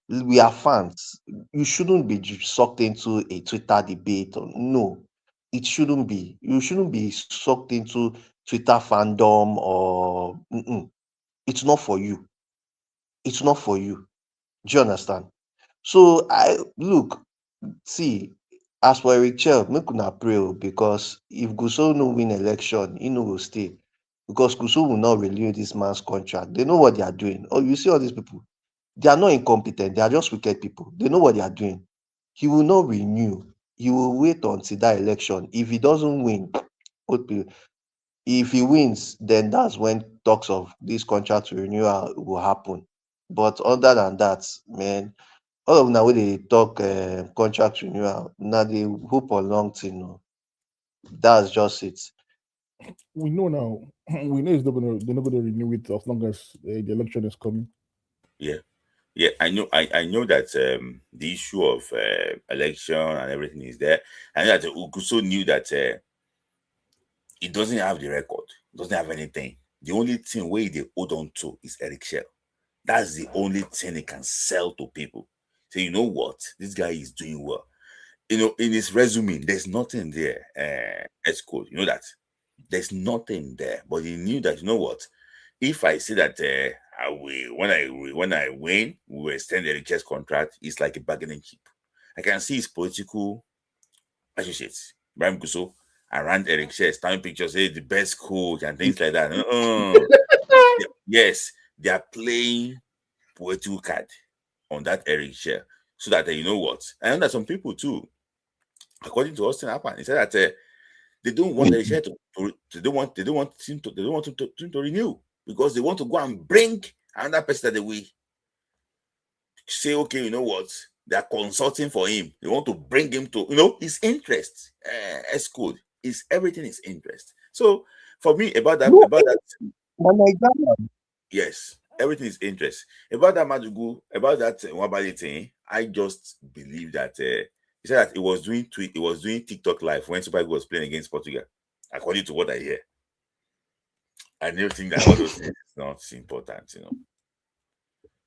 We are fans. You shouldn't be sucked into a Twitter debate. No, it shouldn't be. You shouldn't be sucked into Twitter fandom or. It's not for you. It's not for you. Do you understand? So see, as for Eric Chell, make una pray because if Guso no win election, he no will stay. Because Guso will not renew this man's contract. They know what they are doing. Oh, you see all these people. They are not incompetent. They are just wicked people. They know what they are doing. He will not renew. He will wait until that election. If he doesn't win, if he wins, then that's when talks of this contract renewal will happen. But other than that, man, all of now when they talk contract renewal, now they hope on long thing. No. That's just it. We know now. We know they're not gonna renew it as long as the election is coming. Yeah. Yeah, I know that the issue of election and everything is there. I know that Ukuso knew that he doesn't have the record, doesn't have anything. The only thing where they hold on to is Eric Shell. That's the only thing he can sell to people. So you know what? This guy is doing well. You know, in his resume, there's nothing there. Escort, you know that. There's nothing there. But he knew that, you know what? If I say that when I win, we will extend Eric Shell's contract, it's like a bargaining chip. I can see his political associates, Brian Guso, around Eric Shell, standing pictures, say the best coach and things like that. Yes, they are playing political card on that Eric Shell, so that you know what. I know that some people too, according to Austin Appan, he said that they don't want Eric Shell they don't want him to renew because they want to go and bring another person that they will say, okay, you know what, they are consulting for him. They want to bring him to, you know, his interest. As good is everything is interest. So for me, about that, yes, everything is interest. About that Madugu, about that Wabali thing, I just believe that he said that he was doing TikTok live when Super Eagles was playing against Portugal, according to what I hear. I never think that all those things is not important, you know.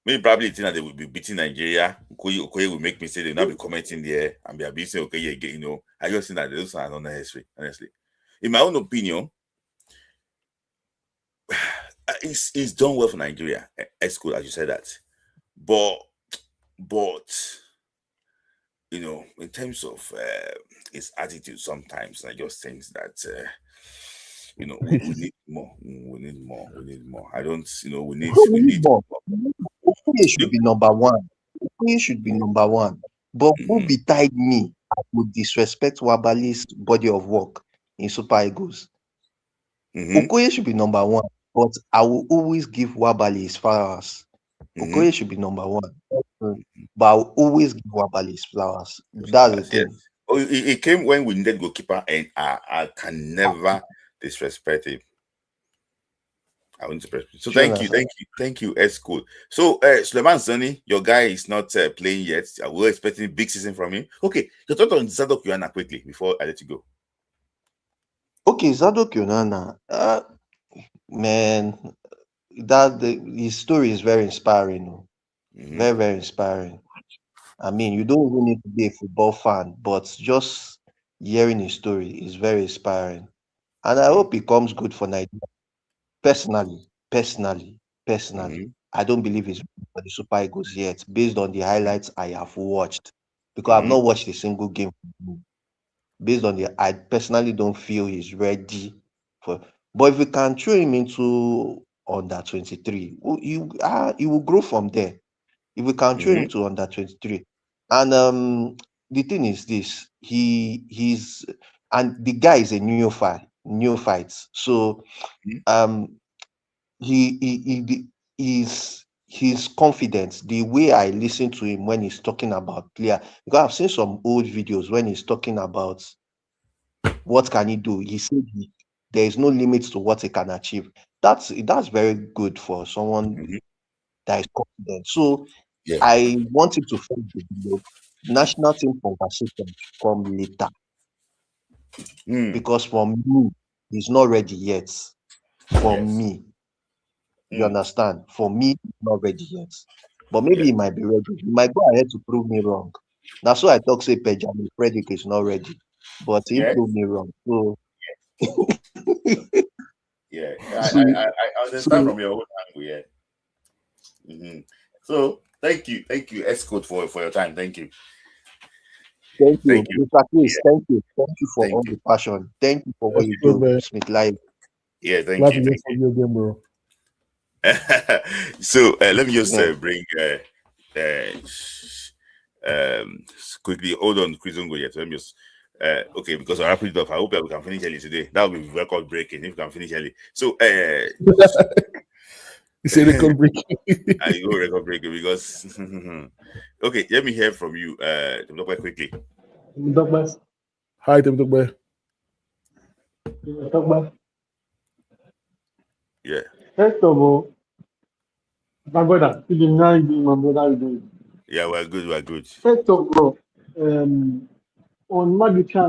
Maybe probably think that they will be beating Nigeria. Okoye will make mistakes. They will not be commenting there and be abusing Okoye again. You know, I just think that those are not necessary. Honestly, in my own opinion, it's done well for Nigeria. School, as you said that, but you know, in terms of his attitude, sometimes I just think that you know we need more. We need more. We need more. I don't, you know, we need more. Okoye should be number one. Okoye should be number one. But who beside me would disrespect Wabali's body of work in Super Eagles? Okoye should be number one, but I will always give Wabali his flowers. Okoye should be number one, but I will always give Wabali his flowers. That's the thing. Yes. Oh, it came when we needed goalkeeper, and I can never disrespect him. I wouldn't disrespect him. So thank you, Esco. So Suleiman Sani, your guy is not playing yet. We're expecting a big season from him. Okay, your thought on Zadok Ionana quickly before I let you go. Okay, Zadok Ionana, man, his story is very inspiring. Very, very inspiring. I mean, you don't even need to be a football fan, but just hearing his story is very inspiring. And I hope it comes good for Nigeria. Personally, I don't believe he's for the Super Eagles yet, based on the highlights I have watched. Because I've not watched a single game. Based on I personally don't feel he's ready for. But if we can throw him into under 23, he will grow from there. If we can throw him to under 23, and the thing is this: he's and the guy is a neophyte. So his confidence, the way I listen to him when he's talking about player, because I've seen some old videos when he's talking about what can he do. He said there is no limit to what he can achieve. That's very good for someone that is confident. So I want him to find the national team conversation come later. Because for me, he's not ready yet. For me. You understand? For me, he's not ready yet. But maybe he might be ready. He might go ahead to prove me wrong. That's why I talk say Benjamin Frederick is not ready. But he proved me wrong. So I understand from your own angle, So thank you, Escort, for your time. Thank you. Thank you, Thank you. Mr. Chris. Yeah, Thank you. Thank you for thank all you. the passion. Thank you for what you Good, do, man. Smith Live. Yeah, thank Glad you. to hear Thank from you again, bro. you. So let me just Yeah. bring quickly. Hold on, Chris, don't go yet. Let me just okay, because I wrap it up. I hope that we can finish early today. That will be record breaking if we can finish early. So You say record break. I go record breaking because okay, let me hear from you, Dr. quickly. Hi, Temitope. Yeah. First of all, my brother, you did not do my brother doing. Yeah, we're good. We're good. First of all, on Maduka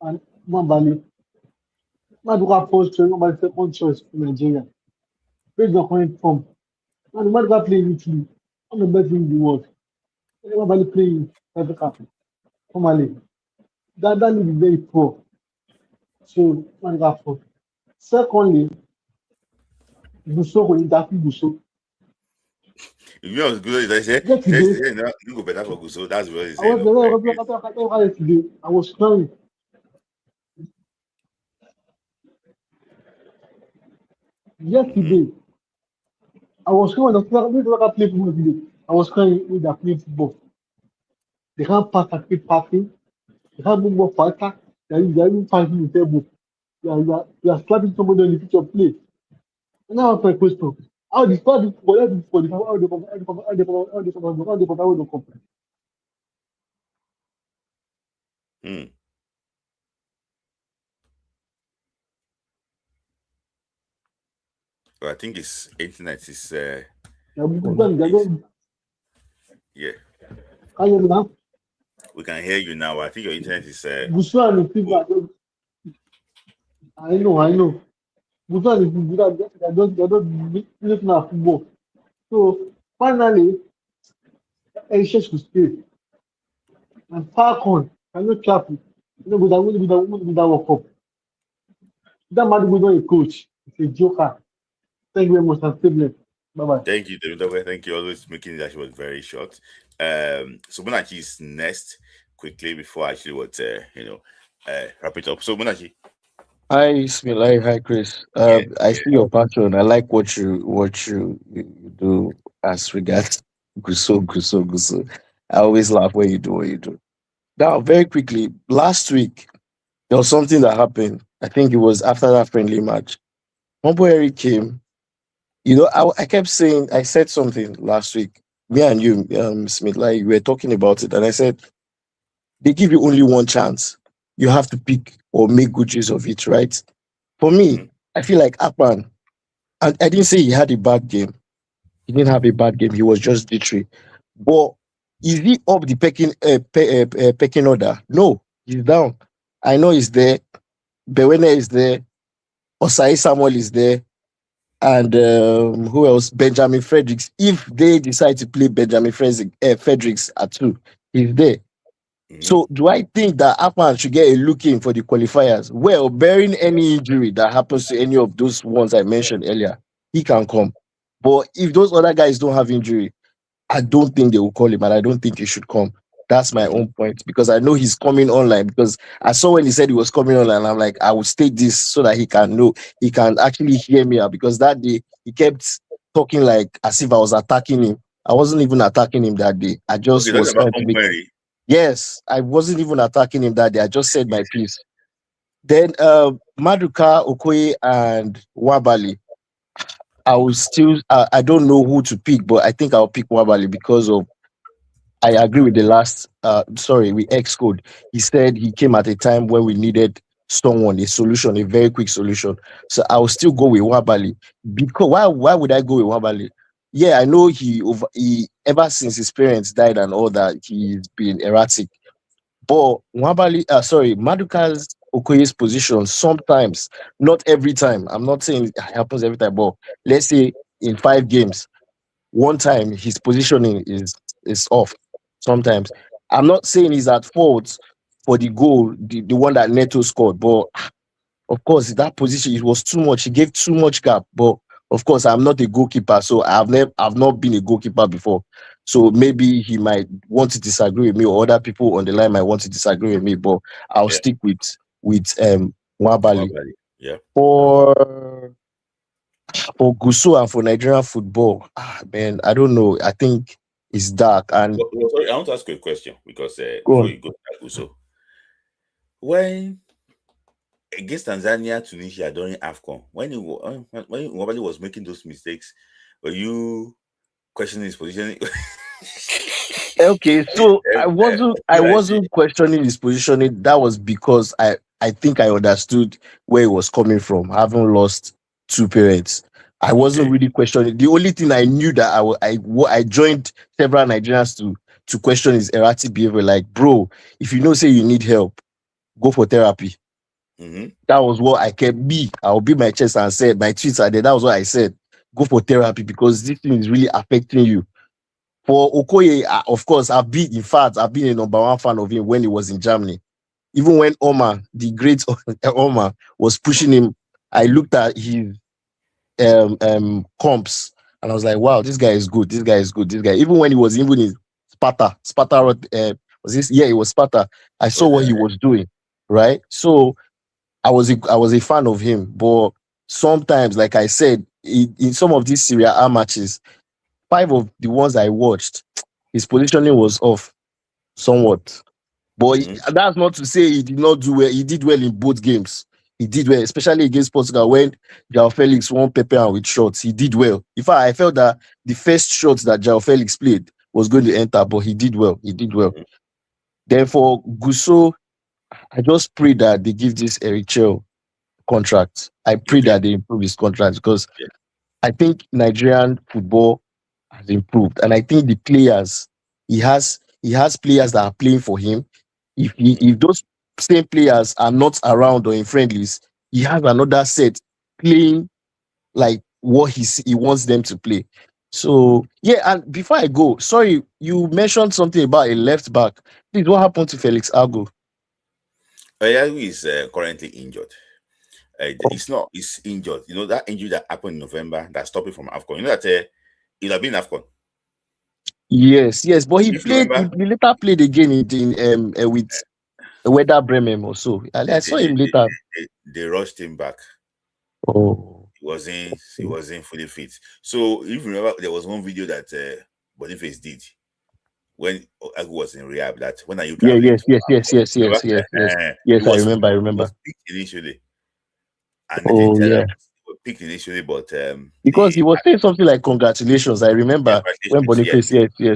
and Mambali, Maduka post Mambali second choice for Nigeria. Based on current form, and Maduka playing Italy, I'm the best in the world. Mambali playing South Africa, formally. That league is very poor. So Maduka first. Secondly, Buso will interfere Buso. If you know good, I say, Yesterday, no, you go better for Guso. That's what he I said. was today. I was crying. Yesterday, I was crying when I play football today. I was crying when they are playing football. They can't pass and keep passing. They can't move more faster. They are even fighting the table. You are slapping somebody on the pitch of play. And now I question. How the how the come? Hmm. Well, I think his internet is yeah. Can you now? We can hear you now. I think your internet is Busu and the people. I know. Busu and the people they don't play now football. So finally, Aisha should stay. And Falcon, can you travel? You know, with that World Cup. That man is not a coach. It's a joker. Thank you very much. And stay blessed. Bye-bye. Thank you, David. Thank you. Always making that was very short. So Monachi is next quickly before actually what wrap it up. So Monachi. Hi, Ismail. Hi, Chris. Yeah, I yeah. see your passion. I like what you do as regards Guso. I always laugh when you do what you do. Now, very quickly, last week there was something that happened. I think it was after that friendly match. Humble Eric came. I kept saying I said something last week. Me and you, Smith, like we were talking about it, and I said they give you only one chance. You have to pick or make good use of it, right? For me, I feel like Akpan, and I didn't say he had a bad game. He didn't have a bad game. He was just jittery. But is he up the pecking order? No, he's down. I know he's there. Bewene is there. Osai Samuel is there. And who else? Benjamin Fredericks. If they decide to play Benjamin Fredericks at 2, he's there. So do I think that Akpan should get a look in for the qualifiers? Well, bearing any injury that happens to any of those ones I mentioned earlier, he can come. But if those other guys don't have injury, I don't think they will call him, and I don't think he should come. That's my own point, because I know he's coming online, because I saw when he said he was coming online, I'm like, I will state this so that he can actually hear me out, because that day he kept talking like as if I was attacking him. I wasn't even attacking him that day. I just was trying to make. Yes, I wasn't even attacking him that day. I just said my piece. Then Maduka, Okoye, and Wabali. I will still. I don't know who to pick, but I think I'll pick Wabali because of. I agree with the last. With Xcode. He said he came at a time where we needed someone, a solution, a very quick solution. So I will still go with Wabali. Because why would I go with Wabali? Yeah, I know he ever since his parents died and all that, he's been erratic. But Maduka's Okoye's position sometimes, not every time. I'm not saying it happens every time, but let's say in 5 games, one time his positioning is off. Sometimes I'm not saying he's at fault for the goal, the one that Neto scored, but of course that position it was too much. He gave too much gap. But Of course, I'm not a goalkeeper, so I've not been a goalkeeper before. So maybe he might want to disagree with me, or other people on the line might want to disagree with me. But I'll stick with Nwabali. Nwabali. Yeah. For Guso and for Nigerian football, man, I don't know. I think it's dark. And sorry, I want to ask you a question because go before on. you go to Guso, when against Tanzania, Tunisia during AFCON, when Nwabali was making those mistakes, were you questioning his position? Okay, so I wasn't questioning his positioning. That was because I think I understood where he was coming from, having lost two parents. I wasn't really questioning. The only thing I knew that I joined several Nigerians to question his erratic behavior. Like, bro, if you know say you need help, go for therapy. Mm-hmm. That was what I kept. I'll beat my chest and said my tweets are there. That was what I said. Go for therapy because this thing is really affecting you. For Okoye, of course, I've been a number one fan of him when he was in Germany. Even when Omar, the great Omar, was pushing him, I looked at his comps and I was like, wow, this guy is good. This guy is good. This guy, even when he was even in Sparta, was this? Yeah, it was Sparta. I saw what he was doing, right? So I was a fan of him, but sometimes, like I said, in some of these Serie A matches, 5 of the ones I watched, his positioning was off somewhat. But that's not to say he did not do well. He did well in both games. He did well, especially against Portugal when João Felix won Pepe and with shots. He did well. In fact, I felt that the first shots that João Felix played was going to enter, but he did well. He did well. Therefore, Guso, I just pray that they give this Eric Chell contract. I pray that they improve his contract because I think Nigerian football has improved, and I think the players he has players that are playing for him. If those same players are not around or in friendlies, he has another set playing like what he wants them to play. So yeah, and before I go, sorry, you mentioned something about a left back. Please, what happened to Felix Agu? Agu is currently injured. He's injured. You know that injury that happened in November that stopped him from AFCON. You know that he'll have been AFCON. Yes, but he played. He later played again with Werder Bremen or so. I saw him later. They rushed him back. Oh, he wasn't fully fit. So if you remember, there was one video that Boniface did when Agu was in rehab. That when are you? Yes. Yes, I remember. He was picked initially, and picked initially, but because he was saying something like congratulations. I remember when Boniface. Yes. Yeah,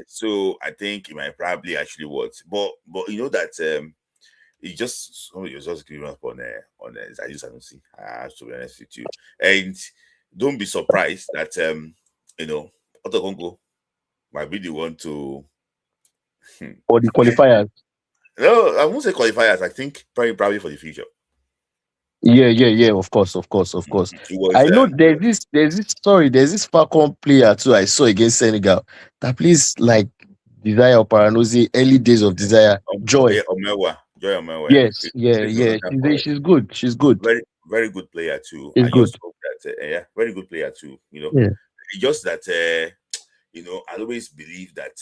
so I think it might probably actually work, but you know that it just somebody was just giving up on I just haven't seen. I have to be honest with you, and don't be surprised that Otto Congo might be the one to or the qualifiers. No, I won't say qualifiers. I think probably for the future. Yeah. Of course. I know there's this Falcon player too. I saw against Senegal that plays like Desire or Paranozi, early days of Desire. Joy Omewa. Yes. She's good. She's good. Very, very good player too. It's good. Just hope that, very good player too. Just that I always believe that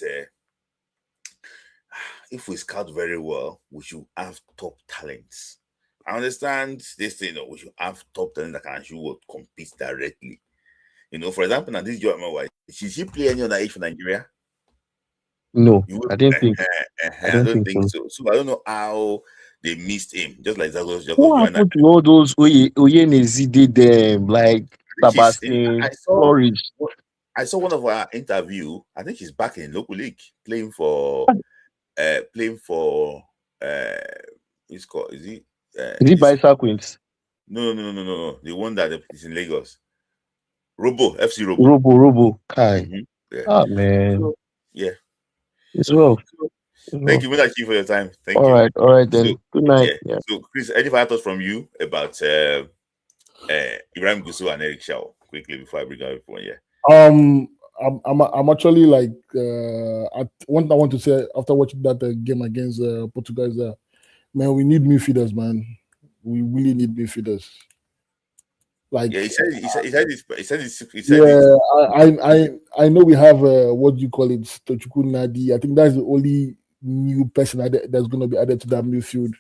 if we scout very well, we should have top talents. I understand this thing. We should have top talent that can actually compete directly. For example, now this Joy Omewa, should she play any other age for Nigeria? No, I didn't think. I don't think so. So I don't know how they missed him. Just like Zagos. What happened to all those Oyenezi did them like Sebastian Flourish? I saw one of our interview. I think he's back in local league playing for. It's called. Is it Baisa Queens? No. The one that is in Lagos. FC Robo. Robo. Kai. Yeah. Oh man. So, yeah. It's well. Thank you very much for your time. Thank you. All right then. So, good night. Yeah. So, Chris, any final thoughts from you about Ibrahim Guso and Eric Chell quickly before I bring out everyone? Yeah. I'm actually like one thing I want to say after watching that game against Portugal is man, we need midfielders, man. We really need midfielders. Like, he said yeah, I know we have what do you call it, Tochukwu Nadi. I think that's the only new person that's going to be added to that midfield.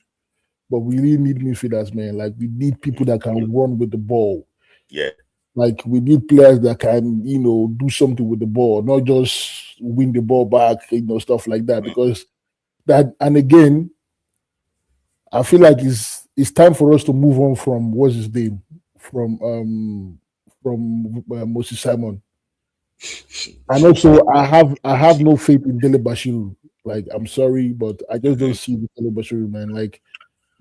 But we really need midfielders, man. Like, we need people that can run with the ball. Yeah. Like, we need players that can, do something with the ball, not just win the ball back, stuff like that. Because that, and again, I feel like it's time for us to move on from what's his name, from Moses Simon. And also, I have no faith in Dele Bashiru. Like, I'm sorry, but I just don't see the Dele Bashiru, man. Like,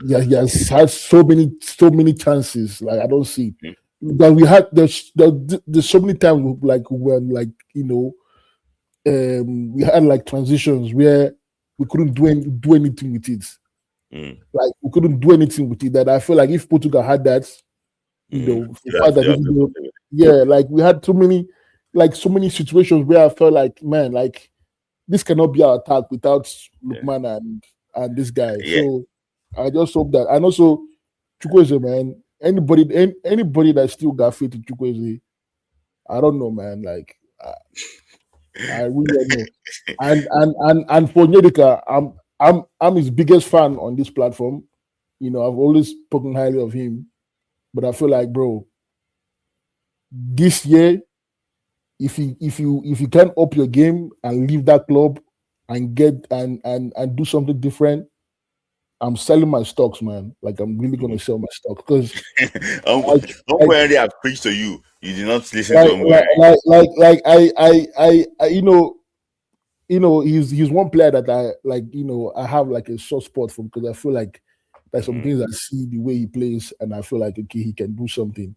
yeah, he has had so many chances. Like, I don't see that we had. There's so many times like when we had like transitions where we couldn't do anything with it. Like, we couldn't do anything with it. That I feel like if Portugal had that, like we had so many situations where I felt like, man, like this cannot be our attack without Lookman and this guy. Yeah. So I just hope that, and also Chukwueze, man, anybody that still got faith in Chukwueze, I don't know, man. Like I really don't know. And for Nyedika, I'm his biggest fan on this platform. I've always spoken highly of him, but I feel like, bro, this year, if you can up your game and leave that club and get and do something different, I'm selling my stocks, man. Like, I'm really gonna sell my stock because Onweri have preached to you. You did not listen to him. He's one player that I like. I have like a soft spot for because I feel like there's some things I see the way he plays, and I feel like, okay, he can do something.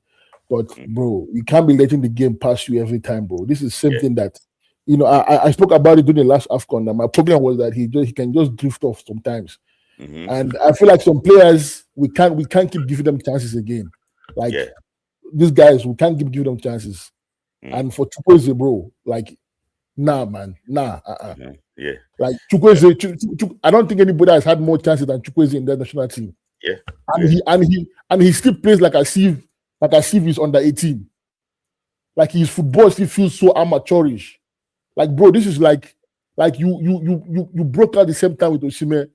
But bro, you can't be letting the game pass you every time, bro. This is something that I spoke about it during the last AFCON. And my problem was that he can just drift off sometimes. And I feel like some players we can't keep giving them chances again. Like these guys, we can't keep giving them chances. And for Chukwueze, bro, like, nah, man, nah. Yeah. Like Chukwueze, I don't think anybody has had more chances than Chukwueze in the national team. Yeah. And he still plays like as if he's under 18. Like, his football still feels so amateurish. Like, bro, this is like you broke out the same time with Osimhen.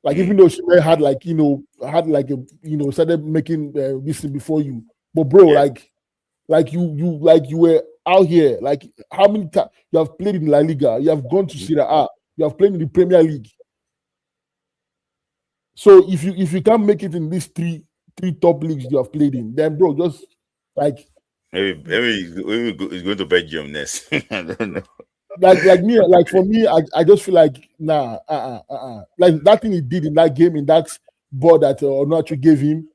Like, even though Osimhen had started making this thing before you, but bro, like you were out here. Like, how many times you have played in La Liga? You have gone to Serie A. You have played in the Premier League. So if you can't make it in these three top leagues you have played in, then bro, just like maybe he's going to Belgium next. I don't know. Like for me, I just feel like nah, like that thing he did in that game, in that ball that Onuachu gave him,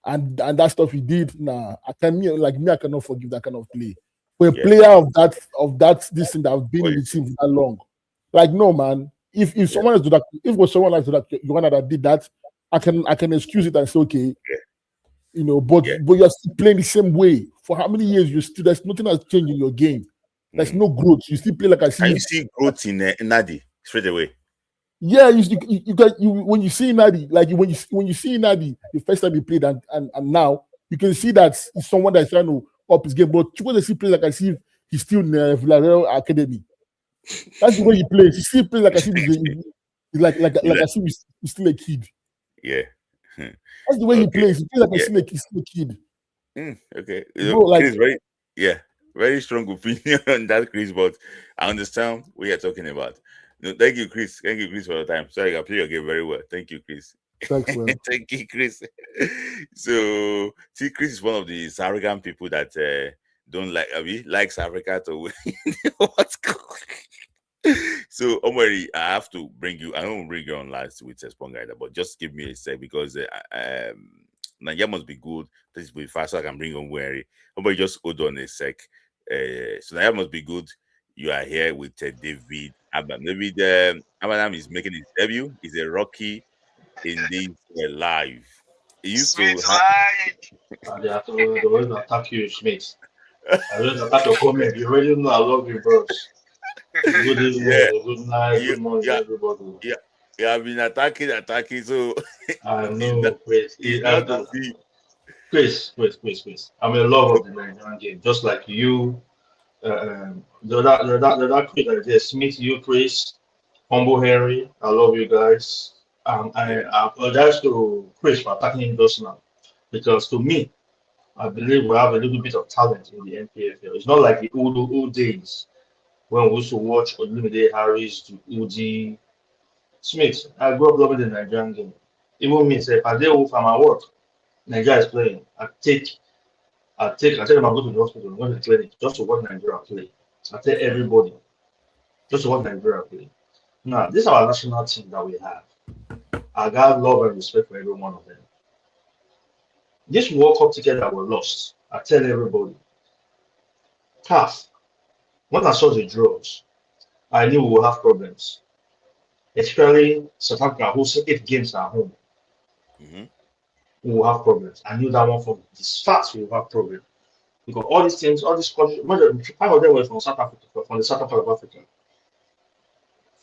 and that stuff he did, nah, I cannot forgive that kind of play. For a player of that this thing that have been in the team for that long, like, no, man. If someone else do that, if it was someone else that did that, I can excuse it and say, okay, but you're still playing the same way for how many years? There's nothing has changed in your game. There's no growth. You still play like I see. And you see growth in Nadi straight away. Yeah, when you see Nadi, like when you see Nadi the first time he played and now you can see that it's someone that's trying to up his game. But Chukwueze still plays like I see he's still in Villarreal Academy. That's the way he plays. He still plays like I see he's like I see he's still a kid. Yeah. That's the way he plays. He plays like he's still a kid. Okay. Bro, very strong opinion on that, Chris, but I understand what you're talking about. No, thank you, Chris. Thank you, Chris, for the time. Sorry, I play your game very well. Thank you, Chris. Thanks, man. Thank you, Chris. So, see, Chris is one of these arrogant people that don't likes Africa to win. What's going? So, Omari, I have to bring you. I don't bring you on last with Esponga either, but just give me a sec because Nigeria must be good. This will be fast, so I can bring on Omari. Omari, just hold on a sec. So Nigeria must be good. You are here with David Abam. David Abam is making his debut. He's a rookie in this live. He used to they always attack you, Smith. I always attack your comment. You already know I love you, bros. Good evening, good night, good morning, everybody. Yeah, you have been attacking. So I know. Chris. I'm a lover of the Nigerian game, just like you. The other Chris right there, Smith, you, Chris, Humble Henry. I love you guys. I apologize to Chris for attacking him just now, because to me, I believe we have a little bit of talent in the NPFL. It's not like the old days when we used to watch Olumide Harris to Uji Smith. I grew up loving the Nigerian game. Even me, say, if I did from my work, Nigeria is playing. I tell them I'm going to the hospital, I'm going to the clinic just to watch Nigeria play. I tell everybody just to watch Nigeria play. Now, this is our national team that we have. I got love and respect for every one of them. This World Cup ticket that we lost, I tell everybody, tough. When I saw the draws, I knew we would have problems. Especially South Africa hosting 8 games at home. We will have problems. I knew that one from the start we will have problems. Because all these teams, all these countries, 5 of them were from South Africa, from the southern part of Africa.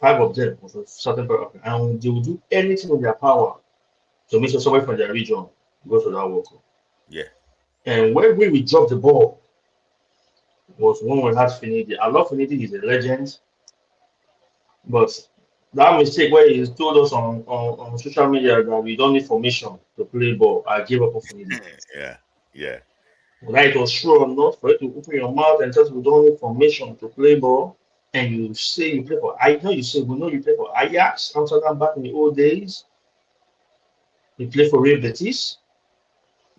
5 of them were from the southern part of Africa. And they will do anything in their power to make sure somebody from their region go to that World Cup. Yeah. And where we dropped the ball was when we had Finidi. I love Finidi, he's a legend. But that mistake where he told us on social media that we don't need formation to play ball, I gave up on Finidi. Yeah. Right, it was true or not for you to open your mouth and tell us we don't need formation to play ball, and you say you play for, I know you say we know you play for Ajax, Amsterdam back in the old days. You play for Real Betis.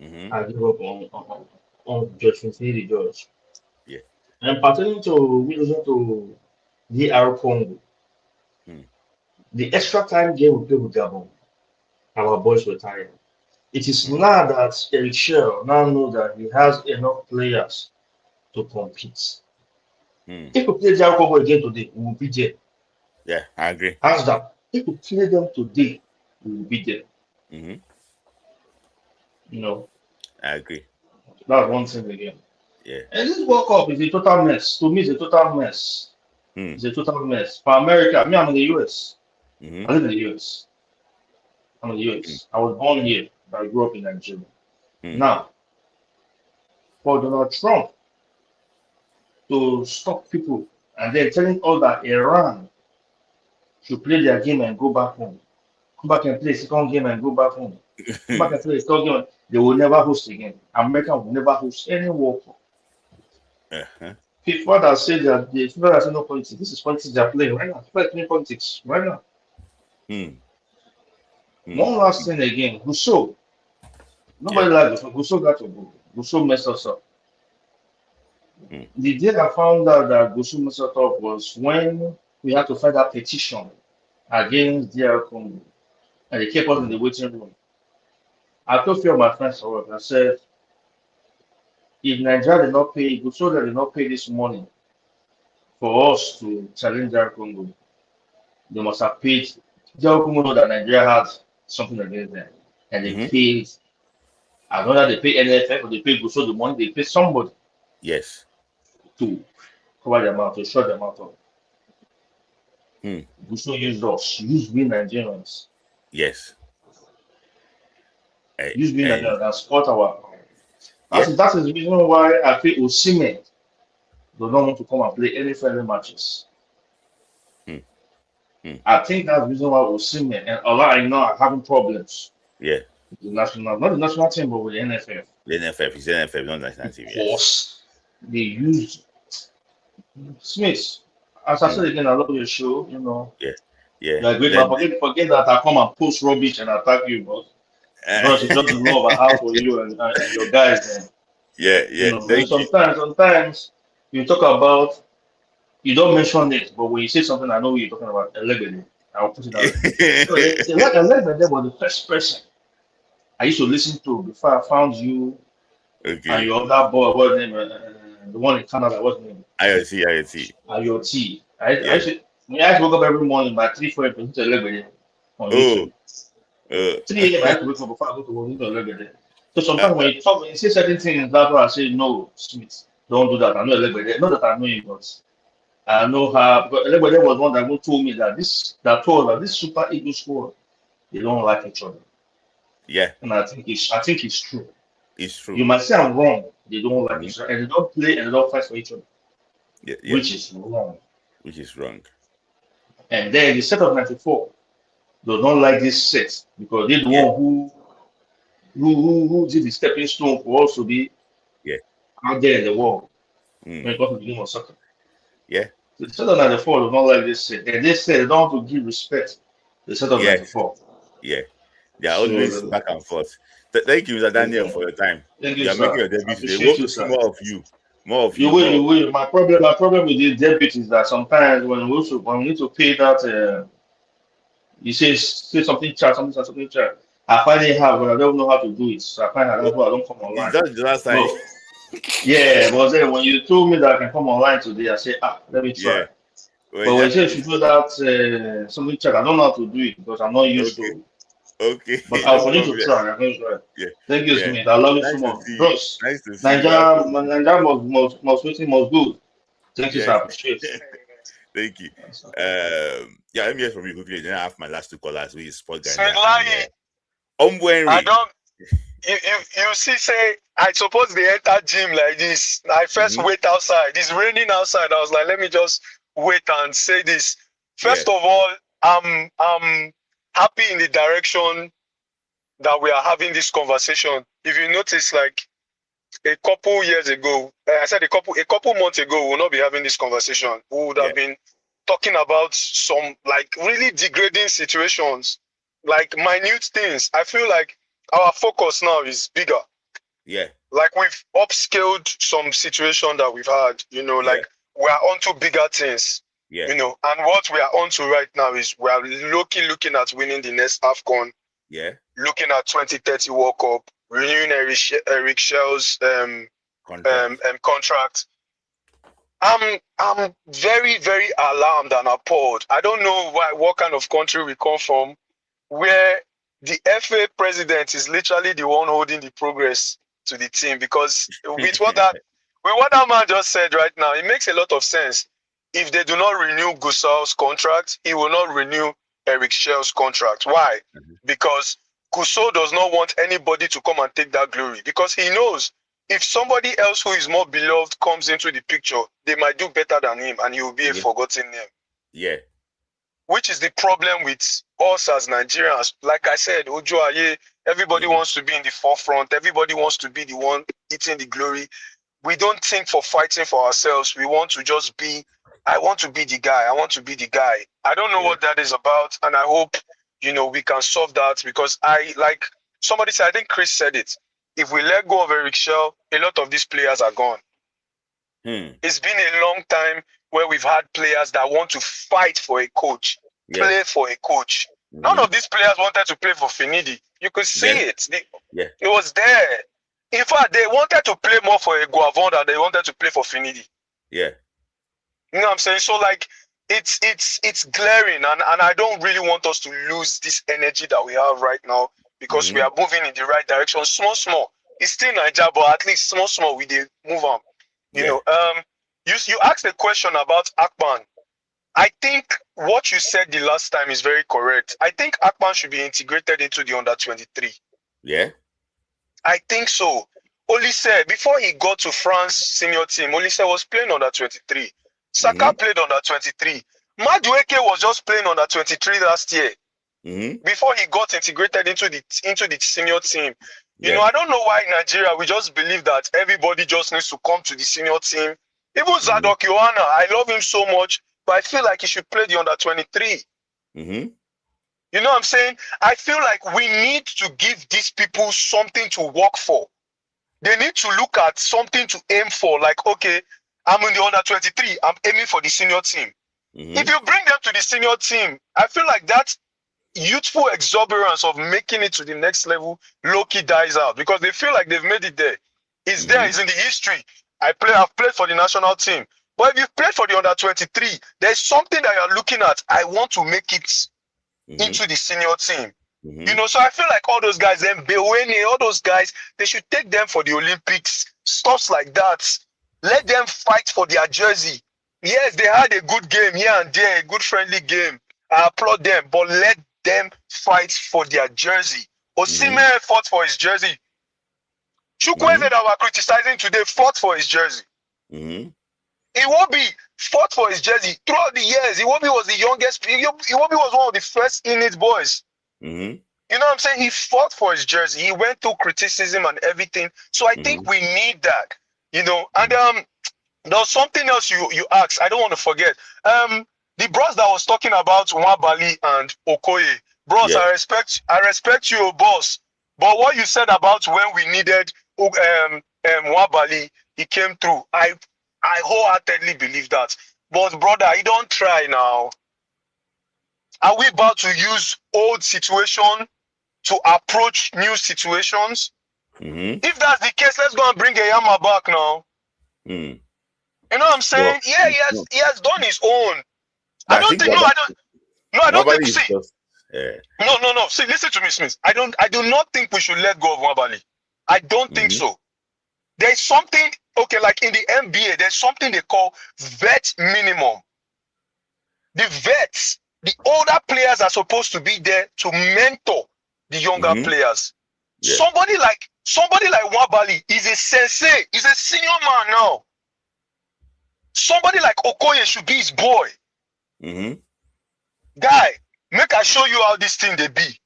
I give up on Judge Finidi, George. Yeah. And pertaining to we losing to DR Congo, the extra time game we played with Gabon, our boys were tired. It is now that Eric Shell now knows that he has enough players to compete. If we play DR Congo again today, we will be there. Yeah, I agree. Hands down. If we play them today, we will be there. You know, I agree. that's one thing again. Yeah. And this World Cup is a total mess. To me, it's a total mess. It's a total mess. For America, me, I'm in the US. I live in the US. I'm in the US. I was born here, but I grew up in Nigeria. Now, for Donald Trump to stop people and then telling all that Iran should play their game and go back home. Come back and play a second game and go back home. Come back and play a second game. They will never host again. America will never host any World Cup. People that say that the people that say no politics, this is politics they're playing right now. People are playing politics right now. One last thing again, Gusso. Nobody likes Gusso. Gusso got to go. Gusso messed us up. The day I found out that Gusso messed us up was when we had to fight that petition against DR Congo. And they kept us in the waiting room. I told a few of my friends for work, I said, if Nigeria did not pay, Gusso did not pay this money for us to challenge DR Congo, they must have paid. DR Congo know that Nigeria had something against them. And they paid, I don't know they pay NFF or they pay Gusso the money, they pay somebody. Yes. To cover their mouth, to shut their mouth up. Gusso used us, used we Nigerians. Yes. Used we Nigerians and support our. That is the reason why I feel Osimhen does not want to come and play any friendly matches. I think that's the reason why Osimhen and Allah I know are having problems. Yeah. With the national, not the national team, but with the NFF. The NFF is NFF, not national team. Of course, they used Smith. As I said again, I love your show. You know. Yeah. Like, forget that I come and post rubbish and attack you, but it's just the love I have for you and your guys. Man. Yeah. You know, sometimes you talk about, you don't mention it, but when you say something, I know what you're talking about. Elegbede. I'll put it out. So, Elegbede was the first person I used to listen to before I found you. Okay. And your other boy, what's his name? The one in Canada, what's his name? IoT. IoT. I woke up every morning by 3-4 a.m. to Elegbede on YouTube. 3 a.m. I have to wake up before I go to work to Elegbede. So sometimes when you say certain things, that's why I say, no, Smith, don't do that. I know Elegbede. Not that I know him, but I know her. But Elegbede was one that told me that this Super Eagles squad, they don't like each other. Yeah. And I think it's true. It's true. You might say I'm wrong. They don't like each other, and they don't play and they don't fight for each other, Yeah. which is wrong. Which is wrong. And then the set of 94 does not like this set because they're the one who did the stepping stone for us to be out there in the world when it comes to the game of soccer. Yeah. So the set of 94 does not like this set. And they say they don't want to give respect to the set of 94. Yeah. They are always back and forth. Thank you, Mr. Daniel, for your time. Thank you, are sir. making your debut today. We want to see more of you. More of you. You will. My problem with this debut is that sometimes when we need to pay that, you say something chat, something chat. I find it hard, but I don't know how to do it. So I find it hard, I don't come online. Is that the last time? Yeah, but then when you told me that I can come online today, I said, let me try. But when you say you should do that something chat, I don't know how to do it because I'm not used to it. Okay. But I'll continue to try. I'm going to try. Yeah. Thank you, Smith. I love you so much. Bros, nice to see Nigeria must good. Thank you, sir. I appreciate it. Thank you. Let me hear from you quickly. Then I have my last two callers, which is Sport Guy. I don't. You see, say I suppose they enter gym like this. I first wait outside. It's raining outside. I was like, let me just wait and say this. First of all, I'm happy in the direction that we are having this conversation. If you notice, like a couple years ago, I said a couple months ago, we will not be having this conversation. We would have been talking about some like really degrading situations, like minute things. I feel like our focus now is bigger. Yeah. Like we've upscaled some situation that we've had, like we are onto bigger things. Yeah. And what we are onto right now is we are looking at winning the next AFCON. Yeah. Looking at 2030 World Cup, renewing Eric Shell's contract. I'm very, very alarmed and appalled. I don't know what kind of country we come from, where the FA president is literally the one holding the progress to the team. Because with what that man just said right now, it makes a lot of sense. If they do not renew Gusao's contract, he will not renew Eric Shell's contract. Why? Because Gusau does not want anybody to come and take that glory. Because he knows if somebody else who is more beloved comes into the picture, they might do better than him and he will be a forgotten name. Yeah. Which is the problem with us as Nigerians. Like I said, Ojo Aye, everybody wants to be in the forefront. Everybody wants to be the one eating the glory. We don't think for fighting for ourselves. We want to just be, I want to be the guy. I want to be the guy. I don't know what that is about. And I hope, we can solve that because like somebody said, I think Chris said it. If we let go of Eric Shell, a lot of these players are gone. It's been a long time where we've had players that want to fight for a coach, play for a coach. None of these players wanted to play for Finidi. You could see it. It was there. In fact, they wanted to play more for a Guavon than they wanted to play for Finidi. Yeah. You know what I'm saying? So like it's glaring and I don't really want us to lose this energy that we have right now because we are moving in the right direction. Small. It's still Nigeria, but at least small we did move on. You asked a question about Akpan. I think what you said the last time is very correct. I think Akpan should be integrated into the under-23. Yeah. I think so. Olise, before he got to France senior team, Olise was playing under-23. Saka played under-23. Madueke was just playing under-23 last year. Before he got integrated into the senior team. I don't know why in Nigeria we just believe that everybody just needs to come to the senior team. Even Zadok Yohana, I love him so much, but I feel like he should play the under-23. You know what I'm saying? I feel like we need to give these people something to work for. They need to look at something to aim for. Like, okay, I'm in the under-23. I'm aiming for the senior team. If you bring them to the senior team, I feel like that youthful exuberance of making it to the next level low-key dies out because they feel like they've made it there. It's there. It's in the history. I've played for the national team. But if you've played for the under-23, there's something that you're looking at. I want to make it into the senior team. So I feel like all those guys, Bewene, all those guys, they should take them for the Olympics, stuff like that. Let them fight for their jersey. Yes, they had a good game here and there, a good friendly game. I applaud them, but let them fight for their jersey. Osimhen fought for his jersey. Chukwueze that we're criticizing today fought for his jersey. Iwobi fought for his jersey throughout the years. Iwobi was the youngest. Iwobi was one of the first in it boys. You know what I'm saying? He fought for his jersey. He went through criticism and everything. So I think we need that. You know, and there was something else you asked. I don't want to forget. The bros that was talking about Nwabali and Okoye. Bros, I respect you, boss. But what you said about when we needed Nwabali, he came through. I wholeheartedly believe that. But brother, you don't try now. Are we about to use old situation to approach new situations? If that's the case, let's go and bring Eyama back now. You know what I'm saying? Yeah, he has done his own. I don't think so. No. See, listen to me, Smith. I do not think we should let go of Nwabali. I don't think so. There's something, okay, like in the NBA, there's something they call vet minimum. The vets, the older players are supposed to be there to mentor the younger players. Somebody like Nwabali is a sensei, he's a senior man now. Somebody like Okoye should be his boy. Guy, make I show you how this thing they be.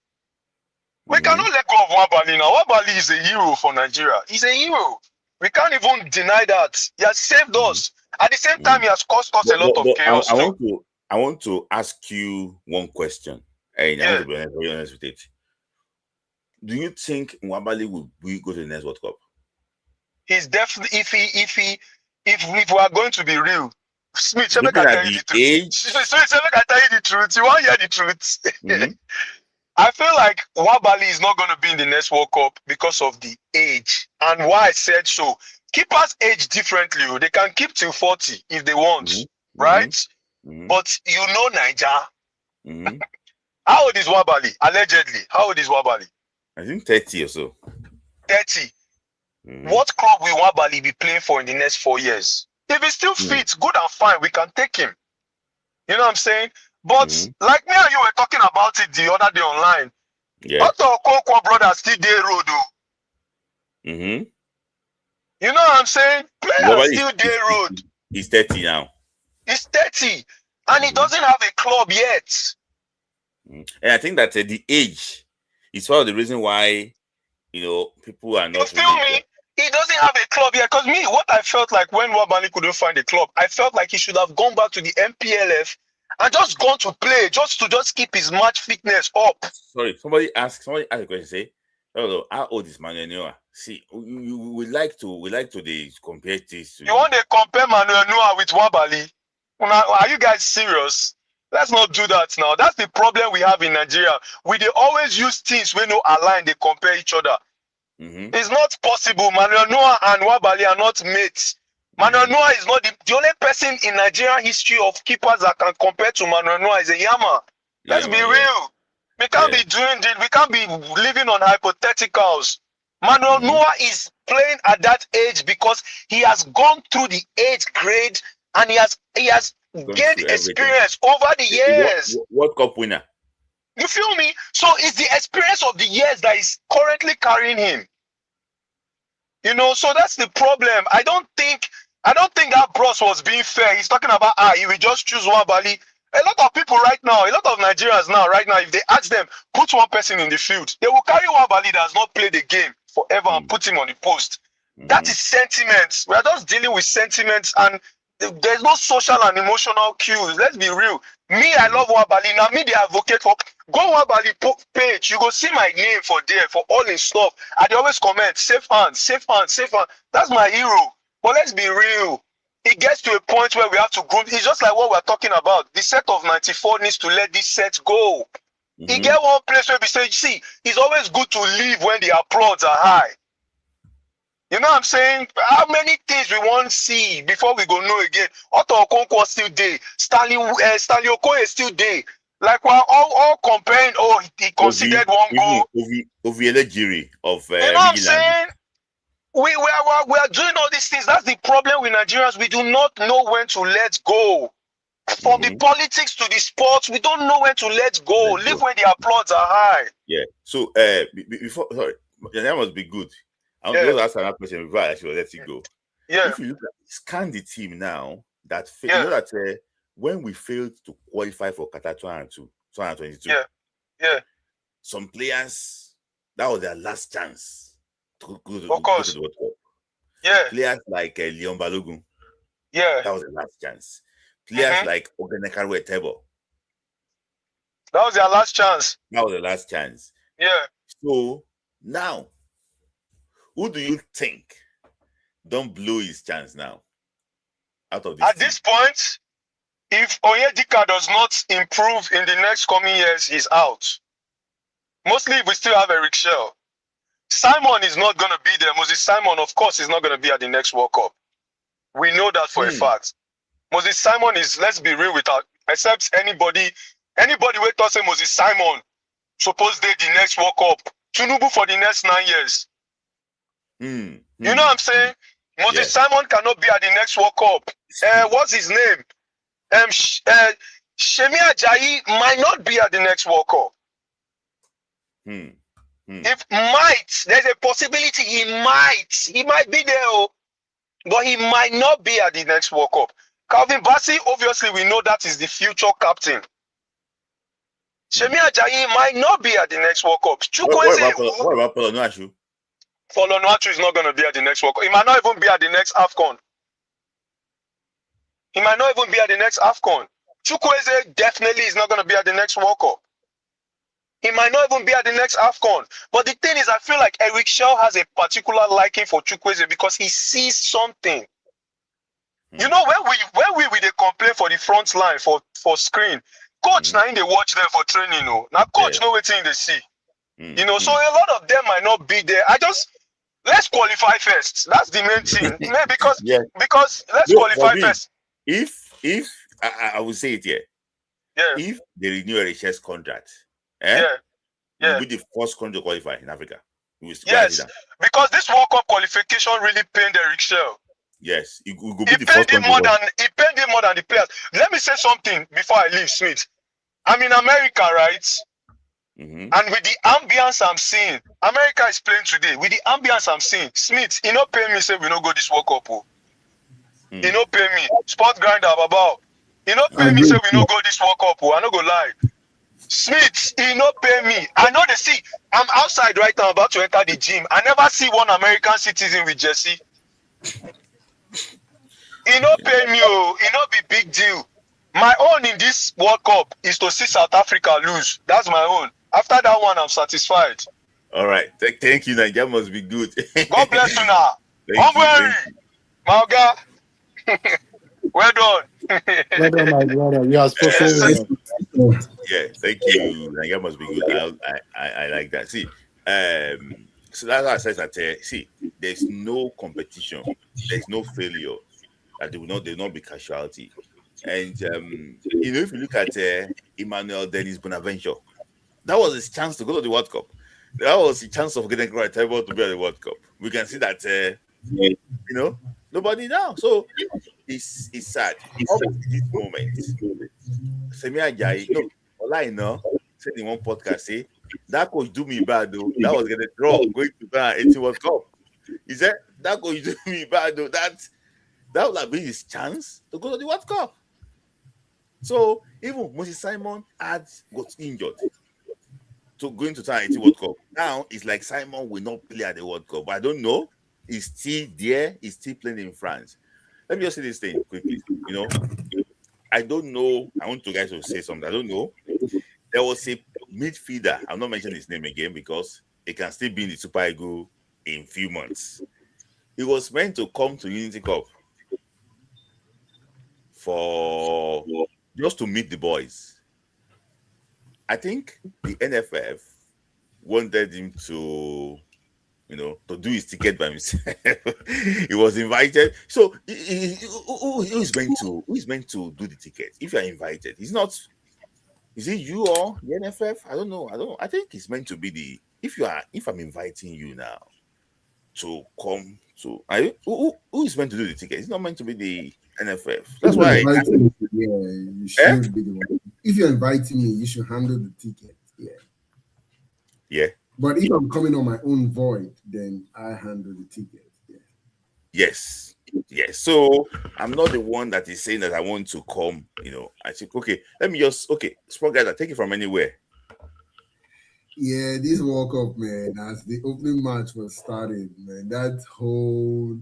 We cannot let go of Nwabali now. Nwabali is a hero for Nigeria. He's a hero. We can't even deny that. He has saved us. At the same time, he has caused us a lot of chaos. I want to ask you one question. And I want to be very honest with it. Do you think Nwabali will go to the next World Cup? He's definitely, if we are going to be real, Smith, let me tell you the truth. Smith, let me tell you the truth. You want to hear the truth? I feel like Nwabali is not going to be in the next World Cup because of the age. And why I said so. Keepers age differently. They can keep till 40 if they want, right? But you know Niger. How old is Nwabali? Allegedly. How old is Nwabali? I think 30 or so. 30. What club will Nwabali be playing for in the next 4 years? If he still fits, good and fine, we can take him. You know what I'm saying? But like me and you were talking about it the other day online. Otto Okonkwo brothers still day road. You know what I'm saying? Players still day road. He's 30 now. He's 30. And he doesn't have a club yet. And I think that the age is one of the reasons why, people are not. You feel me? He doesn't have a club yet. Because me, what I felt like when Nwabali couldn't find a club, I felt like he should have gone back to the MPLF and just gone to play, just to keep his match fitness up. Sorry, somebody asked a question. Say, "Oh, how old is Manuel Neuer?" See, we like to compare this. You want to compare Manuel Neuer with Nwabali? Are you guys serious? Let's not do that now. That's the problem we have in Nigeria. They always use things we no align. They compare each other. It's not possible. Manuel Neuer and Nwabali are not mates. Manuel Neuer is not the only person in Nigerian history of keepers that can compare to Manuel Neuer is a Yama. Let's be real. We can't be doing this. We can't be living on hypotheticals. Manuel Neuer is playing at that age because he has gone through the age grade and he has gained experience over the years. World Cup winner. You feel me? So it's the experience of the years that is currently carrying him. So that's the problem. I don't think that Bros was being fair. He's talking about he will just choose Nwabali. A lot of people right now, a lot of Nigerians right now, if they ask them, put one person in the field, they will carry Nwabali that has not played the game forever and put him on the post. That is sentiment. We are just dealing with sentiments and there's no social and emotional cues. Let's be real. Me, I love Nwabali. Now me, they advocate for go Nwabali page. You go see my name for there for all his stuff. They always comment, safe hands, safe hands, safe hands. That's my hero. But let's be real. It gets to a point where we have to group. It's just like what we're talking about. The set of 94 needs to let this set go. You get one place where we say, see, it's always good to leave when the applause are high. You know what I'm saying? How many things we want to see before we go know again? Otto Okonkwo still there. Stanley Okoye still there. Like we're all comparing. Oh, he considered one goal. Oviele of you know what I'm saying? We are doing all these things. That's the problem with Nigerians. We do not know when to let go. From the politics to the sports, we don't know when to let go. Live when the applause are high. Yeah. So before, sorry, that must be good. I'm going to ask another question before I actually let you go. Yeah. If you look at scan the team now, that Yeah. you know that when we failed to qualify for Qatar 2022, yeah, some players, that was their last chance to go to the World Cup. Yeah. Players like Leon Balogun, yeah, that was the last chance. Players like Ogenekaru Etebo, that was their last chance. that was the last chance. Yeah. So now, who do you think don't blow his chance now? Out of this At this point, if Onyedika does not improve in the next coming years, he's out. Mostly if we still have Eric Shell. Simon is not going to be there. Moses Simon, of course, is not going to be at the next World Cup. We know that for a fact. Moses Simon is, let's be real with that, except anybody who thought say Moses Simon supposed to the next World Cup. Tinubu for the next 9 years. You know what I'm saying? Moses Simon cannot be at the next World Cup. What's his name? Shemi Ajayi might not be at the next World Cup. If there's a possibility he might be there, but he might not be at the next World Cup. Calvin Bassey, obviously, we know that is the future captain. Shemi Ajayi might not be at the next World Cup. What about Paulo Onuachu? Paulo Onuachu is not going to be at the next World Cup. He might not even be at the next AFCON. Chukwueze definitely is not going to be at the next World Cup. He might not even be at the next AFCON. But the thing is, I feel like Eric Shaw has a particular liking for Chukwueze because he sees something. You know, when we complain for the front line for screen, coach now in they watch them for training. Now coach know what thing they see. You know, so a lot of them might not be there. Let's qualify first. That's the main thing. Because let's qualify first. If I will say it here. Yeah. If they renew Eric's contract, we'll be the first country to qualify in Africa. Yes, because this World Cup qualification really pained Eric Shell. Yes, it will be the first country. It pained him more than the players. Let me say something before I leave, Smith. I'm in America, right? And with the ambience I'm seeing, America is playing today. With the ambience I'm seeing, Smith, he not pay me say we don't go this World Cup. He not pay me. Sport grinder, Babao. He not pay me say we don't go this World Cup. I not go lie. Smith, he not pay me. I know they see. I'm outside right now, about to enter the gym. I never see one American citizen with jersey. He not pay me. He not be big deal. My own in this World Cup is to see South Africa lose. That's my own. After that one, I'm satisfied. All right. Thank you. That must be good. God bless you now. Mauga. Well done. Well done, my brother. You are supposed to. Yeah, thank you. That must be good. I like that. See, so that's why I said that. See, there's no competition. There's no failure. That there will not be casualty. And you know, if you look at Emmanuel Dennis Bonaventure, that was his chance to go to the World Cup. That was the chance of getting right to be at the World Cup. We can see that you know, nobody now. So it's sad. Up to this moment, Semi Ajayi, no, all I know, said in one podcast, say that coach do me bad though. That was gonna draw going to the 80 World Cup. He said that coach do me bad though. That would have been his chance to go to the World Cup. So even Moses Simon got injured to going to the 80 World Cup. Now it's like Simon will not play at the World Cup. But I don't know. He's still there. He's still playing in France. Let me just say this thing quickly. You know, I don't know. I want you guys to say something. I don't know. There was a midfielder. I'm not mentioning his name again because it can still be in the Super Eagles in a few months. He was meant to come to Unity Cup for just to meet the boys. I think the NFF wanted him to, you know, to do his ticket by himself. He was invited. So who is meant to do the ticket? If you are invited, it's not. Is it you or the NFF? I don't know. I think it's meant to be if I'm inviting you now to come to. Who is meant to do the ticket? It's not meant to be the NFF. That's why. You should be the one. If you're inviting me, you should handle the ticket. Yeah. Yeah. But if I'm coming on my own void, then I handle the ticket. Yeah. Yes. Yes. So I'm not the one that is saying that I want to come. I think, okay, let me just, sport guys, I take it from anywhere. Yeah, this World Cup, man, as the opening match was started, man, that whole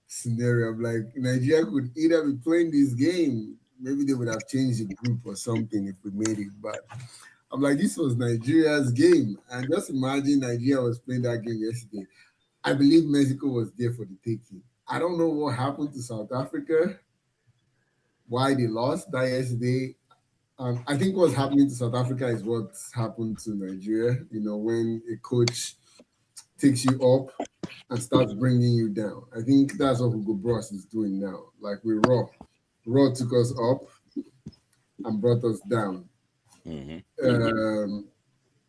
scenario of like Nigeria could either be playing this game, maybe they would have changed the group or something if we made it. But I'm like, this was Nigeria's game. And just imagine Nigeria was playing that game yesterday. I believe Mexico was there for the taking. I don't know what happened to South Africa, why they lost that yesterday. I think what's happening to South Africa is what's happened to Nigeria. When a coach takes you up and starts bringing you down. I think that's what Hugo Bros is doing now. Like with Raw. Raw took us up and brought us down. Hugo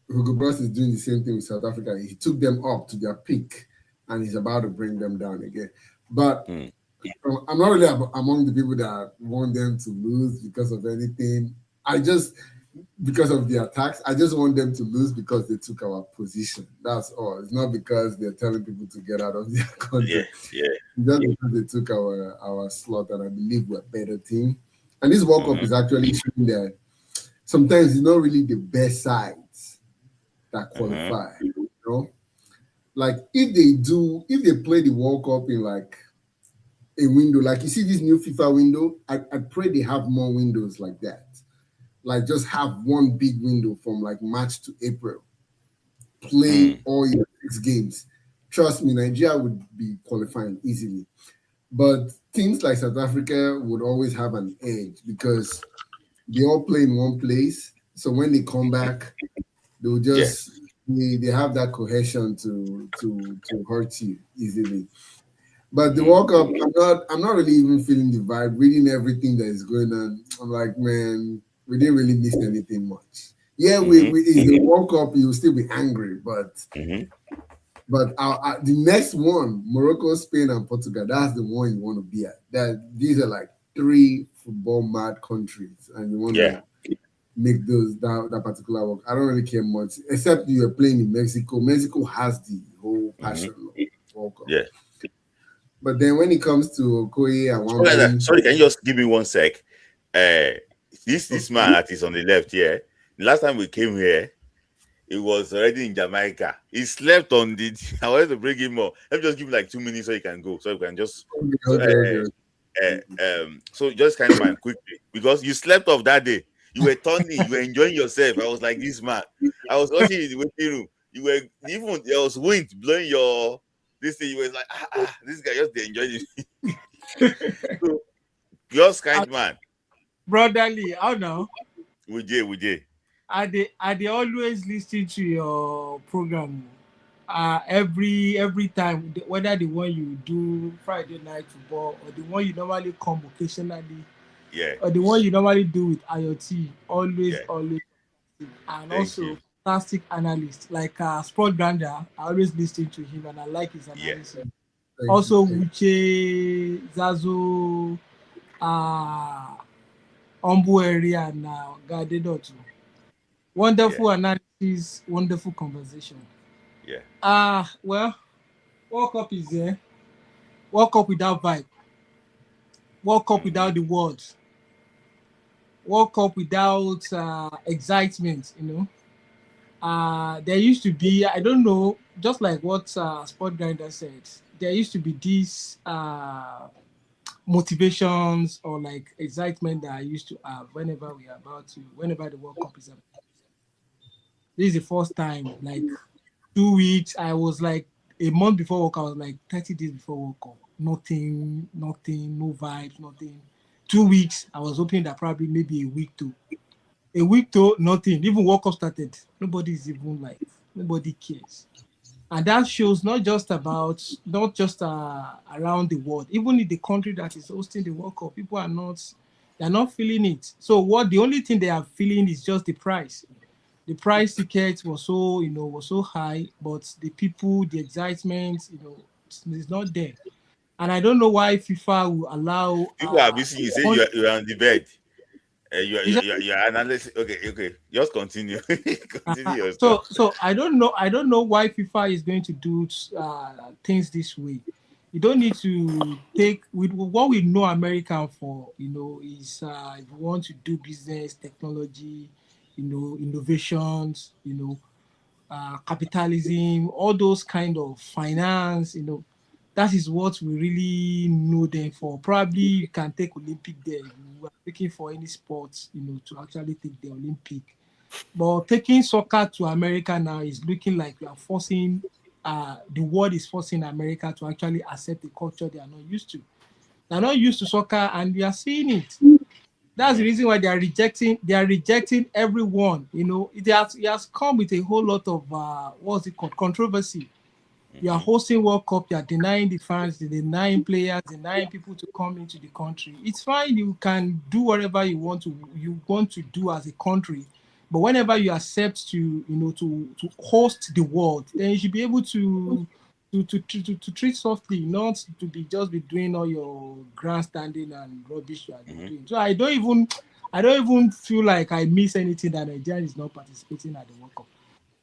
Bros is doing the same thing with South Africa. He took them up to their peak and he's about to bring them down again. But I'm not really among the people that want them to lose because of anything. Because of the attacks, I just want them to lose because they took our position. That's all. It's not because they're telling people to get out of their country. Yeah. Just because they took our slot, and I believe we're a better team. And this World Cup is actually showing that sometimes it's not really the best sides that qualify. Like if they play the World Cup in like a window, like you see this new FIFA window, I pray they have more windows like that. Like just have one big window from like March to April. Play all your 6 games. Trust me, Nigeria would be qualifying easily. But teams like South Africa would always have an edge because they all play in one place. So when they come back, they'll just they have that cohesion to hurt you easily. But the World Cup, I'm not really even feeling the vibe. Reading everything that is going on, I'm like, man, we didn't really miss anything much. Yeah, in the World Cup, you'll still be angry, but the next one, Morocco, Spain, and Portugal, that's the one you want to be at. These are like 3 football mad countries, and you want to make that particular work. I don't really care much, except you're playing in Mexico. Mexico has the whole passion of World Cup. Yeah. But then when it comes to Okoye and sorry, can you just give me 1 sec? This man that is on the left here, the last time we came here, he was already in Jamaica. He slept on the. I wanted to bring him up. Let me just give him like 2 minutes so he can go. So you can just. So just kind of mind quickly because you slept off that day. You were turning. You were enjoying yourself. I was like this man. I was watching in the waiting room. You were even there was wind blowing your this thing. You were like this guy just enjoying it. So, just kind man. Brotherly, how now? We did. I they always listen to your program. Every time, whether the one you do Friday night football or the one you normally come occasionally, or the one you normally do with IoT, always, and Thank also you. fantastic analyst like Sport Brander. I always listen to him and I like his analysis. Also, Uche, Zazo, Ombueri and Gadedotu. Wonderful analysis, wonderful conversation. Well, World Cup is there. World Cup without vibe. World Cup without the words. World Cup without excitement, there used to be, I don't know, just like what Sport Grinder said, there used to be these motivations or like excitement that I used to have whenever the World Cup is about. This is the first time, like 2 weeks, I was like a month before World Cup, I was like 30 days before World Cup. Nothing, no vibes, nothing. 2 weeks, I was hoping that probably maybe a week to nothing. Even World Cup started, nobody's even like, nobody cares. And that shows not just around the world, even in the country that is hosting the World Cup, people they're not feeling it. So the only thing they are feeling is just the price. The price tickets was so high, but the people, the excitement, it's not there. And I don't know why FIFA will allow. People are missing you. Say you're on the bed. Your analysis. Okay. Just continue. Continue your So stuff. so I don't know why FIFA is going to do things this way. You don't need to take with what we know American for, is if you want to do business, technology, innovations, capitalism, all those kind of finance, that is what we really know them for. Probably you can take Olympic there. We are looking for any sports, to actually take the Olympic. But taking soccer to America now is looking like we are forcing, the world is forcing America to actually accept a culture they are not used to. They're not used to soccer, and we are seeing it. That's the reason why they are rejecting everyone. It has come with a whole lot of what's it called, controversy. You are hosting World Cup, you are denying the fans, denying players, denying people to come into the country. It's fine, you can do whatever you want to do as a country, but whenever you accept to host the world, then you should be able to treat softly, not to be doing all your grandstanding and rubbish you are doing. So I don't even feel like I miss anything that Nigeria is not participating at the World Cup.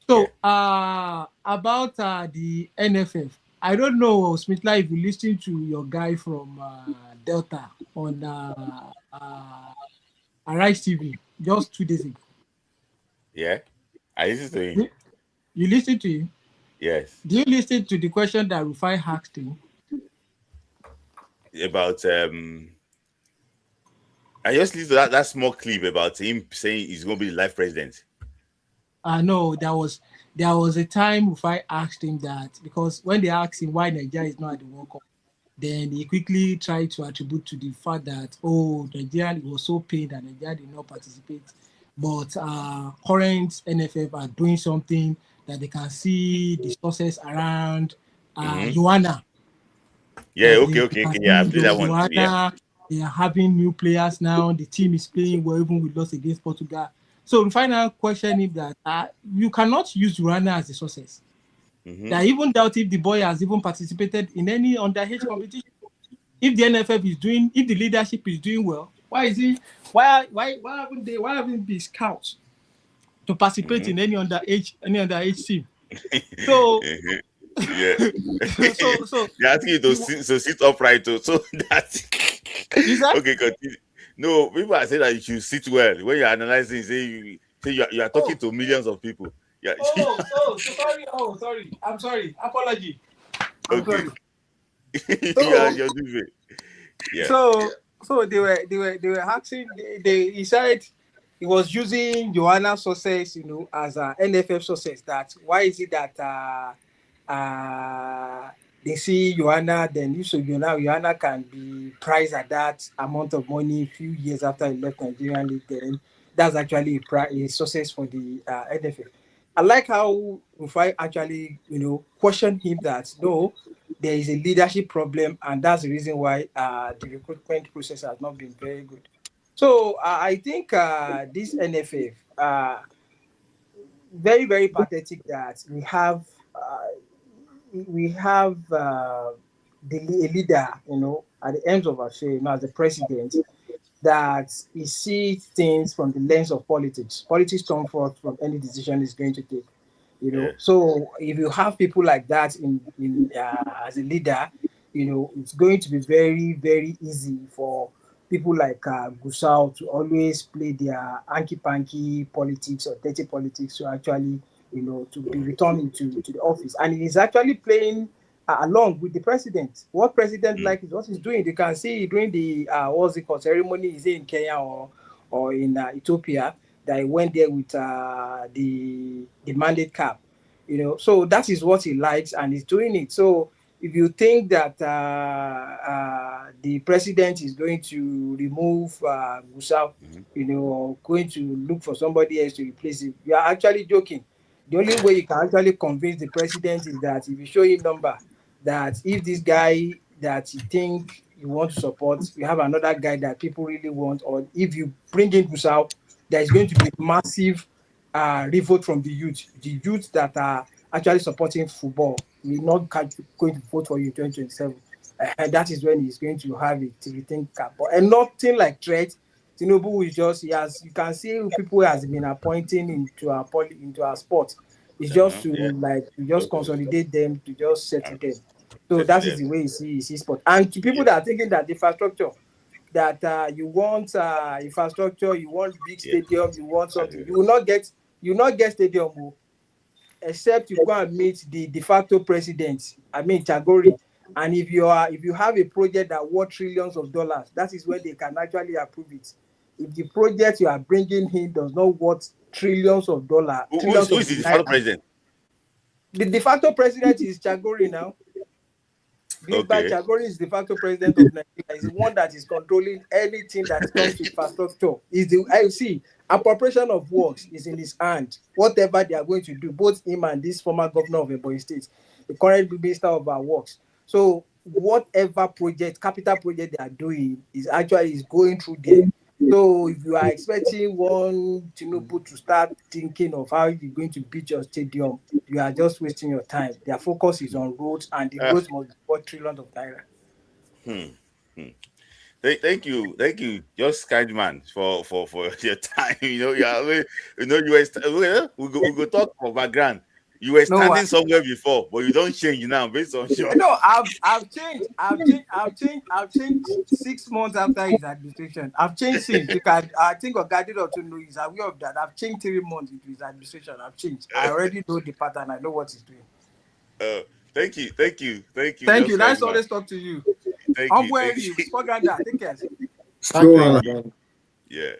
So about the NFF, I don't know, Smithla, if you listening to your guy from Delta on Arise TV just 2 days ago. Yeah, I listened to him. You listened to him? Yes. Do you listen to the question that Rufai asked him? About I just listened to that small clip about him saying he's going to be the life president. No, there was a time Rufai asked him that, because when they asked him why Nigeria is not at the World Cup, then he quickly tried to attribute to the fact that Nigeria was so pained that Nigeria did not participate, but current NFF are doing something that they can see the sources around Joanna. Yeah, okay. Yeah, I played that one. Joanna, Yeah. They are having new players now. The team is playing well, even with loss against Portugal. So the final question is that you cannot use Joanna as the sources. I even doubt if the boy has even participated in any underage competition. If the NFF is doing, if the leadership is doing well, why haven't they scouts to participate in any underage team? So yeah. So they're asking you to sit upright. So that's okay. Continue. No, people are saying that you should sit well when you're analyzing. Say you are talking to millions of people. Yeah. Sorry. I'm sorry. Apology. Okay. You're doing it. Yeah. So they were asking. He said he was using Joanna sources, as an NFF sources. That why is it that they see Joanna, then if so Joanna can be priced at that amount of money a few years after he left Nigerian League, then that's actually a success for the NFF. I like how Rufai actually, questioned him that no, there is a leadership problem, and that's the reason why the recruitment process has not been very good. So I think this NFF, very, very pathetic that we have a leader, at the end of our show, as the president, that he sees things from the lens of politics. Politics come forth from any decision he's going to take. So if you have people like that in as a leader, it's going to be very, very easy for people like Gusau to always play their hanky-panky politics or dirty politics to actually, to be returned to the office. And he's actually playing along with the president. What president like is what he's doing. You can see during the ceremony, is in Kenya or in Ethiopia, that he went there with the mandate cap. So that is what he likes, and he's doing it. So if you think that the president is going to remove Gusau, or going to look for somebody else to replace him, you are actually joking. The only way you can actually convince the president is that if you show him number, that if this guy that you think you want to support, you have another guy that people really want, or if you bring in Gusau, there is going to be massive revolt from the youth that are actually supporting football will not going to vote for you in 2027. And that is when he's going to have it to rethink cap. And nothing like threat. Tinubu is just, you can see people has been appointing into our sport. It's just to just consolidate them, to just settle them. So that is the way you see sport. And to people that are thinking that the infrastructure, that you want infrastructure, you want big stadium, you want something, you will not get stadium, except you go and meet the de facto president, Chagori. And if you have a project that worth trillions of dollars, that is when they can actually approve it. If the project you are bringing in does not worth trillions of dollars, who is the de facto president? The de facto president is Chagori now. Chagori is the de facto president of Nigeria. He's the one that is controlling anything that comes to infrastructure. Appropriation of works is in his hand. Whatever they are going to do, both him and this former governor of Ebonyi State, the current minister of our works. So whatever capital project they are doing is going through there. So if you are expecting one Tinubu to start thinking of how you're going to build your stadium, you are just wasting your time. Their focus is on roads, and the roads must be worth trillions of naira. Thank you, just kind man, for your time. You go talk for background. You were standing somewhere before, but you don't change now based on your. No, I've changed. I've changed 6 months after his administration. I've changed since. I think Ogadino to know is aware of that. I've changed 3 months into his administration. I've changed. I already know the pattern. I know what he's doing. Thank you. Thank you. Nice always talk to you. Thank you. Take care. Yeah.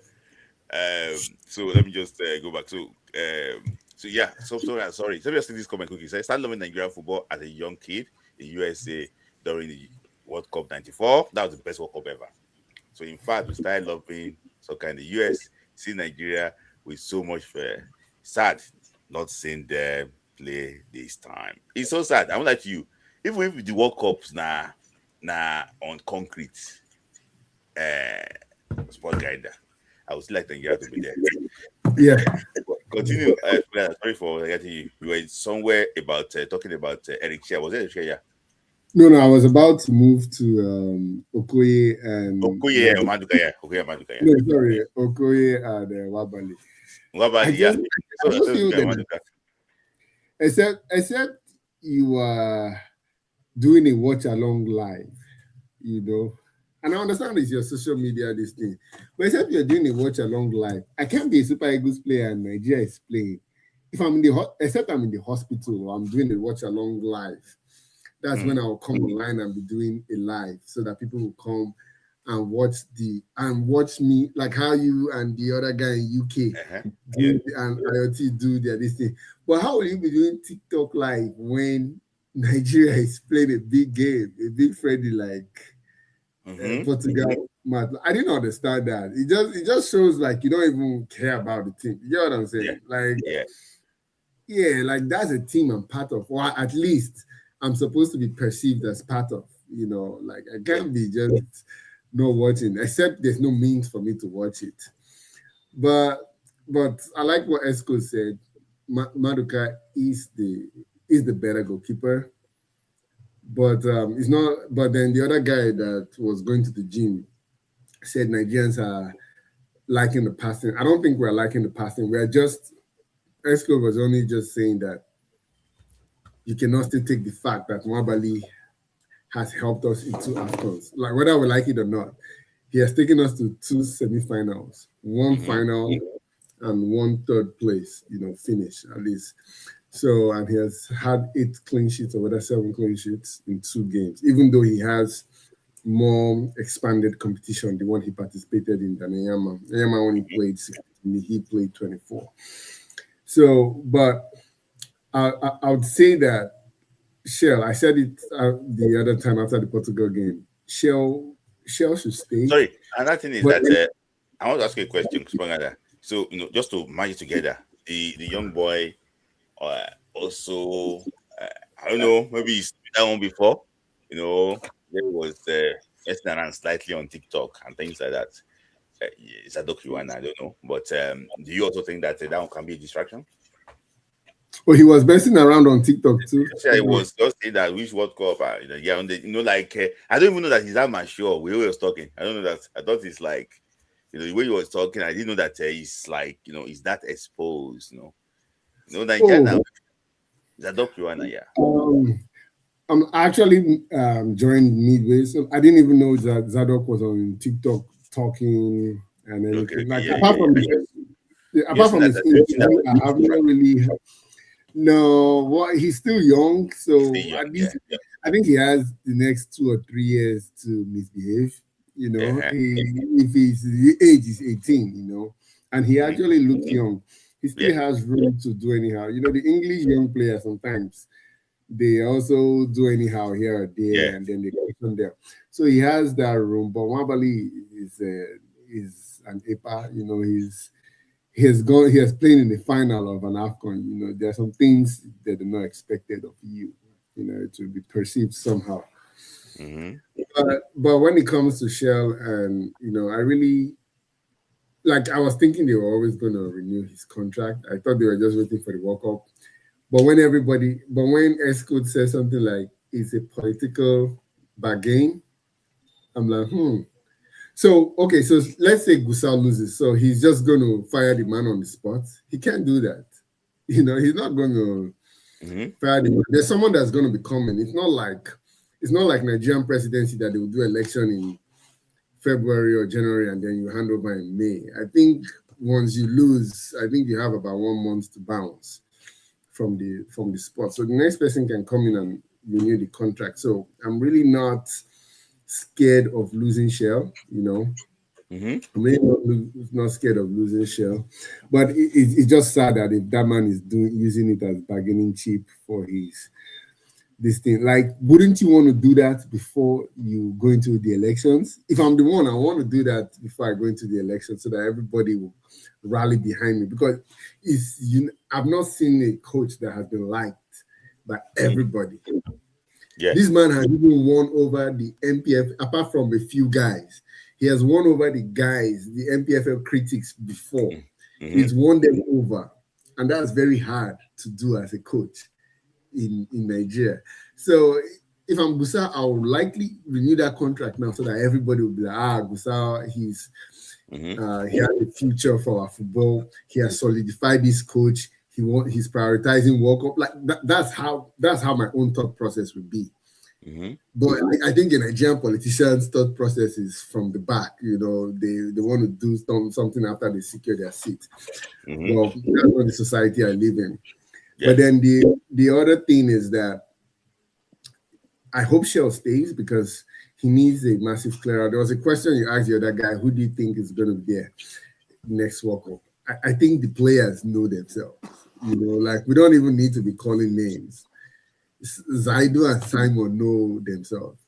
So let me just go back. Sorry. Let me just see this comment quickly. Start loving Nigerian football as a young kid in USA during the World Cup '94. That was the best World Cup ever. So in fact, we started loving soccer in the US. See Nigeria with so much sad not seeing them play this time. It's so sad. I'm like you. Even if the World Cups now on concrete sport grinder, I would still like Nigeria to be there. Yeah. Continue. Sorry for getting you. You were somewhere about talking about Eric Shea. Was it Eric Shea? Yeah. No, I was about to move to Okoye and Maduka. No, sorry, Okoye and Wabali. I just feel that except you are doing a watch along live, and I understand it's your social media, this thing, but except you're doing a watch along live, I can't be a Super Eagles player and Nigeria is playing. If I'm except I'm in the hospital or I'm doing a watch along live, that's when I'll come online and be doing a live so that people will come and watch me, like how you and the other guy in UK and IoT do this thing. But how will you be doing TikTok live when Nigeria is playing a big game, a big friendly like Portugal? I didn't understand that. It just shows like you don't even care about the team. You know what I'm saying? Like that's a team I'm part of, or at least I'm supposed to be perceived as part of. Like I can't be just not watching, except there's no means for me to watch it. But I like what Esco said. Maduka is the better goalkeeper, but it's not. But then the other guy that was going to the gym said Nigerians are liking the passing. I don't think we're liking the passing. We're just, Esco was only just saying that you cannot still take the fact that Nwabali has helped us in 2 AFCONs. Like whether we like it or not, he has taken us to 2 semifinals, 1 final and 1 third place, finish at least. So, and he has had 8 clean sheets or whether 7 clean sheets in 2 games, even though he has more expanded competition, the one he participated in than Eyama. Eyama only played 16, he played 24. So, but I would say that Shell, I said it the other time after the Portugal game, Shell should stay. Sorry, another thing is that I want to ask you a question. So, just to match it together, the young boy also, I don't know, maybe he's that one before, there was messing around slightly on TikTok and things like that. It's a document, I don't know. But do you also think that that one can be a distraction? Oh, he was messing around on TikTok too. Yeah, it was just saying that which World Cup, I don't even know that he's that mature. We were talking. I don't know that. I thought it's like the way he was talking, I didn't know that he's like, he's that exposed, Nigeria now. Zadok Yohana, yeah. I'm actually joined midway, so I didn't even know that Zadok was on TikTok talking and everything. Apart from his interview, I have not really. No, well, he's still young, so at least I think he has the next 2 or 3 years to misbehave. If the age is 18, and he actually looks young. He still has room to do anyhow. The English young players sometimes they also do anyhow here or there, and then they come there. So he has that room. But Nwabali is an EPA. He has played in the final of an AFCON. There are some things that are not expected of you. To be perceived somehow. But when it comes to Shell, and I really I was thinking they were always going to renew his contract. I thought they were just waiting for the World Cup. But when Escud says something like it's a political bargain, I'm like, So let's say Gusau loses. So he's just going to fire the man on the spot. He can't do that. He's not going to fire the man. There's someone that's going to be coming. It's not like Nigerian presidency that they will do election in February or January and then you hand over in May. I think once you lose, I think you have about 1 month to bounce from the spot. So the next person can come in and renew the contract. So I'm really not scared of losing Shell, I'm really not scared of losing Shell. But it's just sad that if that man is using it as bargaining chip for this thing. Wouldn't you want to do that before you go into the elections? If I'm the one, I want to do that before I go into the election so that everybody will rally behind me, because I've not seen a coach that has been liked by everybody. This man has even won over the MPF, apart from a few guys. He has won over the guys, the MPFL critics before. He's won them over. And that's very hard to do as a coach in Nigeria. So if I'm Gusau, I would likely renew that contract now so that everybody will be like, Gusau, he has a future for our football. He has solidified this coach. He's prioritizing World Cup. That's how my own thought process would be. But I think the Nigerian politicians' thought process is from the back. They want to do something after they secure their seat. Well, that's not the society I live in. But then the other thing is that I hope Shell stays because he needs a massive clear out. There was a question you asked the other guy, who do you think is going to be there next World Cup? I think the players know themselves. We don't even need to be calling names. Zaidu and Simon know themselves.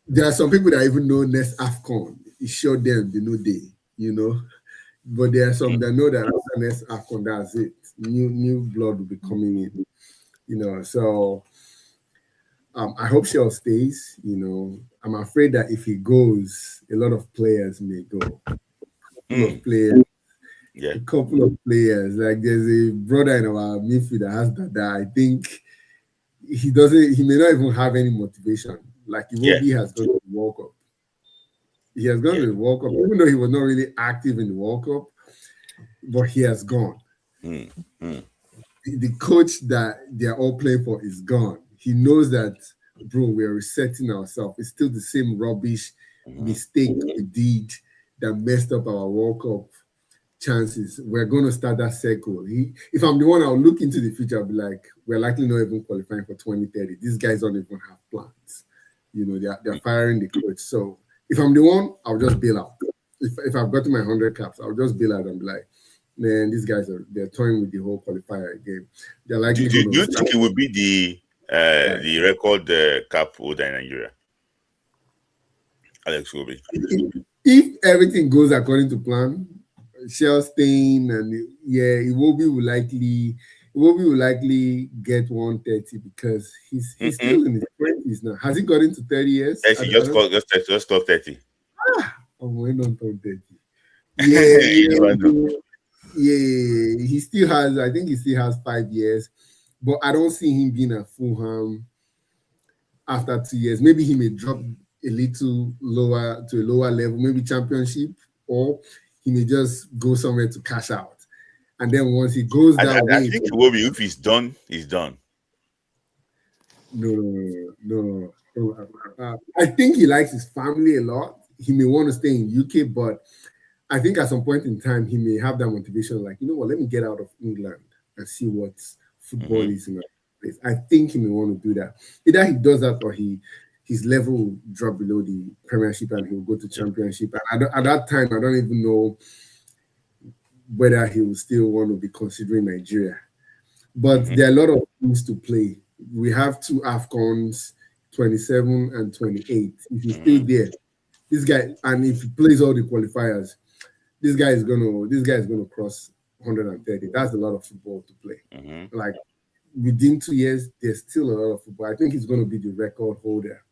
There are some people that even know next AFCON. It showed them they know they, But there are some that know that after next AFCON, that's it. New blood will be coming in, So I hope Shell stays. I'm afraid that if he goes, a lot of players may go. A couple of players. Like there's a brother in our midfield that has that. I think he may not even have any motivation. Like Iwobi has gone to the World Cup. He has gone to the World Cup, even though he was not really active in the World Cup, but he has gone. The coach that they're all playing for is gone. He knows that, bro, we're resetting ourselves. It's still the same rubbish mistake we did that messed up our World Cup chances. We're going to start that circle. If I'm the one, I'll look into the future. I'll be like, we're likely not even qualifying for 2030. These guys don't even have plans. They're firing the coach. So if I'm the one, I'll just bail out. If I've gotten my 100 caps, I'll just bail out and be like, man, these guys they're toying with the whole qualifier game. They're likely. Do you think it would be the record cap holder in Nigeria? Alex Iwobi. If everything goes according to plan, Shell staying and Iwobi will likely get 130 because he's still in his 20s now. Has he got into 30 years? Yes, he just got 30. I'm waiting on 30. Yeah. He still has, I think he still has 5 years, but I don't see him being at Fulham after 2 years. Maybe he may drop a little lower to a lower level, maybe championship, or he may just go somewhere to cash out. And then once he goes that way, I think he will be. If he's done, he's done. No. I think he likes his family a lot. He may want to stay in UK, but I think at some point in time, he may have that motivation, like, you know what, let me get out of England and see what football is in that place. I think he may want to do that. Either he does that or his level will drop below the Premiership and he'll go to Championship. And at that time, I don't even know whether he will still want to be considering Nigeria. But there are a lot of things to play. We have 2 AFCONs, 27 and 28. If you stay there, this guy, and if he plays all the qualifiers, this guy is gonna cross 130. That's a lot of football to play. Like within 2 years, there's still a lot of football. I think he's gonna be the record holder.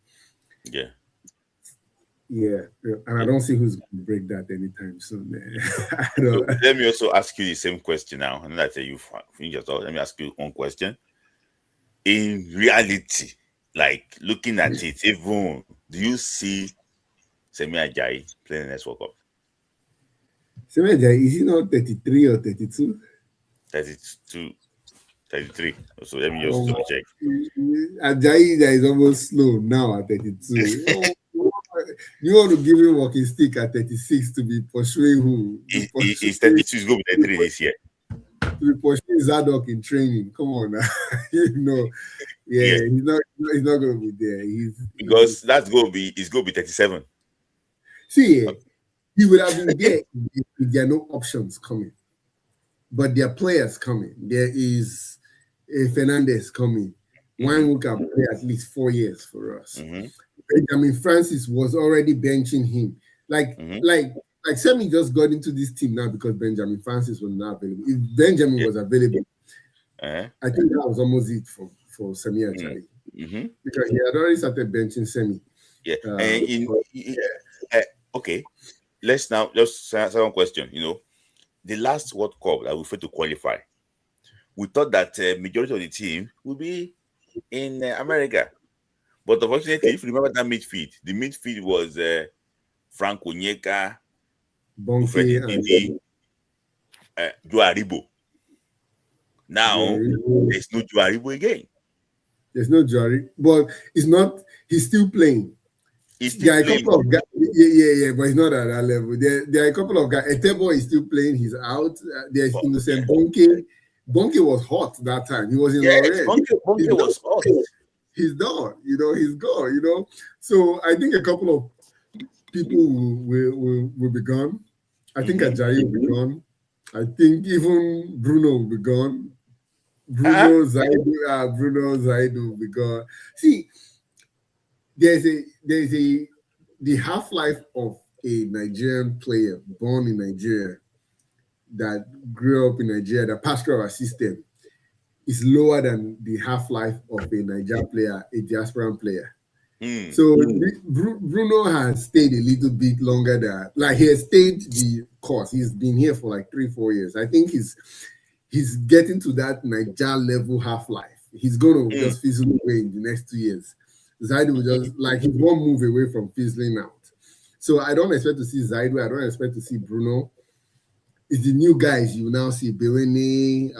Yeah, and I don't see who's going to break that anytime soon. So let me also ask you the same question now. And I tell you, finish your thought. Let me ask you one question. In reality, like looking at it, even do you see Semi Ajayi playing the next World Cup? Semi Ajayi, is he not 33 or 32? 32, 33. So let me just double check. Ajayi is almost slow now at 32. You want to give him walking stick at 36 to be pursuing who? He's 32, he's going to be 33 this year. To be pursuing Zadok in training. Come on now. He's not going to be there. Because that's going to be, he's going to be 37. See, he would have been there if there are no options coming. But there are players coming. There is Fernandez coming. One who can play at least 4 years for us. Benjamin Francis was already benching him. Like Semi just got into this team now because Benjamin Francis was not available. If Benjamin was available, I think that was almost it for Semi Ajayi. Because he had already started benching Semi. Okay. Let's now just second question. You know, the last World Cup that we failed to qualify, we thought that majority of the team would be in America. But unfortunately, if you remember that midfield, the midfield was Frank Onyeka, Freddy Didi, Joe Aribo. Now, there's no Joe Aribo again. There's no Joe Aribo, but he's still playing. There are a couple of guys, but he's not at that level. There are a couple of guys. Etebo is still playing, he's out. There's Innocent Bonke. Bonke was hot that time. He was in Lorraine. Bonke was hot. He's done, he's gone, So I think a couple of people will be gone. I think Ajayi will be gone. I think even Bruno will be gone. Bruno Zaidu will be gone. See, there's the half-life of a Nigerian player born in Nigeria that grew up in Nigeria, that passed through our system, is lower than the half-life of a Nigerian player, a diasporan player. So Bruno has stayed a little bit longer than, like he has stayed the course. He's been here for like 3-4 years. I think he's getting to that Niger level half-life. He's going to just fizzle away in the next 2 years. Zaidu will just, like, he's one move away from fizzling out. So I don't expect to see Zaidu. I don't expect to see Bruno. It's the new guys you now see, Bewene,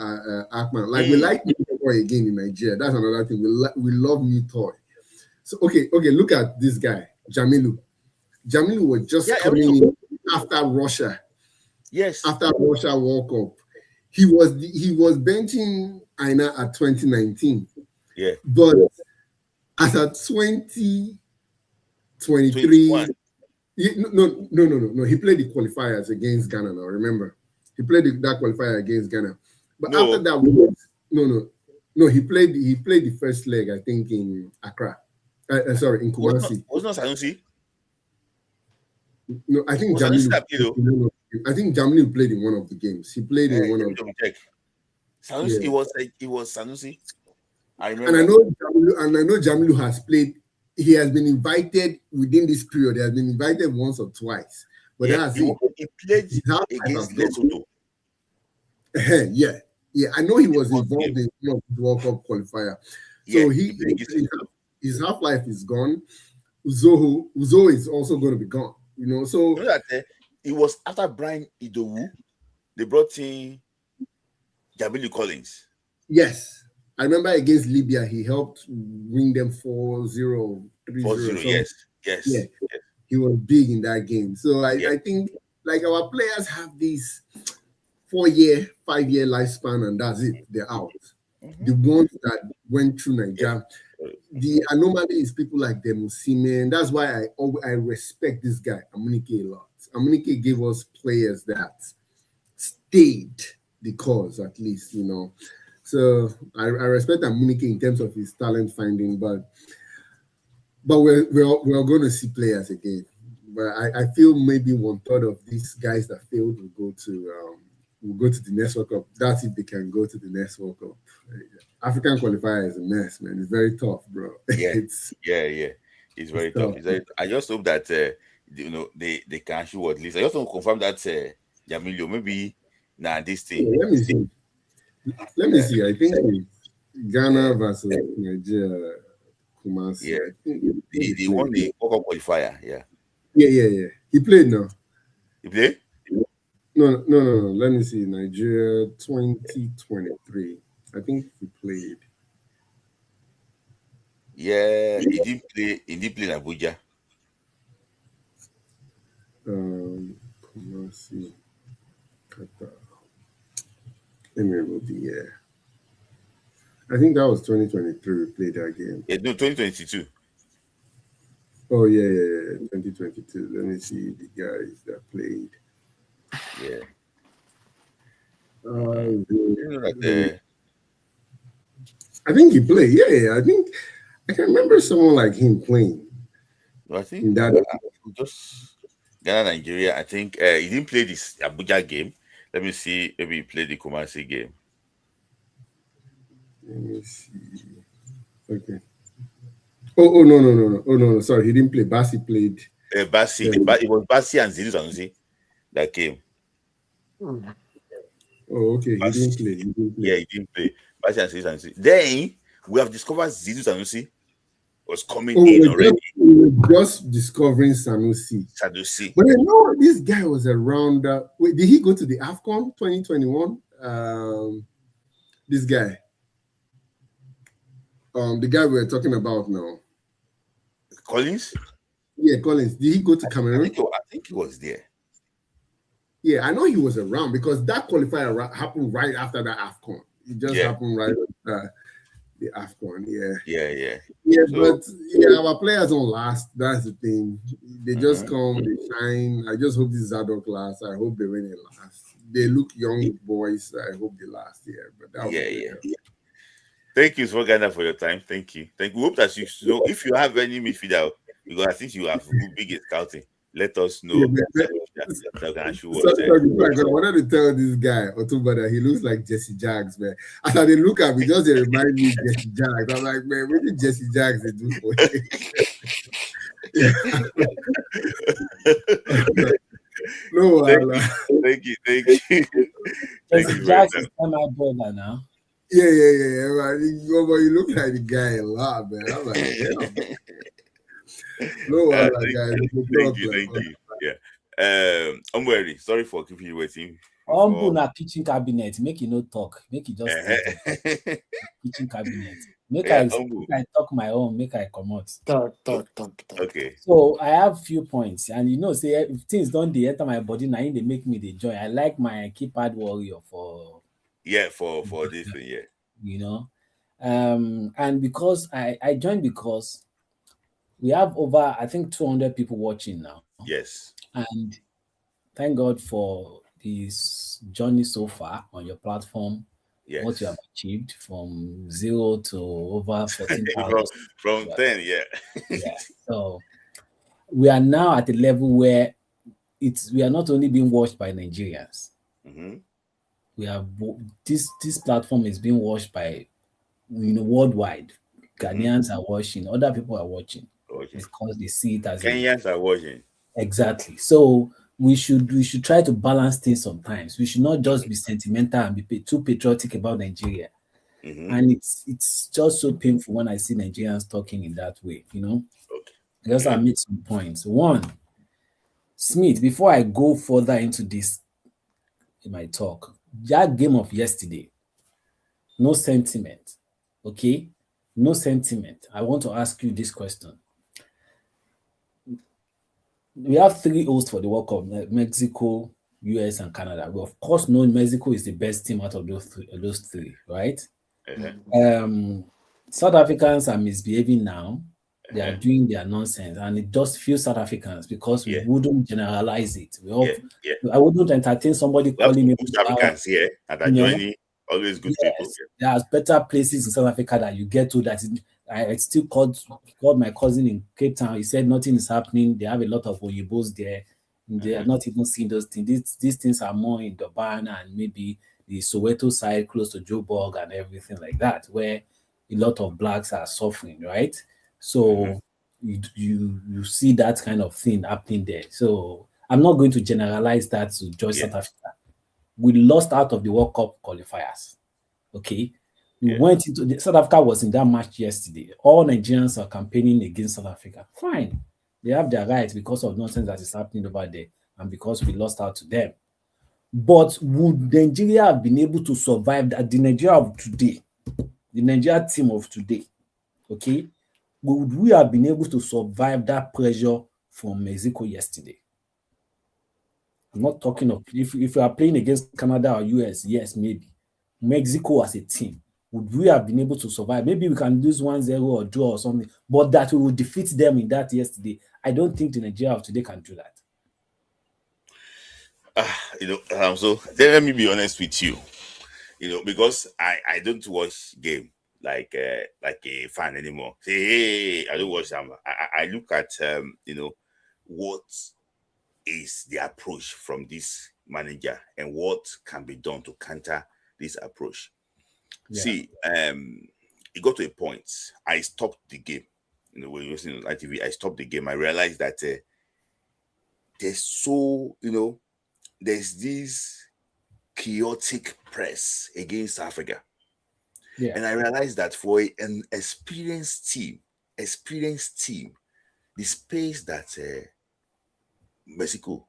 Akman. Like, we like new toy again in Nigeria. That's another thing. We love new toy. So, okay, look at this guy, Jamilu. Jamilu was just coming in after Russia. Yes. After Russia World Cup. He was benching Aina at 2019. Yeah. But as at 2023, no. He played the qualifiers against Ghana now, remember? He played that qualifier against Ghana. But after that, he played the first leg, I think, in Accra. In Kumasi. Wasn't Sanusi? No, I think Jamilu. I think Jamilu played in one of the games. He played in one of the games. Sanusi, it was Sanusi. I remember. And I know Jamilu has played. He has been invited within this period. He has been invited once or twice. But he played against Lesotho. Yeah. I know he was involved in the World Cup qualifier. So his half-life is gone. Uzo is also going to be gone. So you know that it was after Brian Idowu, they brought in Jamilu Collins. Yes. I remember against Libya, he helped win them 4-0, 3-0. 4-0, yes. Yeah, Yes. he was big in that game. So I think like our players have this 4-year, 5-year lifespan, and that's it. They're out. The ones that went through Nigeria, the anomaly is people like them, Osimhen. That's why I respect this guy, Amunike, a lot. Amunike gave us players that stayed the cause, at least, you know. So I respect Amunike in terms of his talent finding, but we're going to see players again. But I feel maybe 1/3 of these guys that failed will go to the next World Cup. That's if they can go to the next World Cup. African qualifier is a mess, man. It's very tough, bro. Yeah, it's very tough. I just hope that they can actually at least. I just want to confirm that Jamilio maybe this thing. Yeah, let me see. I think it's Ghana versus Nigeria. Kumasi. Yeah, they won the World Cup qualifier. Yeah. He played now. He played? No. Let me see. Nigeria 2023. I think he played. Yeah, he didn't play. He didn't play in Abuja. Kumasi. Let me remove the year. I think that was 2023 we played that game. Yeah, no, 2022. Oh, yeah, 2022. Let me see the guys that played. Yeah. I think he played. Yeah. I think I can remember someone like him playing. I think that just Ghana, Nigeria. I think he didn't play this Abuja game. Let me see. Maybe he played the Kumasi game. Let me see. Okay. Oh no. Sorry, he didn't play. Bassi played. Bassi. It was Bassi and Zidu Sanusi that came. Oh, okay. He didn't play. Yeah, he didn't play. Bassi and Zidu Sanusi. Then we have discovered Zidu Sanusi was coming in already. We're just discovering Sanusi. But you know, this guy was around. Wait, did he go to the AFCON 2021? This guy. The guy we're talking about now. Collins? Yeah, Collins. Did he go to Cameroon? I think he was there. Yeah, I know he was around because that qualifier happened right after that AFCON. It just happened right after the AFCON. Yeah, but our players don't last. That's the thing. They just come, they shine. I just hope this Zadok lasts. I hope they really last. They look young boys. I hope they last. But that Thank you, Ghana, for your time. Thank you. We hope that you know if you have any midfielder, because I think you have big scouting. Let us know. I wanted to tell this guy, Otumba, that he looks like Jesse Jaggs, man. As I look at me, just remind me of Jesse Jaggs. I'm like, man, what did Jesse Jaggs do for you? No, thank you. Jesse Jaggs is my brother now. Yeah. Man. You look like the guy a lot, man. I'm like, no, thank you. Yeah. I'm worried. Sorry for keeping you waiting. Na kitchen cabinet. Make you no talk. Make you just kitchen cabinet. Make I talk my own. Make I come out. Talk. Okay. So I have few points, and say if things don't enter my body, now they make me the joy. I like my keypad warrior for. Yeah, for this thing, and because I joined because we have over, I think, 200 people watching now. Yes. And thank God for this journey so far on your platform. Yes. What you have achieved from 0 to over 14,000. from 10, yeah. So we are now at a level where we are not only being watched by Nigerians. Mm-hmm. We have this platform is being watched by worldwide. Ghanaians are watching, other people are watching because they see it as Kenyans are watching. Exactly. So we should try to balance things sometimes. We should not just be sentimental and be too patriotic about Nigeria. Mm-hmm. And it's just so painful when I see Nigerians talking in that way. I just made some points. One, Smith, before I go further into this in my talk, that game of yesterday, no sentiment. Okay? No sentiment. I want to ask you this question. We have 3 hosts for the World Cup: Mexico, US, and Canada. We of course know Mexico is the best team out of those three, right? South Africans are misbehaving now. They are doing their nonsense, and it just feels South Africans because we wouldn't generalize it. I wouldn't entertain somebody calling me South Africans here and are joining. Always good people. There's better places in South Africa that you get to that. I still called my cousin in Cape Town. He said nothing is happening. They have a lot of Oyibos there. They are not even seeing those things. These things are more in Durban and maybe the Soweto side close to Joburg and everything like that, where a lot of blacks are suffering, right? So you see that kind of thing happening there. So I'm not going to generalize that to just South Africa. We lost out of the World Cup qualifiers. Okay. We went into South Africa was in that match yesterday. All Nigerians are campaigning against South Africa. Fine. They have their rights because of nonsense that is happening over there and because we lost out to them. But would Nigeria have been able to survive that? The Nigeria of today, the Nigeria team of today, okay, would we have been able to survive that pressure from Mexico yesterday? I'm not talking of if you are playing against Canada or US, yes, maybe. Mexico as a team, would we have been able to survive? Maybe we can lose 1-0 or draw or something, but that we will defeat them in that yesterday. I don't think the Nigeria of today can do that. So then let me be honest with you. Because I don't watch game like a fan anymore. Say, hey, I don't watch them. I look at what is the approach from this manager and what can be done to counter this approach. See, it got to a point. I stopped the game. When we were listening on ITV, I stopped the game. I realized that there's this chaotic press against Africa. Yeah. And I realized that for an experienced team, the space that Mexico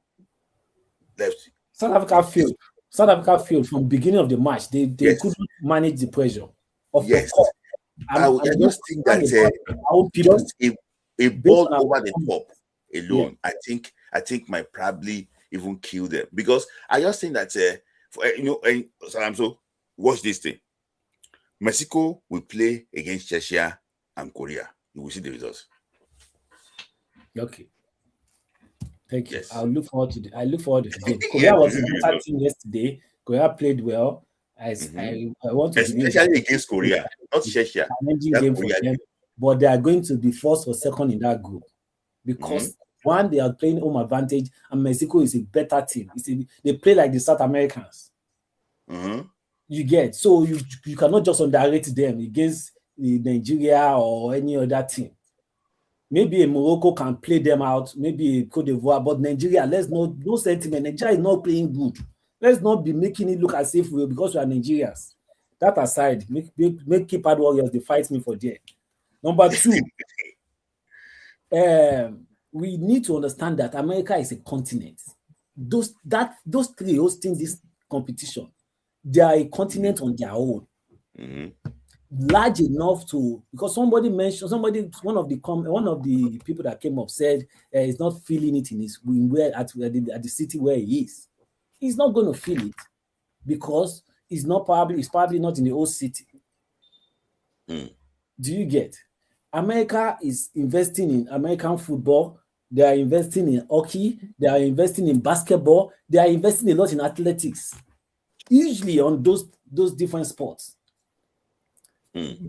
left. South Africa failed from beginning of the match. They couldn't manage the pressure. Of course. I just think that just a ball over the top alone, I think might probably even kill them. Because I just think that so watch this thing. Mexico will play against Czechia and Korea. You will see the results. Okay. Thank you. Yes. I look forward to the game. Korea was a better team yesterday. Korea played well. I want to especially against Korea, not Czechia. Game for them, but they are going to be first or second in that group because one, they are playing home advantage, and Mexico is a better team. They play like the South Americans. You get so you cannot just underrate them against the Nigeria or any other team. Maybe a Morocco can play them out, maybe a Cote d'Ivoire, but Nigeria, no sentiment. Nigeria is not playing good. Let's not be making it look as if because we are Nigerians. That aside, make keypad warriors, they fight me for there. Number 2, we need to understand that America is a continent. Those 3 hosting this competition, they are a continent on their own. Large enough to, because one of the people that came up said he's not feeling it in his at the city where he is. He's not going to feel it because he's probably not in the old city. Do you get? America is investing in American football. They are investing in hockey. They are investing in basketball. They are investing a lot in athletics, usually on those different sports.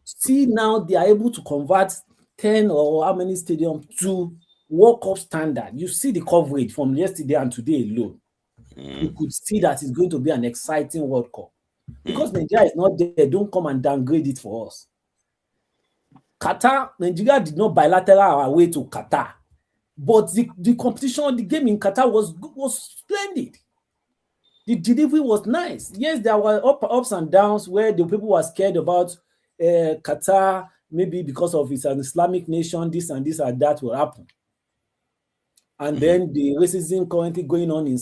See, now they are able to convert 10 or how many stadiums to World Cup standard. You see the coverage from yesterday and today alone. You could see that it's going to be an exciting World Cup. Because Nigeria is not there, don't come and downgrade it for us. Nigeria did not bilateral our way to Qatar. But the competition, the game in Qatar was splendid. The delivery was nice. Yes, there were ups and downs where the people were scared about Qatar, maybe because of it's an Islamic nation, this and that will happen. And then the racism currently going on in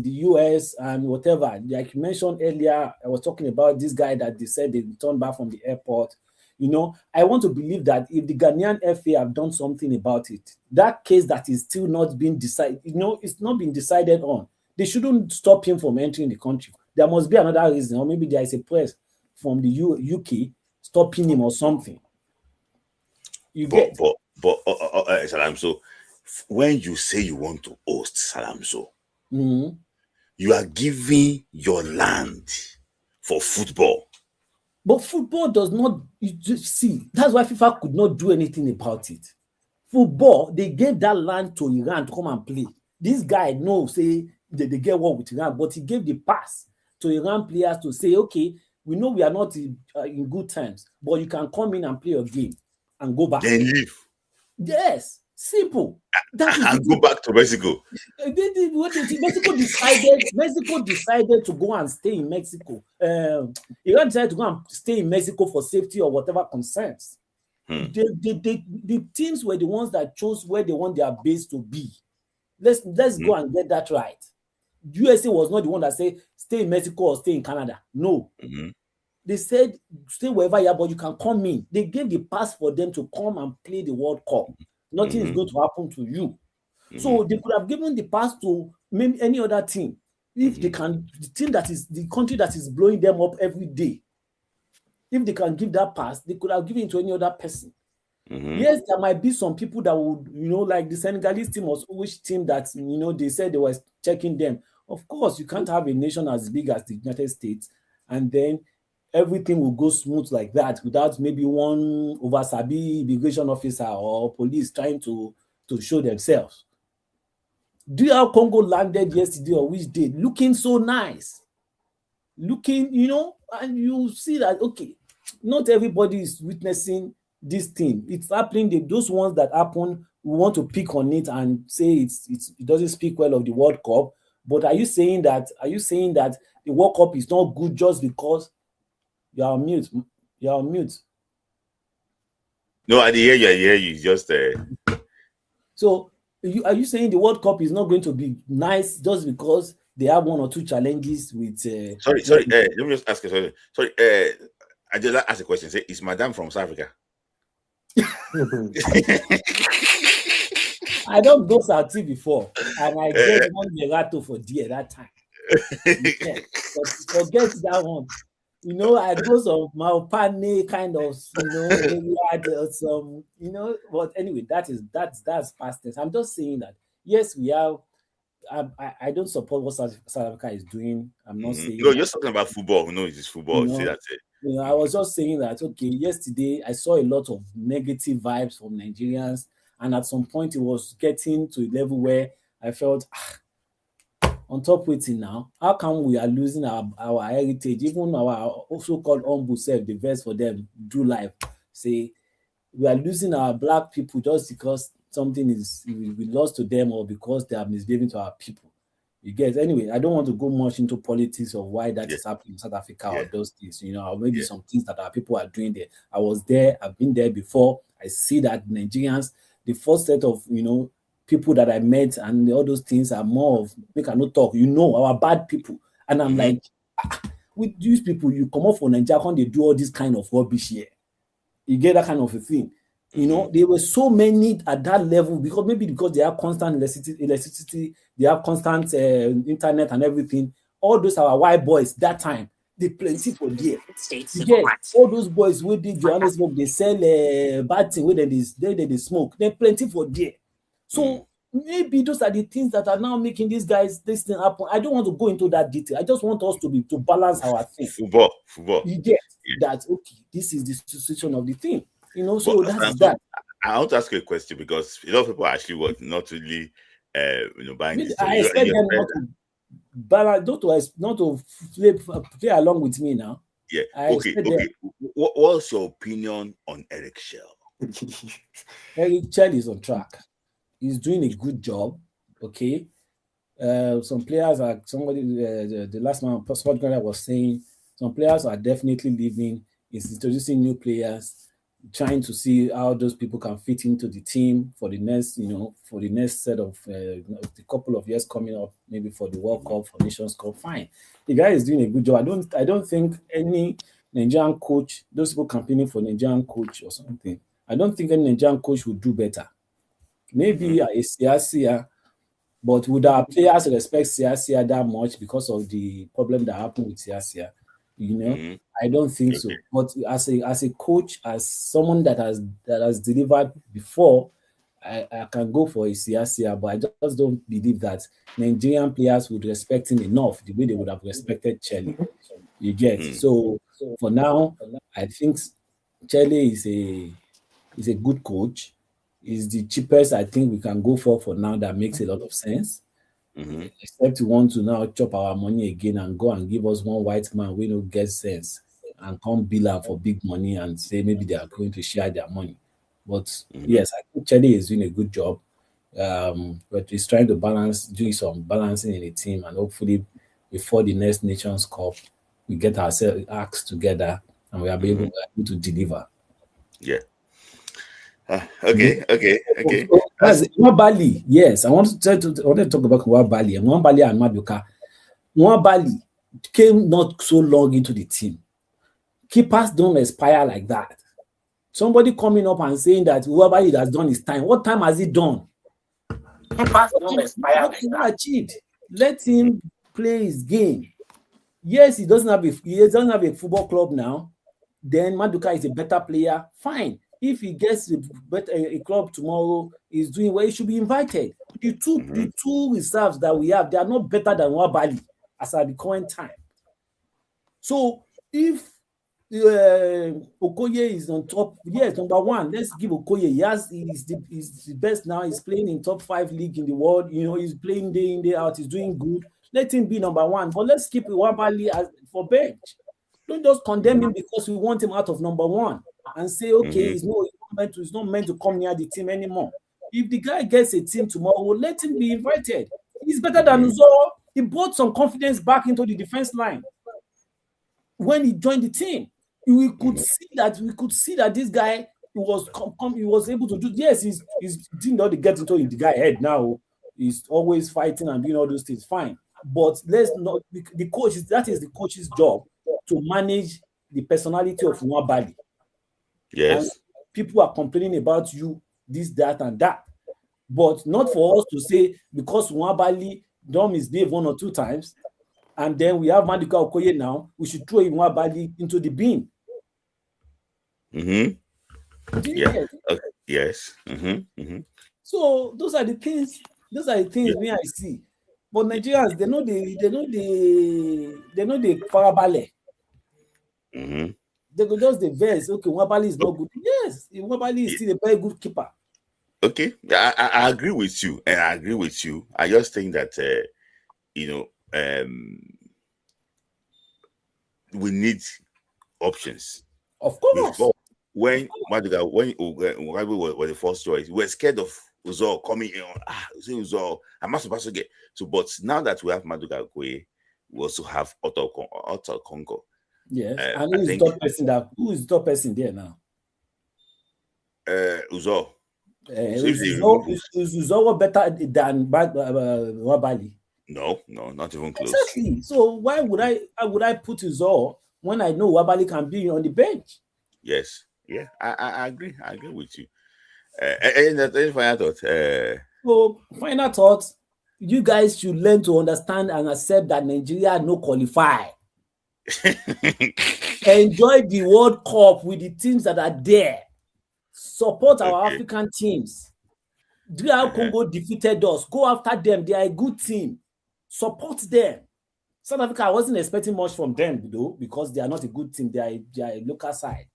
the US and whatever. Like you mentioned earlier, I was talking about this guy that they said they returned back from the airport. You know, I want to believe that if the Ghanaian FA have done something about it, that case that is still not being decided, you know, it's not been decided on. They shouldn't stop him from entering the country. There must be another reason, or maybe there is a press from the UK stopping him or something. You get. Salamso, when you say you want to host Salamso, you are giving your land for football. But football does not, you just see, that's why FIFA could not do anything about it. Football, they gave that land to Iran to come and play. This guy knows, say, they get war with Iran, but he gave the pass to Iran players to say, okay, we know we are not in good terms, but you can come in and play your game and go back. Then leave. Yes, simple. And go back to Mexico. Mexico decided to go and stay in Mexico. Iran decided to go and stay in Mexico for safety or whatever concerns. The teams were the ones that chose where they want their base to be. Let's go and get that right. USA was not the one that said stay in Mexico or stay in Canada. No. They said stay wherever you are, but you can come in. They gave the pass for them to come and play the World Cup. Nothing is going to happen to you. So they could have given the pass to maybe any other team. If they can, the team that is the country that is blowing them up every day, if they can give that pass, they could have given it to any other person. Yes, there might be some people that would, you know, like the Senegalese team or which team that, you know, they said they were checking them. Of course, you can't have a nation as big as the United States and then everything will go smooth like that without maybe one oversabi immigration officer or police trying to show themselves. Do you know how Congo landed yesterday or which day? Looking so nice. Looking, you know, and you see that, okay, not everybody is witnessing this thing. It's happening. Those ones that happen, we want to pick on it and say it doesn't speak well of the World Cup. But are you saying that the World Cup is not good just because you're on mute? You're on mute. No, I hear you. Just So are you saying the World Cup is not going to be nice just because they have one or two challenges with? Sorry. Let me just ask you. Sorry. I just ask a question. Say, is Madame from South Africa? I don't go South before, and I get one Merato for dear that time. Yeah, but forget that one. You know, I go some Maopane kind of, you know, maybe I had some, you know. But anyway, that's past tense. I'm just saying that yes, we have. I don't support what South Africa is doing. I'm not saying. No, you're talking about football. Who knows it's football? You know, see, that's it. You know, I was just saying that, okay, yesterday I saw a lot of negative vibes from Nigerians, and at some point it was getting to a level where I felt, on top waiting now, how come we are losing our heritage? Even our so-called humble self, the best for them, do life, say, we are losing our black people just because something is we lost to them or because they are misbehaving to our people. You get anyway. I don't want to go much into politics of why that is happening in South Africa or those things, you know, or maybe some things that our people are doing there. I was there, I've been there before. I see that Nigerians, the first set of, you know, people that I met and all those things are more of they cannot talk, you know, our bad people. And I'm like, with these people, you come up for Nigeria, when they do all this kind of rubbish here. You get that kind of a thing. You know, there were so many at that level because they have constant electricity, they have constant internet and everything. All those are our white boys that time. They plenty for there. Yeah, all those boys who did Johannesburg, they sell bad thing where they smoke. They plenty for there. So maybe those are the things that are now making these guys this thing happen. I don't want to go into that detail. I just want us to balance our thing. Football. You get that? Okay, this is the situation of the thing. You know, so that's that. I want to ask you a question because a lot of people are actually not really, buying this. I expect them not to balance, not to play along with me now. Yeah. Okay. What's your opinion on Eric Shell? Eric Shell is on track. He's doing a good job. Okay. Some players are the last man was saying some players are definitely leaving. He's introducing new players. trying to see how those people can fit into the team for the next, for the next set of the couple of years coming up, maybe for the World Cup, for Nations Cup. Fine, the guy is doing a good job. I don't think any Nigerian coach, those people campaigning for Nigerian coach or something, I don't think any Nigerian coach would do better. Maybe a Siasia, but would our players respect Siasia that much because of the problem that happened with Siasia? I don't think so. But as a coach, as someone that has delivered before, I can go for a Siasia, but I just don't believe that Nigerian players would respect him enough the way they would have respected Chelle. You get so for now, I think Chelle is a good coach. Is the cheapest I think we can go for now. That makes a lot of sense. Except we want to now chop our money again and go and give us one white man we don't get sense and come bill out for big money and say maybe they are going to share their money. But yes, I think Chelle is doing a good job. But he's trying to do some balancing in the team, and hopefully before the next Nations Cup, we get ourselves acts together and we are able to deliver. Yeah. Okay. Nwabali, yes, I want to talk about Nwabali. Nwabali and Maduka. Nwabali came not so long into the team. Keepers don't expire like that. Somebody coming up and saying that Nwabali has done his time. What time has he done? Keepers don't expire like that. Achieved. Let him play his game. Yes, he doesn't have a football club now. Then Maduka is a better player. Fine. If he gets a club tomorrow, he's doing well, he should be invited. The two reserves that we have, they are not better than Nwabali as at the current time. So if Okoye is on top, yes, number one, let's give Okoye. He's the best now. He's playing in top 5 league in the world. He's playing day in, day out. He's doing good. Let him be number one. But let's keep Nwabali for bench. Don't just condemn him because we want him out of number one and say, okay, he's not meant to come near the team anymore. If the guy gets a team tomorrow, let him be invited. He's better than Uzor. He brought some confidence back into the defense line. When he joined the team, we could see that this guy he was able to do. Yes, he's didn't know to get into the guy's head now. He's always fighting and doing all those things. Fine. But let's not that is the coach's job to manage the personality of Nwabali. Yes. And people are complaining about you, this, that, and that. But not for us to say because Nwabali done misbehave 1 or 2 times, and then we have Maduka Okoye now, we should throw Nwabali into the bin. Yeah. Okay. Yes. So those are the things me I see. But Nigerians, they know the farabale. They go just the verse. Okay, Nwabali is not good. Yes, Nwabali is still a very good keeper. Okay, I agree with you, and I agree with you. I just think that we need options. Of course. Before, when Nwabali was the first choice, we were scared of Uzor coming in. Uzor, I'm not supposed to get. So, but now that we have Maduka Okoye, we also have Otto Congo. Yes, and who is the top person there now? Uzor. Is Uzor better than Nwabali? No, not even close. Exactly. So why would I put Uzor when I know Nwabali can be on the bench? Yes. Yeah, I agree. I agree with you. Any final thought? So final thought: you guys should learn to understand and accept that Nigeria no qualify. Enjoy the World Cup with the teams that are there. Support our African teams. DR Congo defeated us. Go after them. They are a good team. Support them. South Africa, I wasn't expecting much from them, though, because they are not a good team. They are a local side.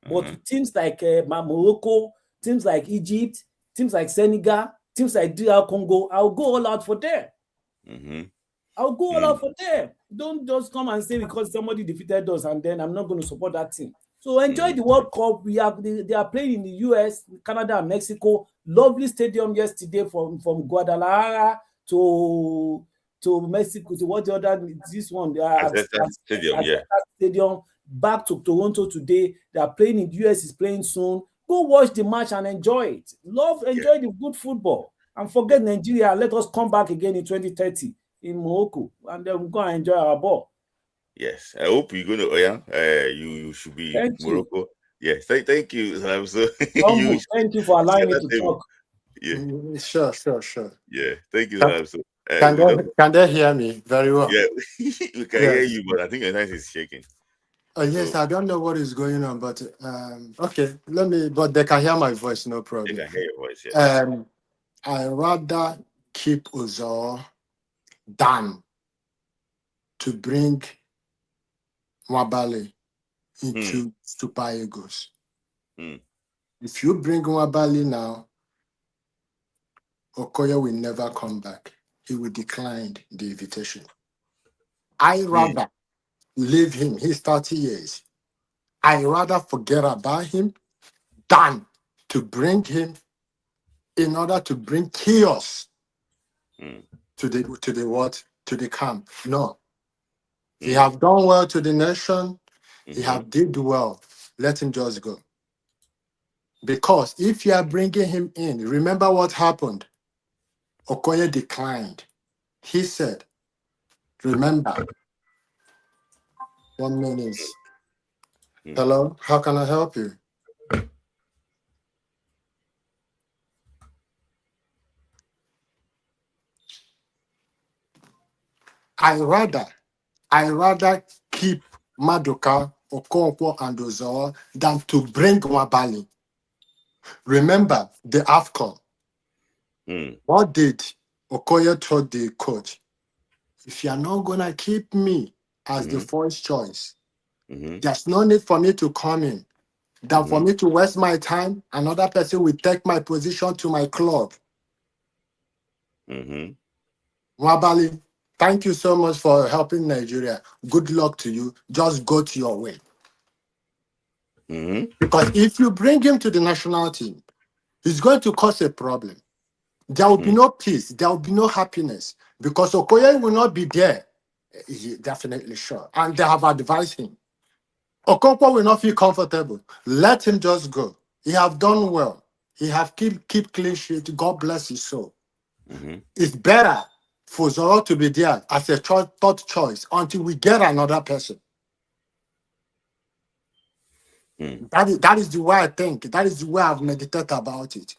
But teams like Morocco, teams like Egypt, teams like Senegal, teams like DR Congo, I'll go all out for them. I'll go all out for them. Don't just come and say because somebody defeated us and then I'm not going to support that team. So enjoy the World Cup. They are playing in the US, Canada, and Mexico. Lovely stadium yesterday from Guadalajara to Mexico to what the other this one. Stadium, yeah. Stadium. back to Toronto today. They are playing in the US, is playing soon. Go watch the match and enjoy it. Enjoy the good football. And forget Nigeria. Let us come back again in 2030 in Morocco. And then we'll go and enjoy our ball. Yes. I hope you're going to, you should be Thank Morocco. you. Yes. Thank you. So Thank you for allowing me to talk. Yeah. Sure. Yeah. Thank you. So, can they hear me very well? Yeah, we can hear you, but I think your voice is shaking. Yes, So, I don't know what is going on, but okay, but they can hear my voice, no problem. they can hear your voice, yeah. I rather keep Uzor than to bring Nwabali into Super Eagles. If you bring Nwabali now, Okoye will never come back. He will decline the invitation. I rather leave him. He's 30 years. I rather forget about him than to bring him in order to bring chaos to the camp. No. He have done well to the nation. He have did well. Let him just go. Because if you are bringing him in, remember what happened. Okoye declined. He said, remember, 1 minute. Hello, how can I help you? I rather keep Maduka, Okonkwo, and Uzor than to bring Nwabali. Remember the AFCON. What did Okoye told the coach? If you are not gonna keep me as the first choice, there's no need for me to come in. Than for me to waste my time, another person will take my position to my club. Nwabali, thank you so much for helping Nigeria. Good luck to you. Just go to your way. Because if you bring him to the national team, it's going to cause a problem. There will be no peace. There will be no happiness. Because Okoye will not be there. Definitely sure. And they have advised him. Okonkwo will not feel comfortable. Let him just go. He have done well. He have keep clean sheet. God bless his soul. It's better for Zoro to be there as a third choice until we get another person. That is the way I think. That is the way I've meditated about it.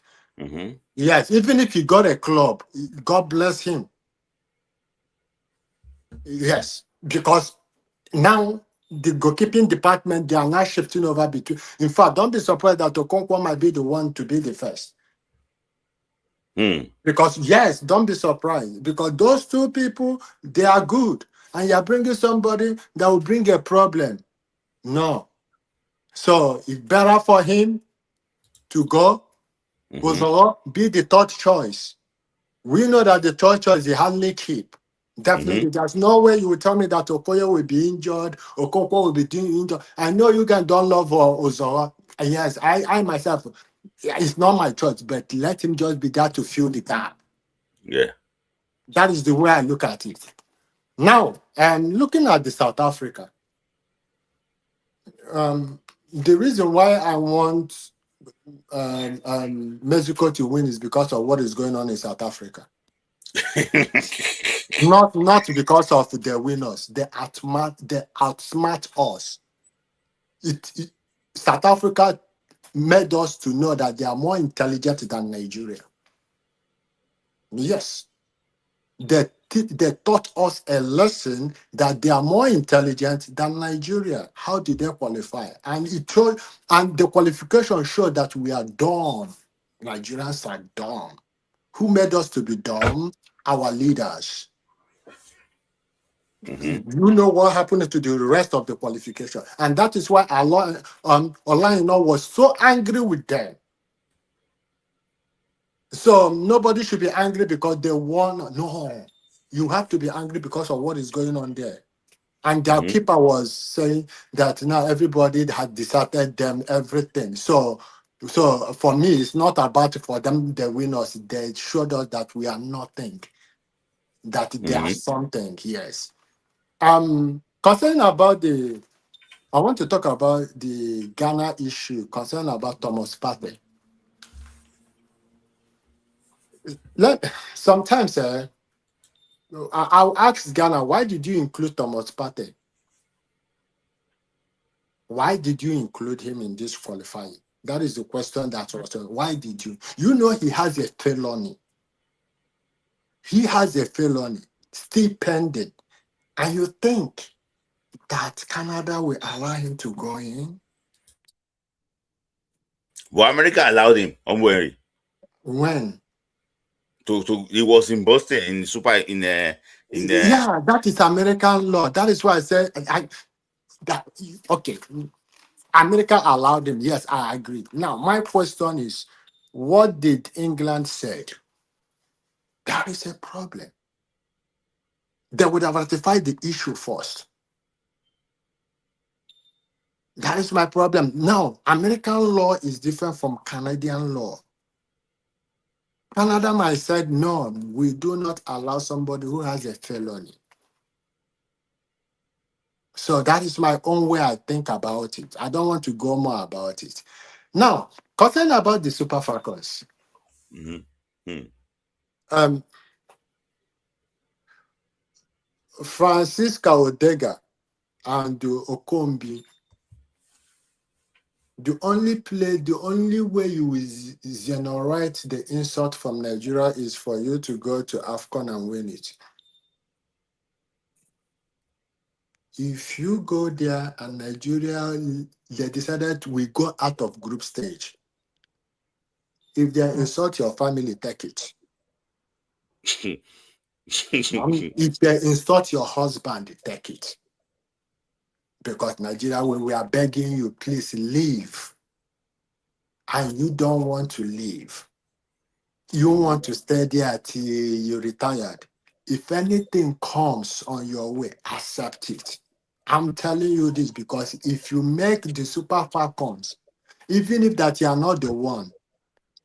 Yes, even if he got a club, God bless him. Yes, because now the goalkeeping department, they are now shifting over between. In fact, don't be surprised that Okonkwo might be the one to be the first. Because yes, don't be surprised. Because those two people, they are good. And you're bringing somebody that will bring a problem. No. So it's better for him to go. Uzor be the third choice. We know that the third choice is hardly keep. Definitely, there's no way you will tell me that Okoye will be injured, Okonkwo will be injured. I know you don't love Uzor. Yes, I myself, it's not my choice, but let him just be there to fill the gap. Yeah. That is the way I look at it. Now, looking at the South Africa, the reason why I want Mexico to win is because of what is going on in South Africa. not because of the winners. They outsmart us. South Africa made us to know that they are more intelligent than Nigeria. Yes. They taught us a lesson that they are more intelligent than Nigeria. How did they qualify? And the qualification showed that we are dumb. Nigerians are dumb. Who made us to be dumb? Our leaders. You know what happened to the rest of the qualification. And that is why Olaina was so angry with them. So nobody should be angry because they won. No. You have to be angry because of what is going on there. And their keeper was saying that now everybody had deserted them, everything. So for me, it's not about for them, the winners. They showed us that we are nothing. That they are something, yes. Concerning about the I want to talk about the Ghana issue concerned about Thomas Partey. Sometimes I'll ask Ghana, why did you include Thomas Partey? Why did you include him in this qualifying? That is the question that was. Why did you? You know he has a felony. He has a felony still pending. And you think that Canada will allow him to go in? Well, America allowed him. Don't worry. When? He was in Boston in the Yeah, that is American law. That is why I said okay. America allowed him. Yes, I agree. Now, my question is, what did England say? That is a problem. They would have ratified the issue first. That is my problem. Now, American law is different from Canadian law. Canada might said, no, we do not allow somebody who has a felony. So that is my own way I think about it. I don't want to go more about it. Now, concerned about the Super Falcons. Francisca Odega and Okombi, the only way you will generate the insult from Nigeria is for you to go to AFCON and win it. If you go there and Nigeria, they decided we go out of group stage. If they insult your family, take it. If they insult your husband, take it. Because Nigeria, we are begging you, please leave. And you don't want to leave. You want to stay there till you're retired. If anything comes on your way, accept it. I'm telling you this because if you make the Super Falcons, even if that you are not the one,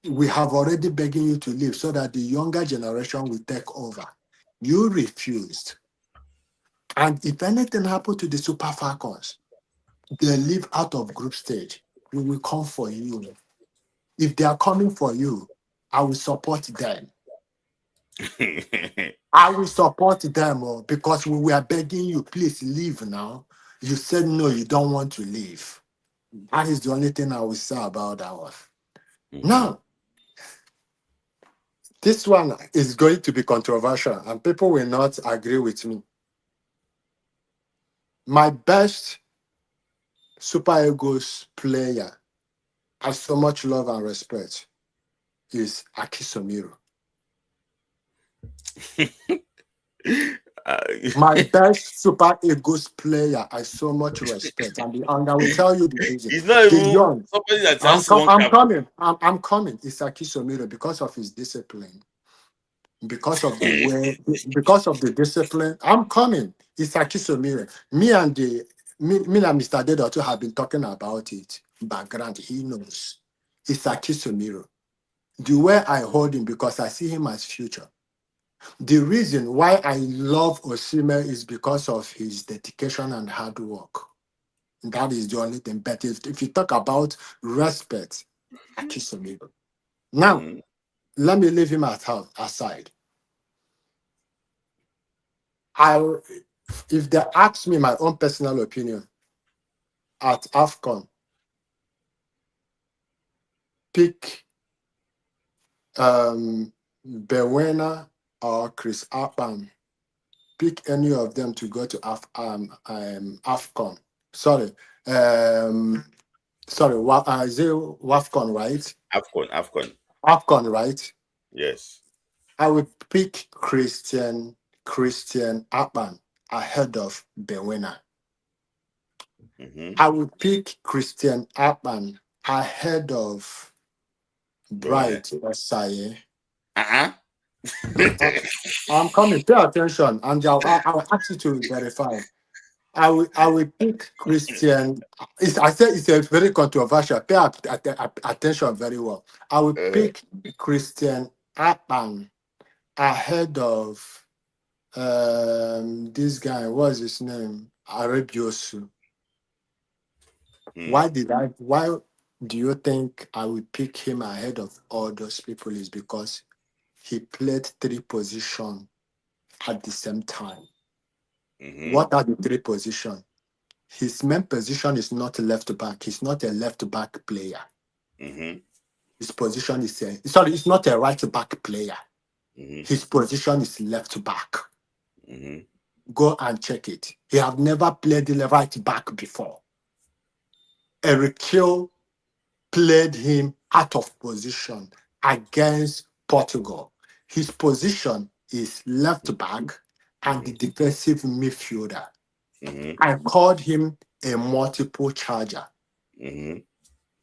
we have already begging you to leave so that the younger generation will take over. You refused. And if anything happened to the Super Falcons, they live out of group stage. We will come for you. If they are coming for you, I will support them. I will support them because we were begging you, please leave now. You said no, you don't want to leave. That is the only thing I will say about that one. Now, this one is going to be controversial and people will not agree with me. My best Super Eagles player I so much love and respect is Akisomiro. My best Super Eagles player I so much respect, and I will tell you the reason. He's not even somebody that has I'm coming. It's Akisomiro because of his discipline, because of the way, because of the discipline. I'm coming. It's Akisomiro. Me and Mr. Dedoto have been talking about it. Background, he knows. It's Akisomiro. The way I hold him because I see him as future. The reason why I love Osimhen is because of his dedication and hard work. That is the only thing. But if you talk about respect, Akisomiro. Now, let me leave him aside. If they ask me my own personal opinion at AFCON, pick Bewena or Chris Apam. Pick any of them to go to AFCON. Sorry. Is it WAFCON, right? AFCON. AFCON, right? Yes. I would pick Christian Apam ahead of Bewena. I would pick Christian Apam ahead of Bright Osaye. I'm coming. Pay attention, and I'll ask you to verify. I will pick Christian. I said it's a very controversial. Pay attention very well. I will pick Christian Apam ahead of this guy. What's his name? Arabiosu. Why do you think I would pick him ahead of all those people? Is because he played 3 positions at the same time. What are the 3 positions? His main position is not a left back. He's not a left back player. His position is it's not a right back player. His position is left back. Go and check it. He have never played the right back before. Eric Kiel played him out of position against Portugal. His position is left back and the defensive midfielder. I called him a multiple charger.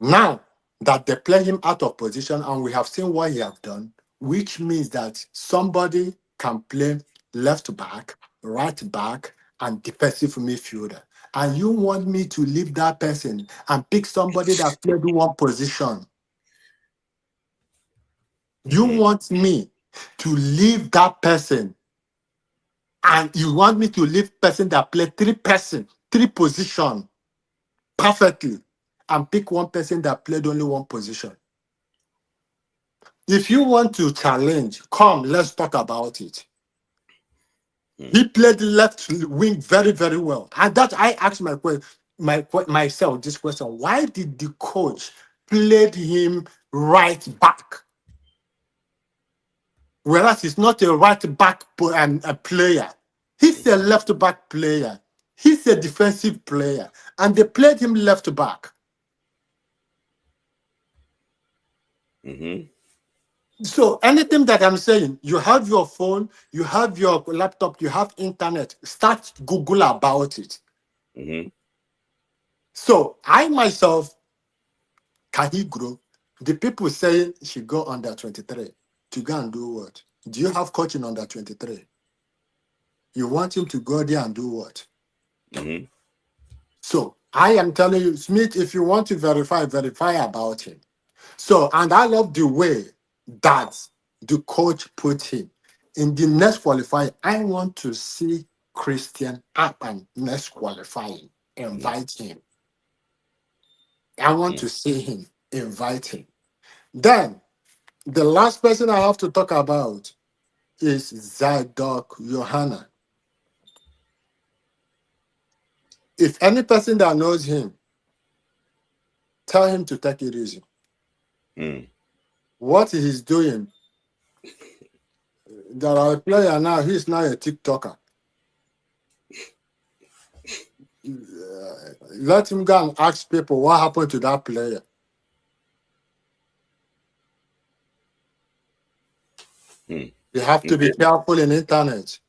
Now that they play him out of position and we have seen what he have done, which means that somebody can play left back, right back, and defensive midfielder. And you want me to leave that person and pick somebody that played one position? You want me to leave that person and you want me to leave person that played 3 positions perfectly and pick one person that played only one position? If you want to challenge, come, let's talk about it. He played left wing very, very well. And that I asked myself this question: why did the coach play him right back? Whereas he's not a right back player. He's a left back player. He's a defensive player. And they played him left back. So anything that I'm saying, you have your phone, you have your laptop, you have internet, start Google about it. So I myself, can he grow? The people say she go under 23 to go and do what? Do you have coaching under 23? You want him to go there and do what? So I am telling you, Smith, if you want to verify about him. So, and I love the way that the coach put him. In the next qualifying, I want to see Christian Akpan next qualifying. Invite him. I want to see him. Invite him. Then, the last person I have to talk about is Zadok Johanna. If any person that knows him, tell him to take it easy. What he's doing, there are a player now, he's now a TikToker. Let him go and ask people what happened to that player. You have to be careful in internet.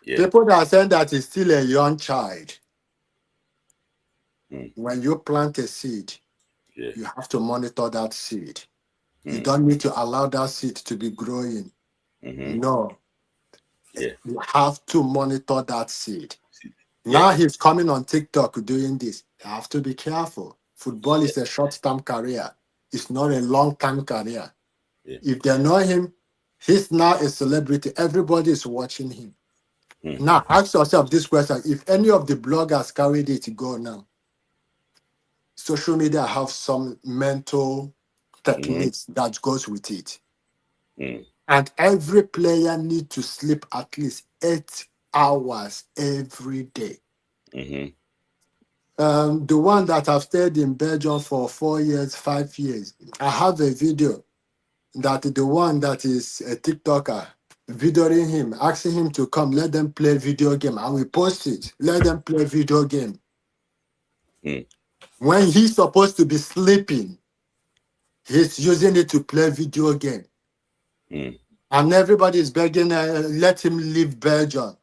People that are saying that he's still a young child. When you plant a seed, you have to monitor that seed. You don't need to allow that seed to be growing. No. You have to monitor that seed. Now he's coming on TikTok doing this. You have to be careful. Football is a short-term career. It's not a long-term career. If they know him, he's now a celebrity. Everybody is watching him. Now ask yourself this question. If any of the bloggers carried it, go now. Social media have some mental techniques that goes with it. And every player needs to sleep at least 8 hours every day. The one that I've stayed in Belgium for 4 years, 5 years, I have a video that the one that is a TikToker videoing him, asking him to come, let them play video game. I will post it. Let them play video game. When he's supposed to be sleeping, he's using it to play video game. And everybody is begging, let him leave Belgium.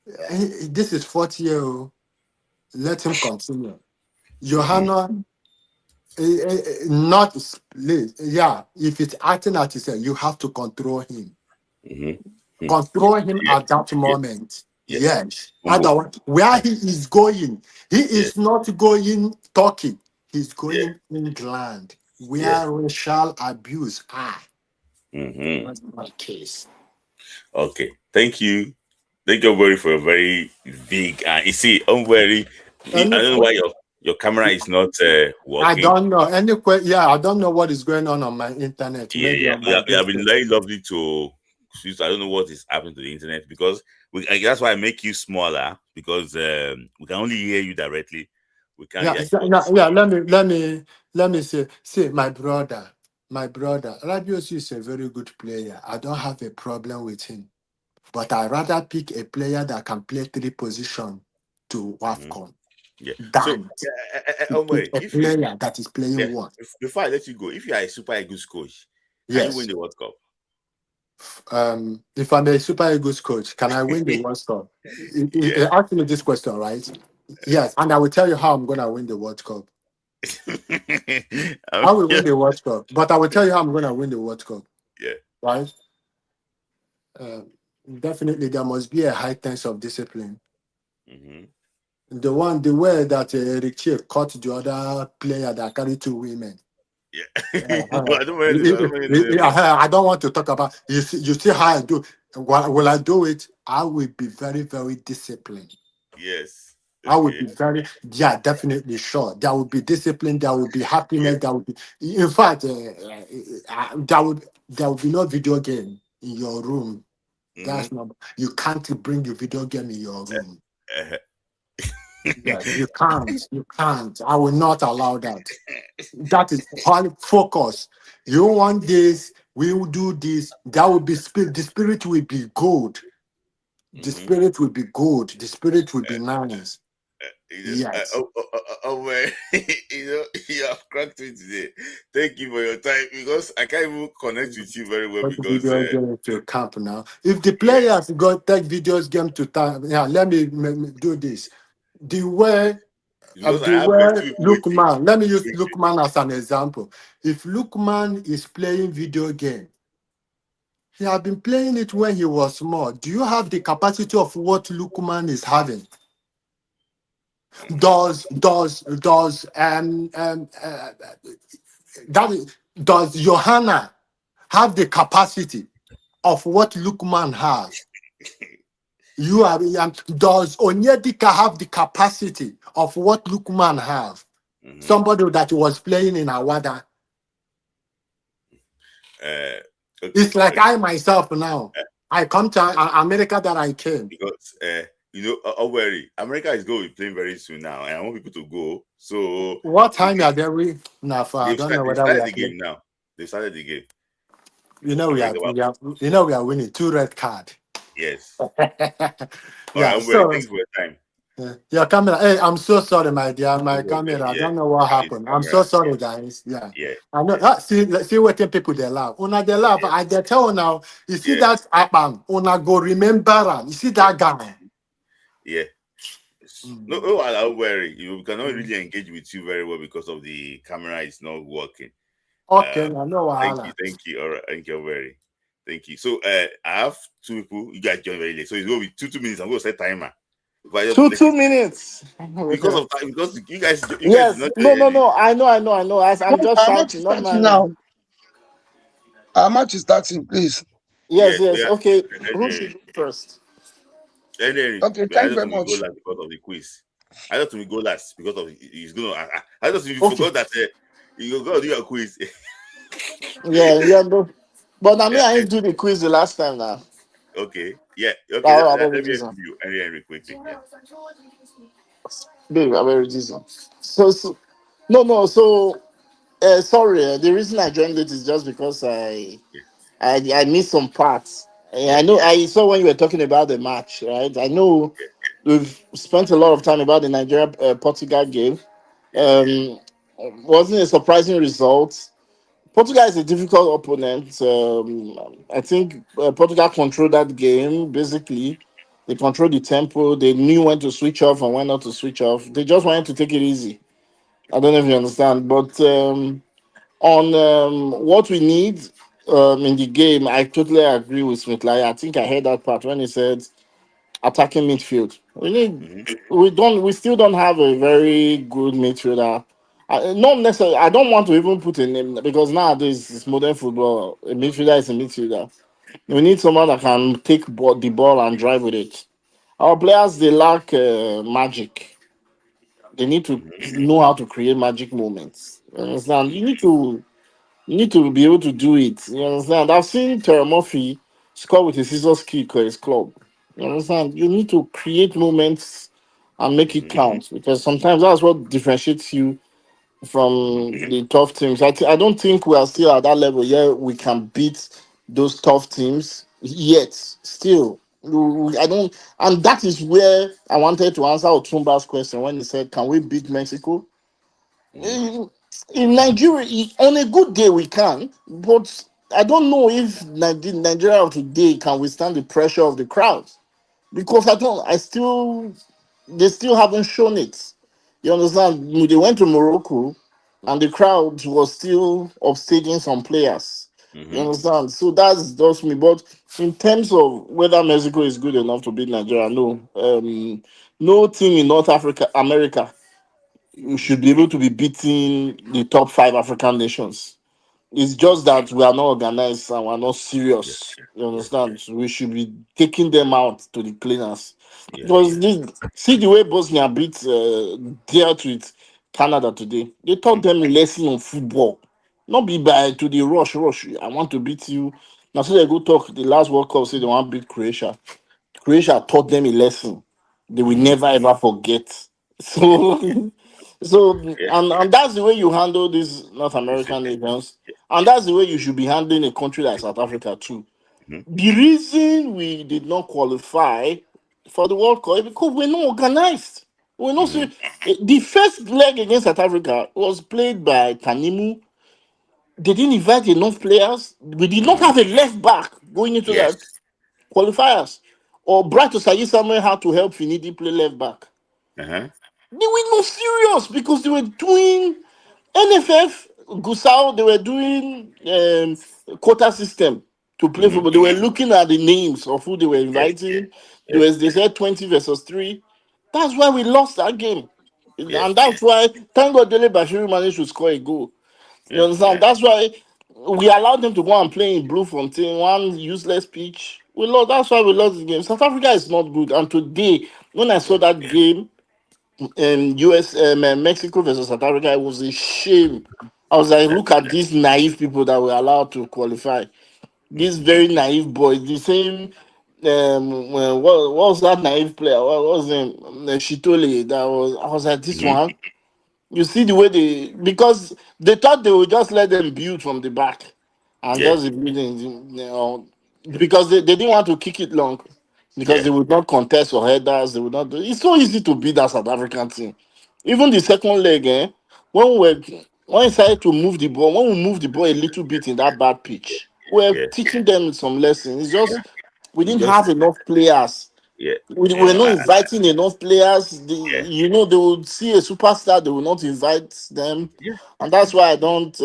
This is 40-year-old. Let him continue. Johanna, not, if it's acting at himself, you have to control him. Control him at that moment. Yes. Otherwise, where he is going, he is not going Turkey. He's going England, where racial abuse are. That's my case. Okay. Thank you. Thank you very for a very big. You see, I'm very. I don't know why Your camera is not I working. don't know. Yeah, I don't know what is going on my internet. Maybe Yeah. on my We have been very lovely to. I don't know what is happening to the internet because that's why I make you smaller because we can only hear you directly. We can't Yeah, hear yeah. Let me say, my brother, Rabiot is a very good player. I don't have a problem with him, but I rather pick a player that can play 3 positions to WAFCON Yeah. So, than to pick a player that is playing one. Before I let you go, if you are a Super Eagles coach, can you Yes. win the World Cup? If I'm a Super Eagles coach, can I win the World Cup? You asked me this question, right? Yes, and I will tell you how I'm gonna win the World Cup. I will win the World Cup, but I will tell you how I'm gonna win the World Cup. Yeah. Right? Definitely, there must be a high sense of discipline. The way that Eric Chie caught the other player that carried 2 women. Yeah. I don't want to talk about. You see how I do. Will I do it? I will be very, very disciplined. Yes. I would be definitely sure. There will be discipline. There will be happiness. There will be, in fact, there would be no video game in your room. That's not. You can't bring your video game in your room. Yes, you can't. You can't. I will not allow that. That is focus. You want this? We will do this. That will be spirit. The spirit will be good. The spirit will be good. The spirit will be nice. Yes. Well, you have cracked me today. Thank you for your time because I can't even connect with you very well because to camp now. If the players take videos game to time, let me do this. The way Lukman, let me use Lukman as an example. If Lukman is playing video game, he had been playing it when he was small. Do you have the capacity of what Lukman is having? Does Johanna have the capacity of what Lukman has? Does Onyedika have the capacity of what Lukman have? Somebody that was playing in Awada. It's like I myself now. I come to America that I came. Because America is going to be playing very soon now, and I want people to go. So what time are they? I don't know whether we are the game now. They started the game. We are winning 2 red cards. Yes. Yeah. So, thanks for your time. Your camera. Hey, I'm so sorry, my dear. My camera. I don't know what happened. I'm so sorry, guys. Yeah. I know. See what people they laugh. Una they laugh. I they tell now. You see that Abang. Una go remember him. You see that guy. Yeah. No, don't worry. You cannot really engage with you very well because of the camera is not working. Okay, I know. Thank you. All right, thank you very. Thank you. So I have 2 people. You guys joined very late, so it's going to be 2 minutes. I'm going to set timer. 2 minutes. Because of time, because you guys. Yes. No. I know. I'm just shouting. Not now. How much is starting, please? Yes. Okay. Who should go first? Okay. Thank you very much. Go last because of the quiz. I thought we go last because of he's going to. I thought you forgot that you go do your quiz. Yeah, but I mean, I didn't do the quiz the last time now. Okay. Yeah. Okay. Let me review Henry quickly. Yeah. Baby, I'm very busy. So no. So sorry. The reason I joined it is just because I missed some parts. I know I saw when you were talking about the match, right? I know we've spent a lot of time about the Nigeria Portugal game. Wasn't a surprising result. Portugal is a difficult opponent. I think Portugal controlled that game. Basically, they controlled the tempo. They knew when to switch off and when not to switch off. They just wanted to take it easy. I don't know if you understand. But on what we need in the game, I totally agree with Smith. Like, I think I heard that part when he said attacking midfield. We still don't have a very good midfielder. Not necessarily. I don't want to even put a name because nowadays it's modern football. A midfielder is a midfielder. We need someone that can take the ball and drive with it. Our players they lack magic. They need to know how to create magic moments. You understand? You need to be able to do it. You understand? I've seen Terry Murphy score with a scissors kick for his club. You understand? You need to create moments and make it count, because sometimes that's what differentiates you from the tough teams. I don't think we are still at that level yet. We can beat those tough teams yet. Still, I don't, and that is where I wanted to answer Otumba's question when he said, "Can we beat Mexico?" In Nigeria, on a good day we can, but I don't know if Nigeria of today can withstand the pressure of the crowd, because they still haven't shown it. You understand? They went to Morocco and the crowd was still upstaging some players. You understand? So that's just me. But in terms of whether Mexico is good enough to beat Nigeria, no. No team in North America should be able to be beating the top 5 African nations. It's just that we are not organized and we're not serious. You understand? We should be taking them out to the cleaners. Because see the way Bosnia beat dealt with Canada today. They taught them a lesson on football. Not be by to the rush. I want to beat you. Now so they go talk the last World Cup, say they want to beat Croatia. Croatia taught them a lesson they will never ever forget. So and that's the way you handle these North American nations, and that's the way you should be handling a country like South Africa too. The reason we did not qualify for the World Cup is because we're not organized. We're not the first leg against South Africa was played by Tanimu. They didn't invite enough players. We did not have a left back going into that qualifiers. Or Bright Osayi Samuel had to help Finidi play left back. They were not serious because they were doing NFF, Gusau, they were doing quota system to play football. They were looking at the names of who they were inviting. They said 20 versus 3. That's why we lost that game. And that's why, thank God, Dele Bashiru managed to score a goal. You understand? That's why we allowed them to go and play in Bloemfontein, one useless pitch. We lost. That's why we lost the game. South Africa is not good. And today, when I saw that game, Mexico versus South Africa, it was a shame. I was like, look at these naive people that were allowed to qualify. These very naive boys. The same. What was that naive player? What was him? Shitole. That was. I was like, this one. You see the way because they thought they would just let them build from the back and just the building, because they didn't want to kick it long, because they would not contest for headers. They would not. It's so easy to beat that South African team. Even the second leg, when we decided to move the ball, when we moved the ball a little bit in that bad pitch, we're teaching them some lessons. It's just we didn't have enough players. We were not inviting enough players. They would see a superstar, they will not invite them, and that's why I don't.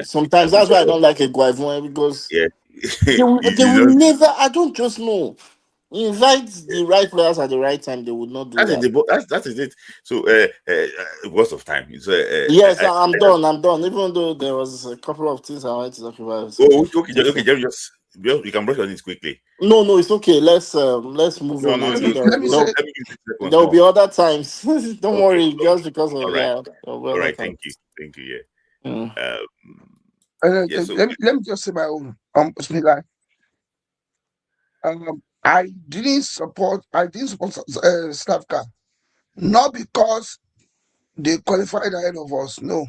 Sometimes that's why I don't like a Guavon, because they will never. I don't just know. Invite the right players at the right time. They would not do that. That is it. So, waste of time. So, yes, I'm done. Even though there was a couple of things I wanted to talk about. Okay, just you can brush on this quickly. No, it's okay. Let's move on. There will be other times. Don't worry, just because of All right, thank you. Yeah. Let me just say my own. I didn't support Slavka, not because they qualified ahead of us, no,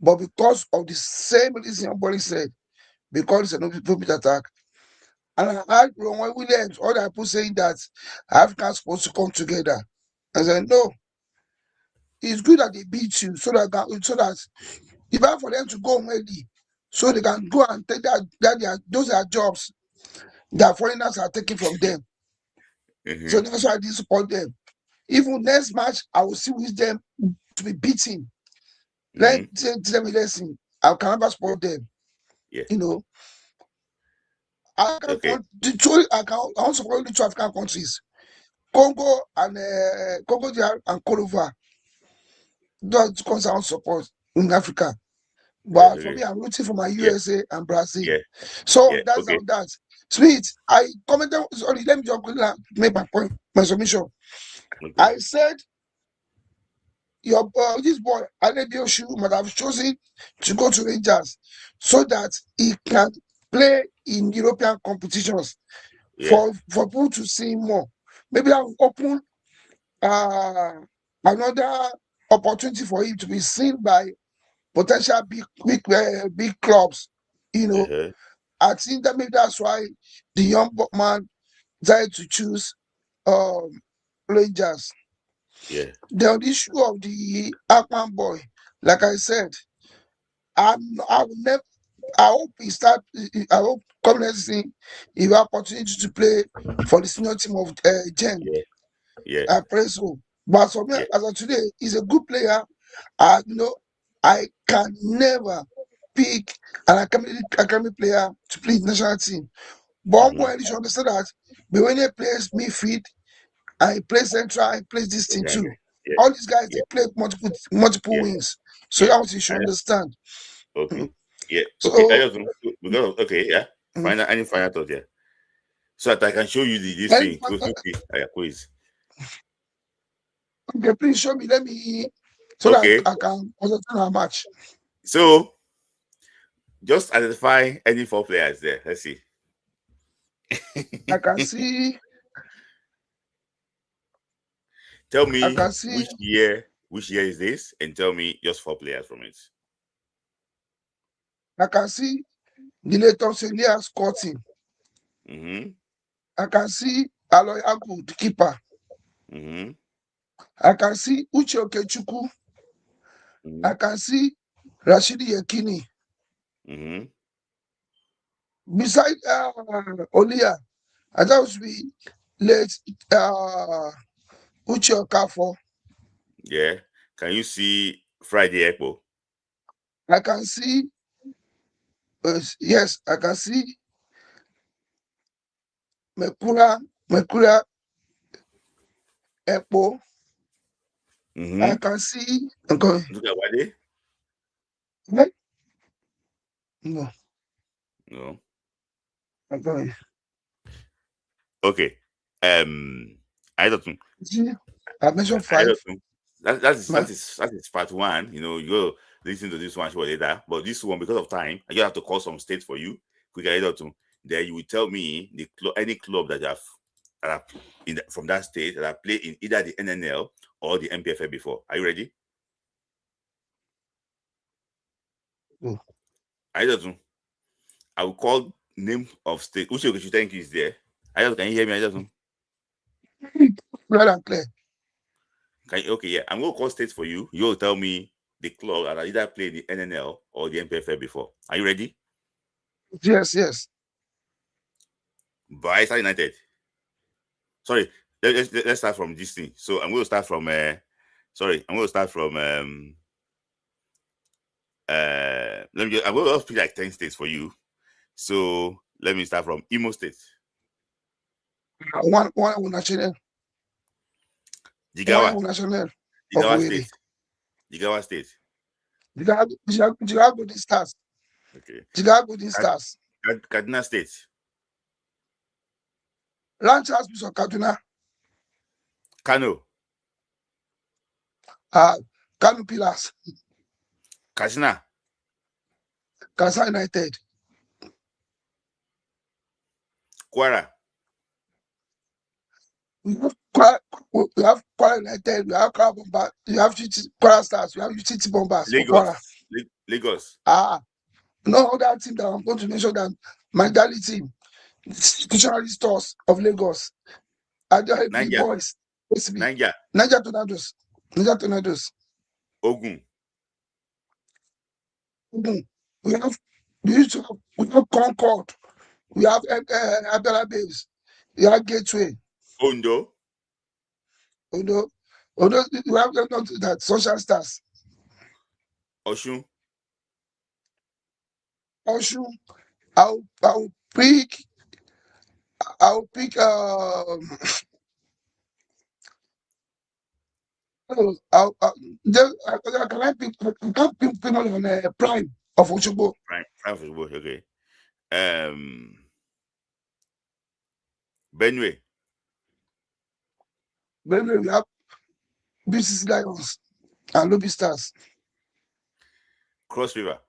but because of the same reason somebody said, because it's an open attack. And I heard Ron Williams, all the people saying that Africans supposed to come together. I said, no, it's good that they beat you so that even for them to go ready, so they can go and take those are jobs that foreigners are taking from them. So that's why I didn't support them. Even next match, I will still wish them to be beaten. Let them a lesson. I can never support them. I want to support the 2 African countries, Congo and Kodova. Those 2 countries I want to support in Africa. But for me, I'm rooting for my USA and Brazil. So that's how that. Smith, I commented. Sorry, let me just make my point, my submission. I said this boy Adebioshu might have chosen to go to Rangers so that he can play in European competitions for people to see more. Maybe I'll open another opportunity for him to be seen by potential big clubs. I think that maybe that's why the young man decided to choose Rangers. The issue of the Akman boy, like I said, I will never. I hope he start. I hope come next season he have opportunity to play for the senior team of Gen. I pray so. But for me, as of today, he's a good player. I can never pick an academy player to play in the national team. But one you should understand that when he plays midfield, and he plays central, and he plays this thing too. All these guys they play multiple wings. So that's what you should understand. Okay. Yeah. So, Okay. Final any final thought there. So that I can show you this thing. Quiz. Okay, please show me. Let me so that I can understand how much. So just identify any 4 players there. Let's see. I can see. Tell me which year is this, and tell me just 4 players from it. I can see the latest Celia Scotting. I can see Aloy Agu, the keeper. I can see Uche Okechukwu. I can see Rashidi Yekini. Beside Olia, I thought we late Uche Okafo. Yeah. Can you see Friday Ekpo? I can see. Yes, I can see Mekura Ekpo. I can see. Okay. Look at Wade. No. Okay. I don't. I mentioned 5. That is part 1. You go listen to this one show later. But this one, because of time, I just have to call some states for you. Then you will tell me any club that have from that state that have played in either the NNL or the MPFL before. Are you ready? I will call name of state. Which you think is there? Can you hear me? Loud and clear. Okay, yeah. I'm going to call states for you. You'll tell me the club that either played the NNL or the MPFL before. Are you ready? Yes. Bayelsa United. Sorry, let's start from this thing. So I'm going to start from. I'm going to start from. I'm going to pick like 10 states for you. So let me start from Imo State. One national. Jigawa. One national. Jigawa State. Jigawa State. Jigawa Golden Stars. Okay. Jigawa Golden Stars. Kaduna State. Ranch Hospital Kaduna. Kano. Kano Pillars. Katsina. Katsina United. Kwara. We have Kwara United. We have Kwara Bombers. We have Kwara Stars. We have UTT Bombers. Lagos. No other team that I'm going to mention than Mandali team, Dictionary Stores of Lagos. Niger. Boys. Niger Tornadoes. Ogun. We have Concord. We have Abela Babes. We have Gateway. Ondo. We have that Social Stars. Oshun. I'll pick. Can I pick people on Prime of Oshobo? Prime of Oshobo, okay. Benue. We have BCC Lions. And Lobby Stars. Cross River.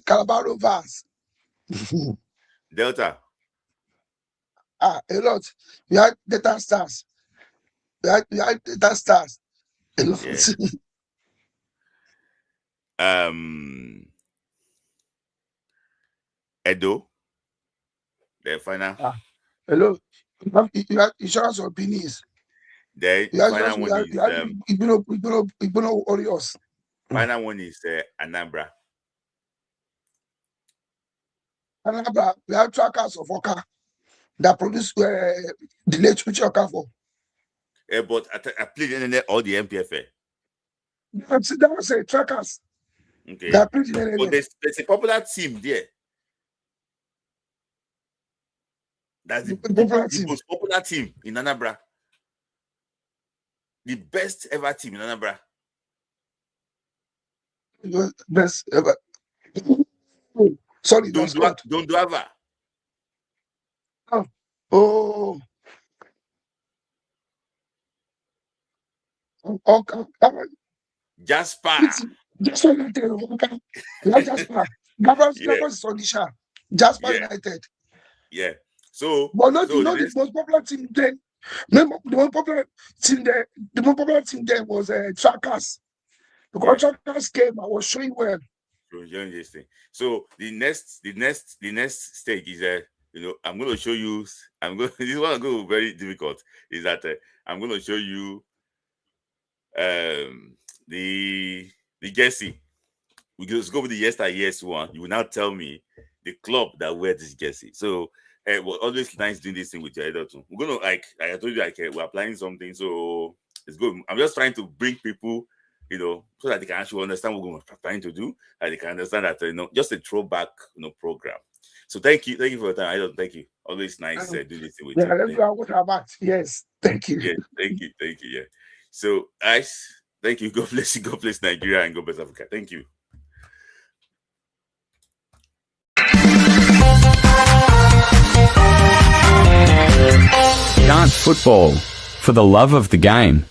Calabar Rovers. Delta. A lot. We had Delta Stars. We had Delta Stars. A lot. Yeah. Edo. The final. Hello. You have insurance or Benis. The final one is Igbono Warriors. Final one is Anambra. Anambra, we have trackers of Oka that produce the late which Oka for. But I played in all the MPFA. That was a trackers. Okay. That played in but there's a popular team there. That's the most popular team in Anambra. The best ever team in Anambra. Best ever. Sorry, don't do ever. Oh. Jasper. Jasper United. Jasper. Gabras Sonisha. Jasper United. Yeah. So, but not the most popular team then. The most popular team then was Trackers. Because Trackers came, I was showing well. So the next stage is I'm going to show you. This is one going to be very difficult. Is that I'm going to show you the jersey. We just go with the yes one. You will now tell me the club that wears this jersey. So we're always nice doing this thing with your editor too. We're gonna like I told you we're applying something, so it's good. I'm just trying to bring people, so that they can actually understand what we're trying to do, and they can understand that just a throwback, program. So thank you for your time. I don't thank you. Always nice doing this thing with you. Let's go what about. Yes, thank you. Yeah, thank you. Yeah. So guys, thank you. God bless you. God bless Nigeria and God bless Africa. Thank you. Dance football for the love of the game.